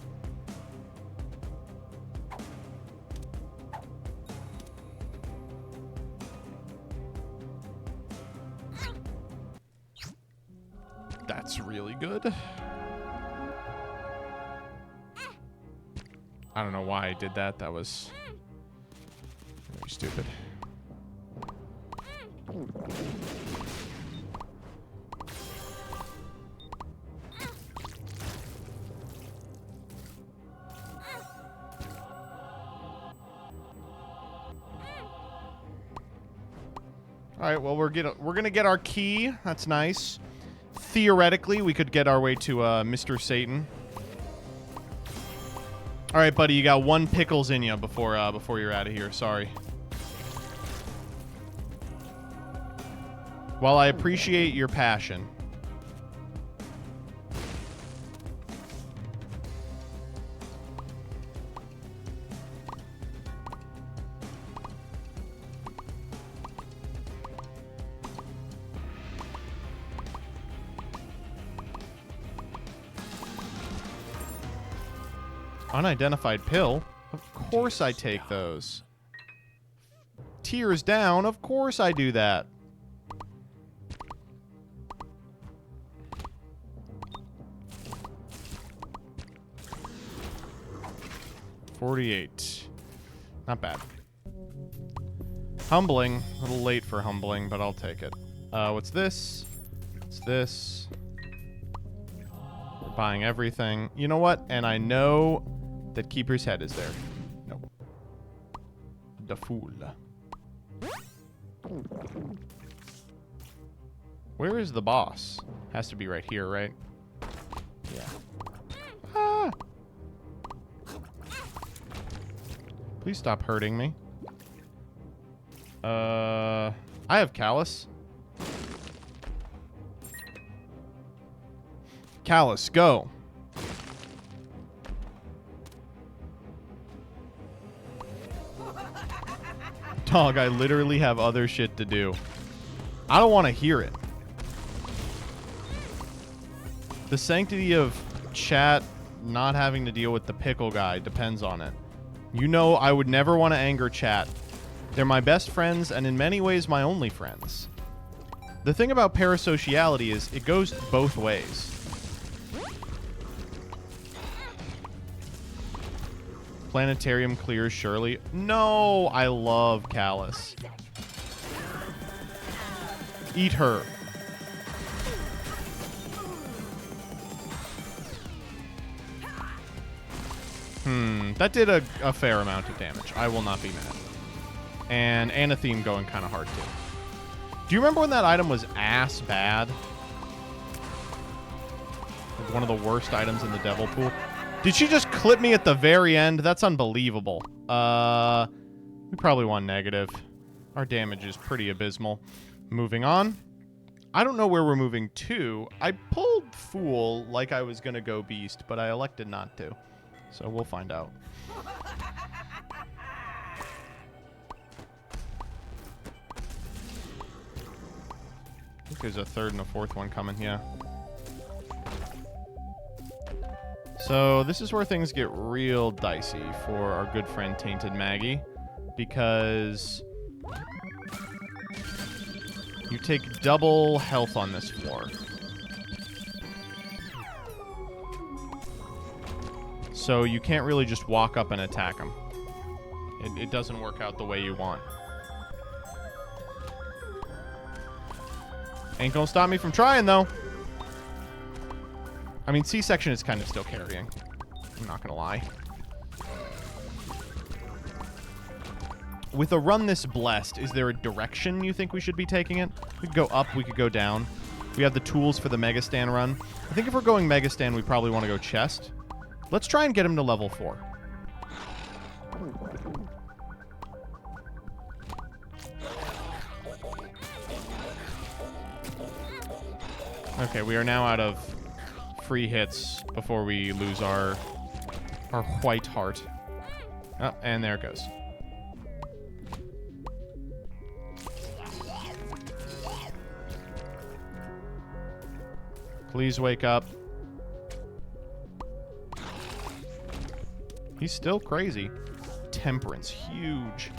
That's really good. I don't know why I did that. That was very stupid. All right, well, we're gonna get our key. That's nice. Theoretically, we could get our way to Mr. Satan. All right, buddy, you got 1 pickles in you before you're out of here. Sorry. While I appreciate your passion. Unidentified pill? Of course I take those. Tears down? Of course I do that. $48. Not bad. Humbling. A little late for humbling, but I'll take it. What's this? What's this? We're buying everything. You know what? And I know that Keeper's Head is there. Nope. The fool. Where is the boss? Has to be right here, right? Yeah. Ah! Please stop hurting me. I have Callus. Callus, go. Dog, I literally have other shit to do. I don't want to hear it. The sanctity of chat not having to deal with the pickle guy depends on it. You know I would never want to anger chat. They're my best friends and in many ways my only friends. The thing about parasociality is it goes both ways. Planetarium clears surely. No, I love Callus. Eat her. That did a fair amount of damage. I will not be mad. And Anatheme going kind of hard too. Do you remember when that item was ass bad? Like one of the worst items in the Devil Pool. Did she just clip me at the very end? That's unbelievable. We probably want negative. Our damage is pretty abysmal. Moving on. I don't know where we're moving to. I pulled Fool like I was going to go Beast, but I elected not to. So we'll find out. there's a third and a fourth one coming, yeah. So this is where things get real dicey for our good friend Tainted Maggie, because you take double health on this floor. So you can't really just walk up and attack him. It doesn't work out the way you want. Ain't gonna stop me from trying, though. I mean, C-section is kind of still carrying. I'm not gonna lie. With a run this blessed, is there a direction you think we should be taking it? We could go up, we could go down. We have the tools for the Mega Stand run. I think if we're going Mega Stand, we probably want to go chest. Let's try and get him to level 4. Okay, we are now out of free hits before we lose our white heart. Oh, and there it goes. Please wake up. He's still crazy. Temperance, huge.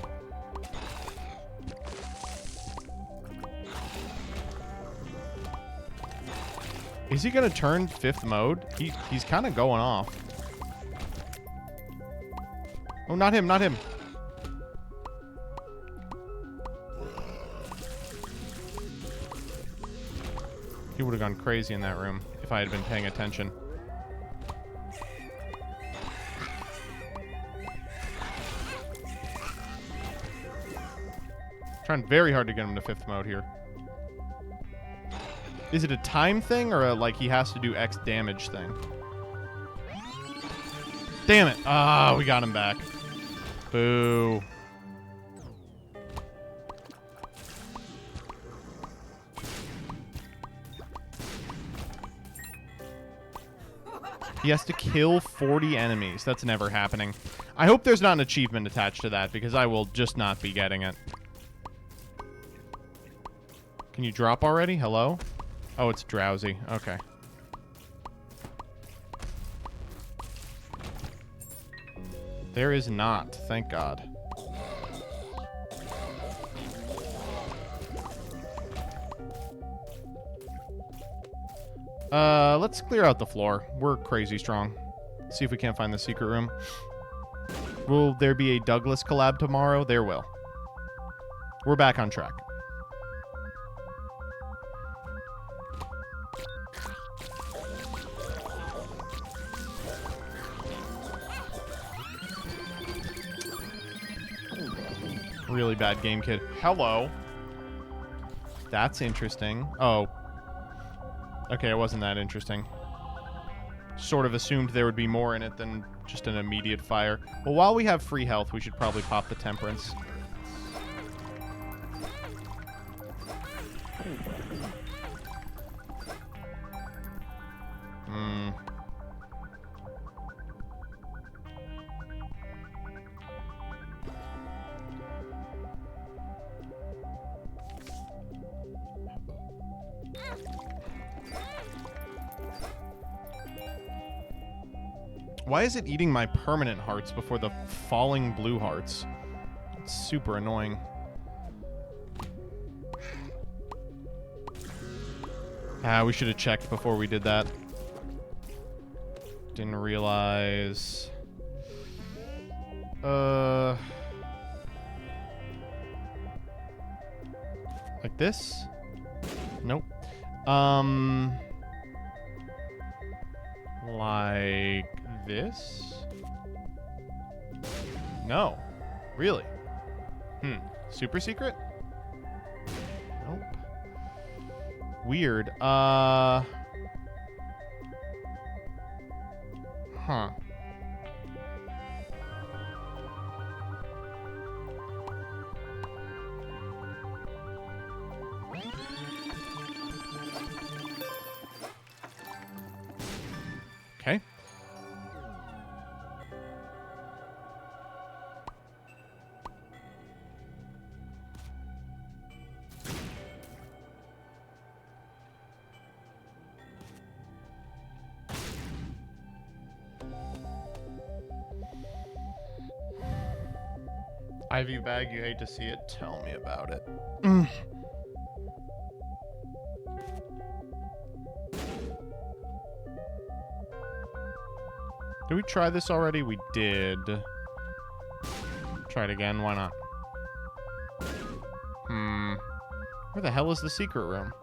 Is he gonna turn 5th mode? He's kind of going off. Oh, not him, not him. He would have gone crazy in that room if I had been paying attention. Trying very hard to get him to 5th mode here. Is it a time thing or a, like, he has to do X damage thing? Damn it. Ah, we got him back. Boo. He has to kill 40 enemies. That's never happening. I hope there's not an achievement attached to that, because I will just not be getting it. Can you drop already? Hello? Oh, it's drowsy. Okay. There is not. Thank God. Let's clear out the floor. We're crazy strong. See if we can't find the secret room. Will there be a Douglas collab tomorrow? There will. We're back on track. Really bad game, kid. Hello. That's interesting. Oh. Okay, it wasn't that interesting. Sort of assumed there would be more in it than just an immediate fire. Well, while we have free health, we should probably pop the Temperance. Why is it eating my permanent hearts before the falling blue hearts? It's super annoying. Ah, we should have checked before we did that. Didn't realize. Like this? Nope. Like this? No. Really? Super secret? Nope. Weird. Huh. Okay. IV bag, you hate to see it. Tell me about it. Did we try this already? We did. Try it again. Why not? Where the hell is the secret room?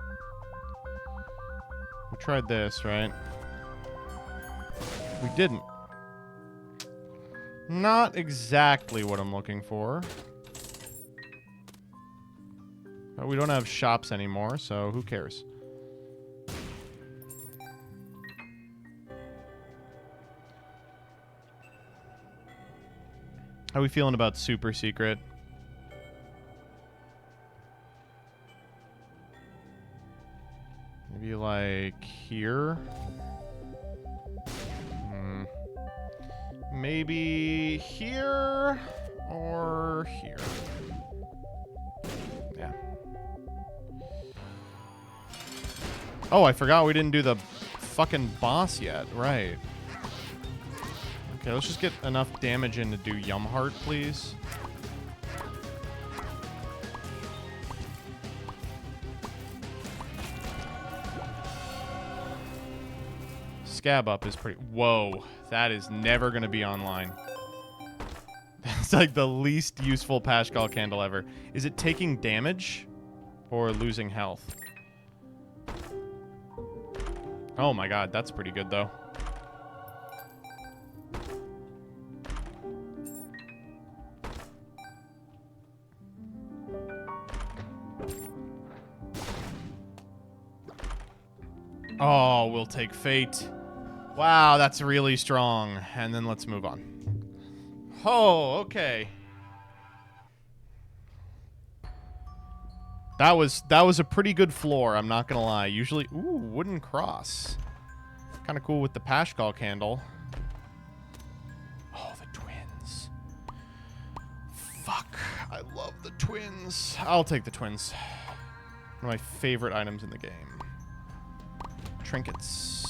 We tried this, right? We didn't. Not exactly what I'm looking for. But we don't have shops anymore, so who cares? How are we feeling about super secret? Maybe like here? Maybe here or here. Yeah. Oh, I forgot we didn't do the fucking boss yet. Right. Okay, let's just get enough damage in to do Yumheart, please. Scab up is pretty... Whoa. That is never going to be online. That's like the least useful Pashkal candle ever. Is it taking damage or losing health? Oh my god, that's pretty good though. Oh, we'll take Fate. Wow, that's really strong. And then let's move on. Oh, okay. That was a pretty good floor, I'm not gonna lie. Usually, ooh, wooden cross. Kind of cool with the Pashkal candle. Oh, the twins. Fuck, I love the twins. I'll take the twins. One of my favorite items in the game. Trinkets.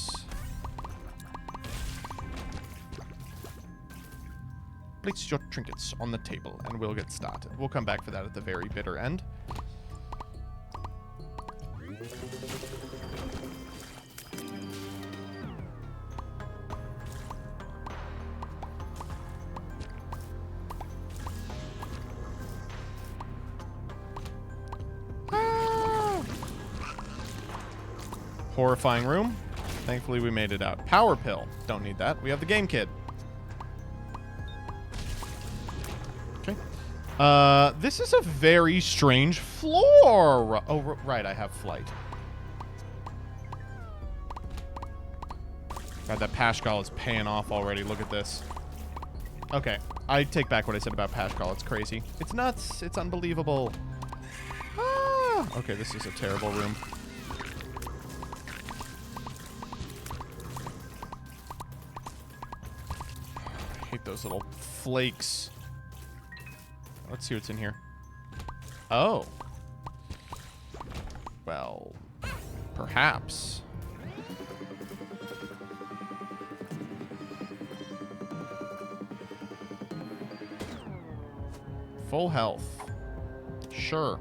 Place your trinkets on the table and we'll get started. We'll come back for that at the very bitter end. Horrifying room. Thankfully, we made it out. Power pill. Don't need that. We have the game kit. Okay. This is a very strange floor. Oh, right. I have flight. God, that Pashkal is paying off already. Look at this. Okay. I take back what I said about Pashkal. It's crazy. It's nuts. It's unbelievable. Ah! Okay, this is a terrible room. I hate those little flakes. Let's see what's in here. Oh. Well, perhaps. Full health. Sure.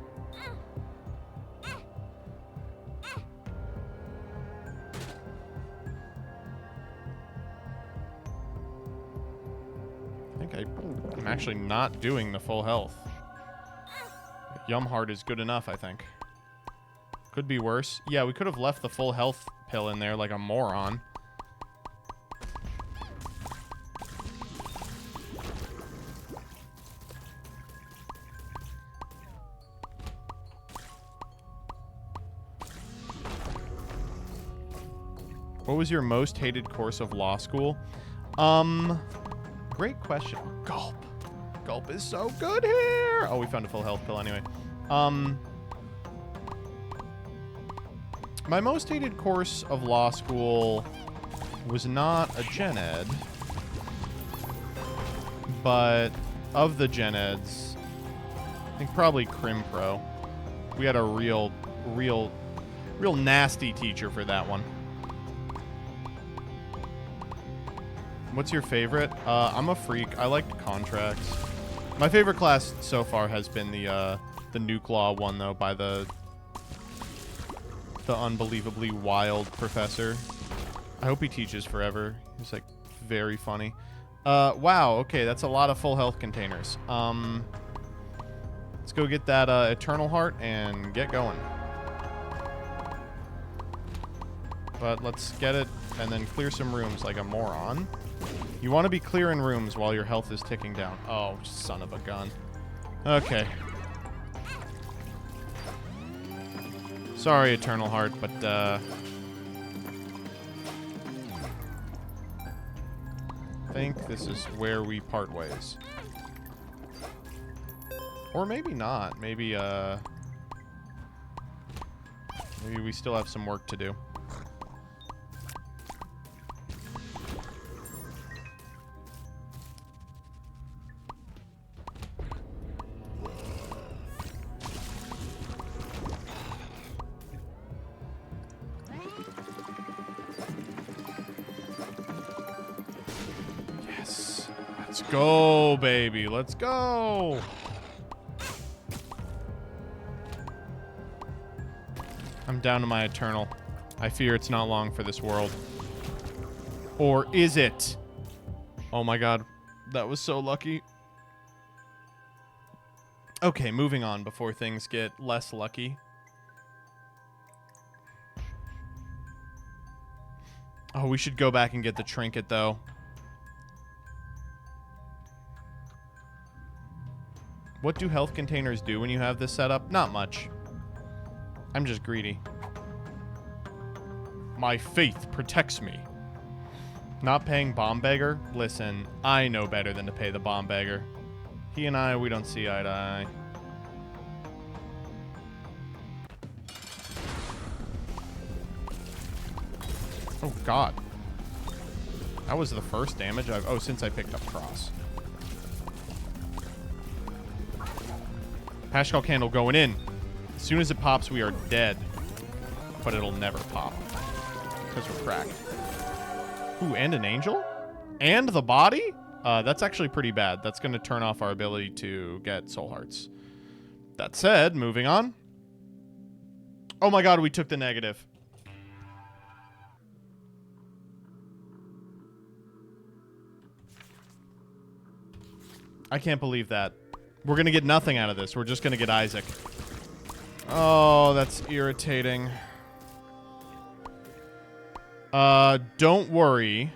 I'm actually not doing the full health. Yumheart is good enough, I think. Could be worse. Yeah, we could have left the full health pill in there like a moron. What was your most hated course of law school? Great question. Gulp. Gulp is so good here. Oh, we found a full health pill anyway. My most hated course of law school was not a gen ed, but of the gen eds, I think probably Crim Pro. We had a real nasty teacher for that one. What's your favorite? I'm a freak. I liked contracts. My favorite class so far has been the Nuke Law one, though, by the unbelievably wild professor. I hope he teaches forever. He's, like, very funny. Wow, okay, that's a lot of full health containers. Let's go get that Eternal Heart and get going. But let's get it and then clear some rooms like a moron. You want to be clearing rooms while your health is ticking down. Oh, son of a gun. Okay. Sorry, Eternal Heart, but, I think this is where we part ways. Or maybe not. Maybe we still have some work to do. Yes. Let's go, baby. Let's go. I'm down to my Eternal. I fear it's not long for this world. Or is it? Oh my god. That was so lucky. Okay, moving on before things get less lucky. Oh, we should go back and get the trinket, though. What do health containers do when you have this set up? Not much. I'm just greedy. My faith protects me. Not paying Bomb Beggar? Listen, I know better than to pay the Bomb Beggar. He and I, we don't see eye to eye. Oh, God. That was the first damage I've... Oh, since I picked up Cross. Hashcall Candle going in. As soon as it pops, we are dead. But it'll never pop. Because we're cracked. Ooh, and an angel? And the body? That's actually pretty bad. That's going to turn off our ability to get soul hearts. That said, moving on. Oh my god, we took the negative. I can't believe that. We're going to get nothing out of this. We're just going to get Isaac. Oh, that's irritating. Don't worry.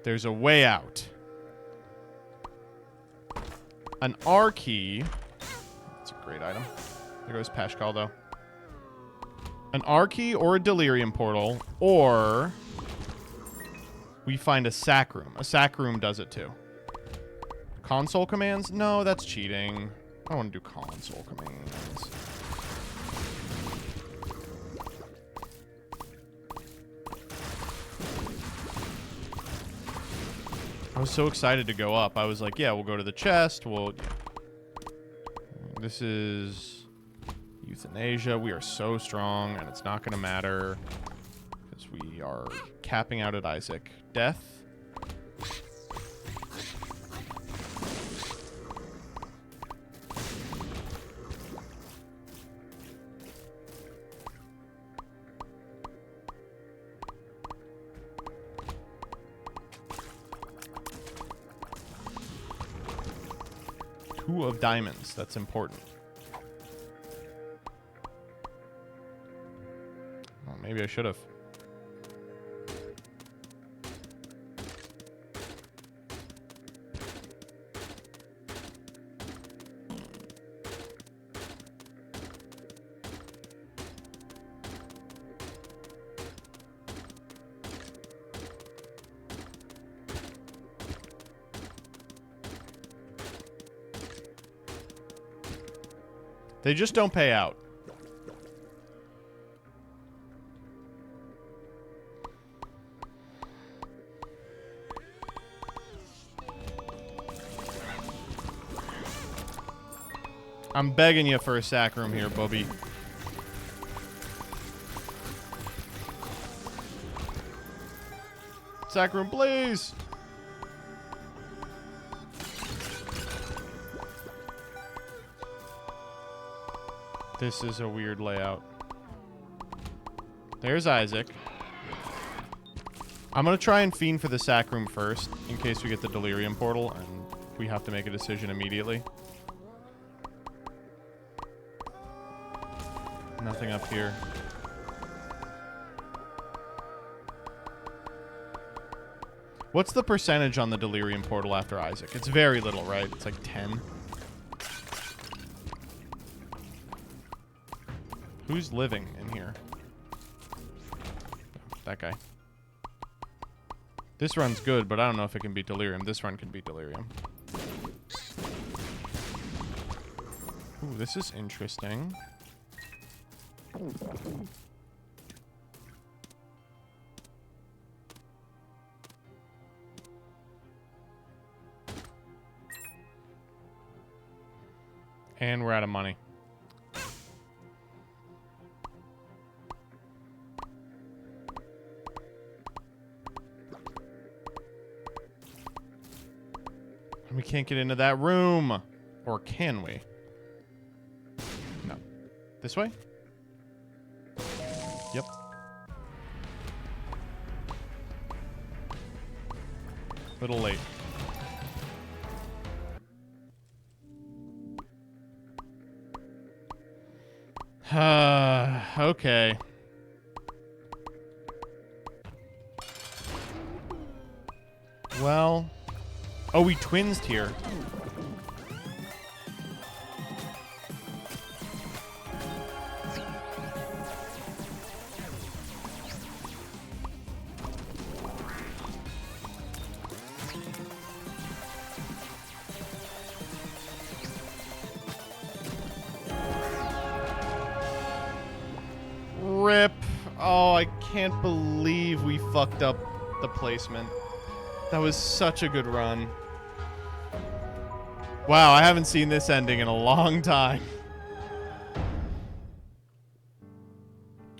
There's a way out. An R key. That's a great item. There goes Pashkal, though. An R key or a Delirium portal, or we find a sack room. A sack room does it, too. Console commands? No, that's cheating. I don't want to do console commands. I was so excited to go up. I was like, yeah, we'll go to the chest. This is euthanasia. We are so strong, and it's not going to matter because we are capping out at Isaac. Death. Of diamonds. That's important. Oh, maybe I should have. They just don't pay out. I'm begging you for a sack room here, Bubby. Sack room, please. This is a weird layout. There's Isaac. I'm going to try and fiend for the sack room first, in case we get the delirium portal, and we have to make a decision immediately. Nothing up here. What's the percentage on the delirium portal after Isaac? It's very little, right? It's like 10. Who's living in here? That guy. This run's good, but I don't know if it can beat delirium. This run can beat delirium. Ooh, this is interesting. And we're out of money. We can't get into that room. Or can we? No. This way? Yep. Little late. Okay. Well. Oh, we twinsed here. Rip. Oh, I can't believe we fucked up the placement. That was such a good run. Wow, I haven't seen this ending in a long time.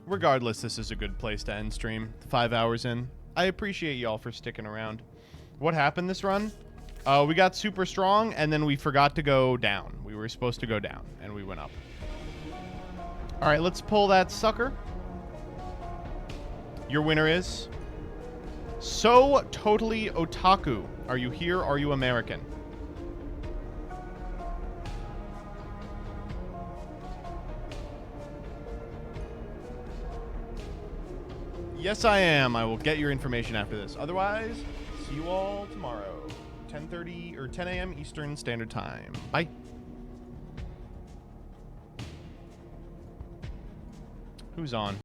Regardless, this is a good place to end stream. 5 hours in. I appreciate y'all for sticking around. What happened this run? We got super strong, and then we forgot to go down. We were supposed to go down, and we went up. All right, let's pull that sucker. Your winner is... So Totally Otaku. Are you here? Are you American? Yes, I am. I will get your information after this. Otherwise, see you all tomorrow. 10:30 or 10 a.m. Eastern Standard Time. Bye. Who's on?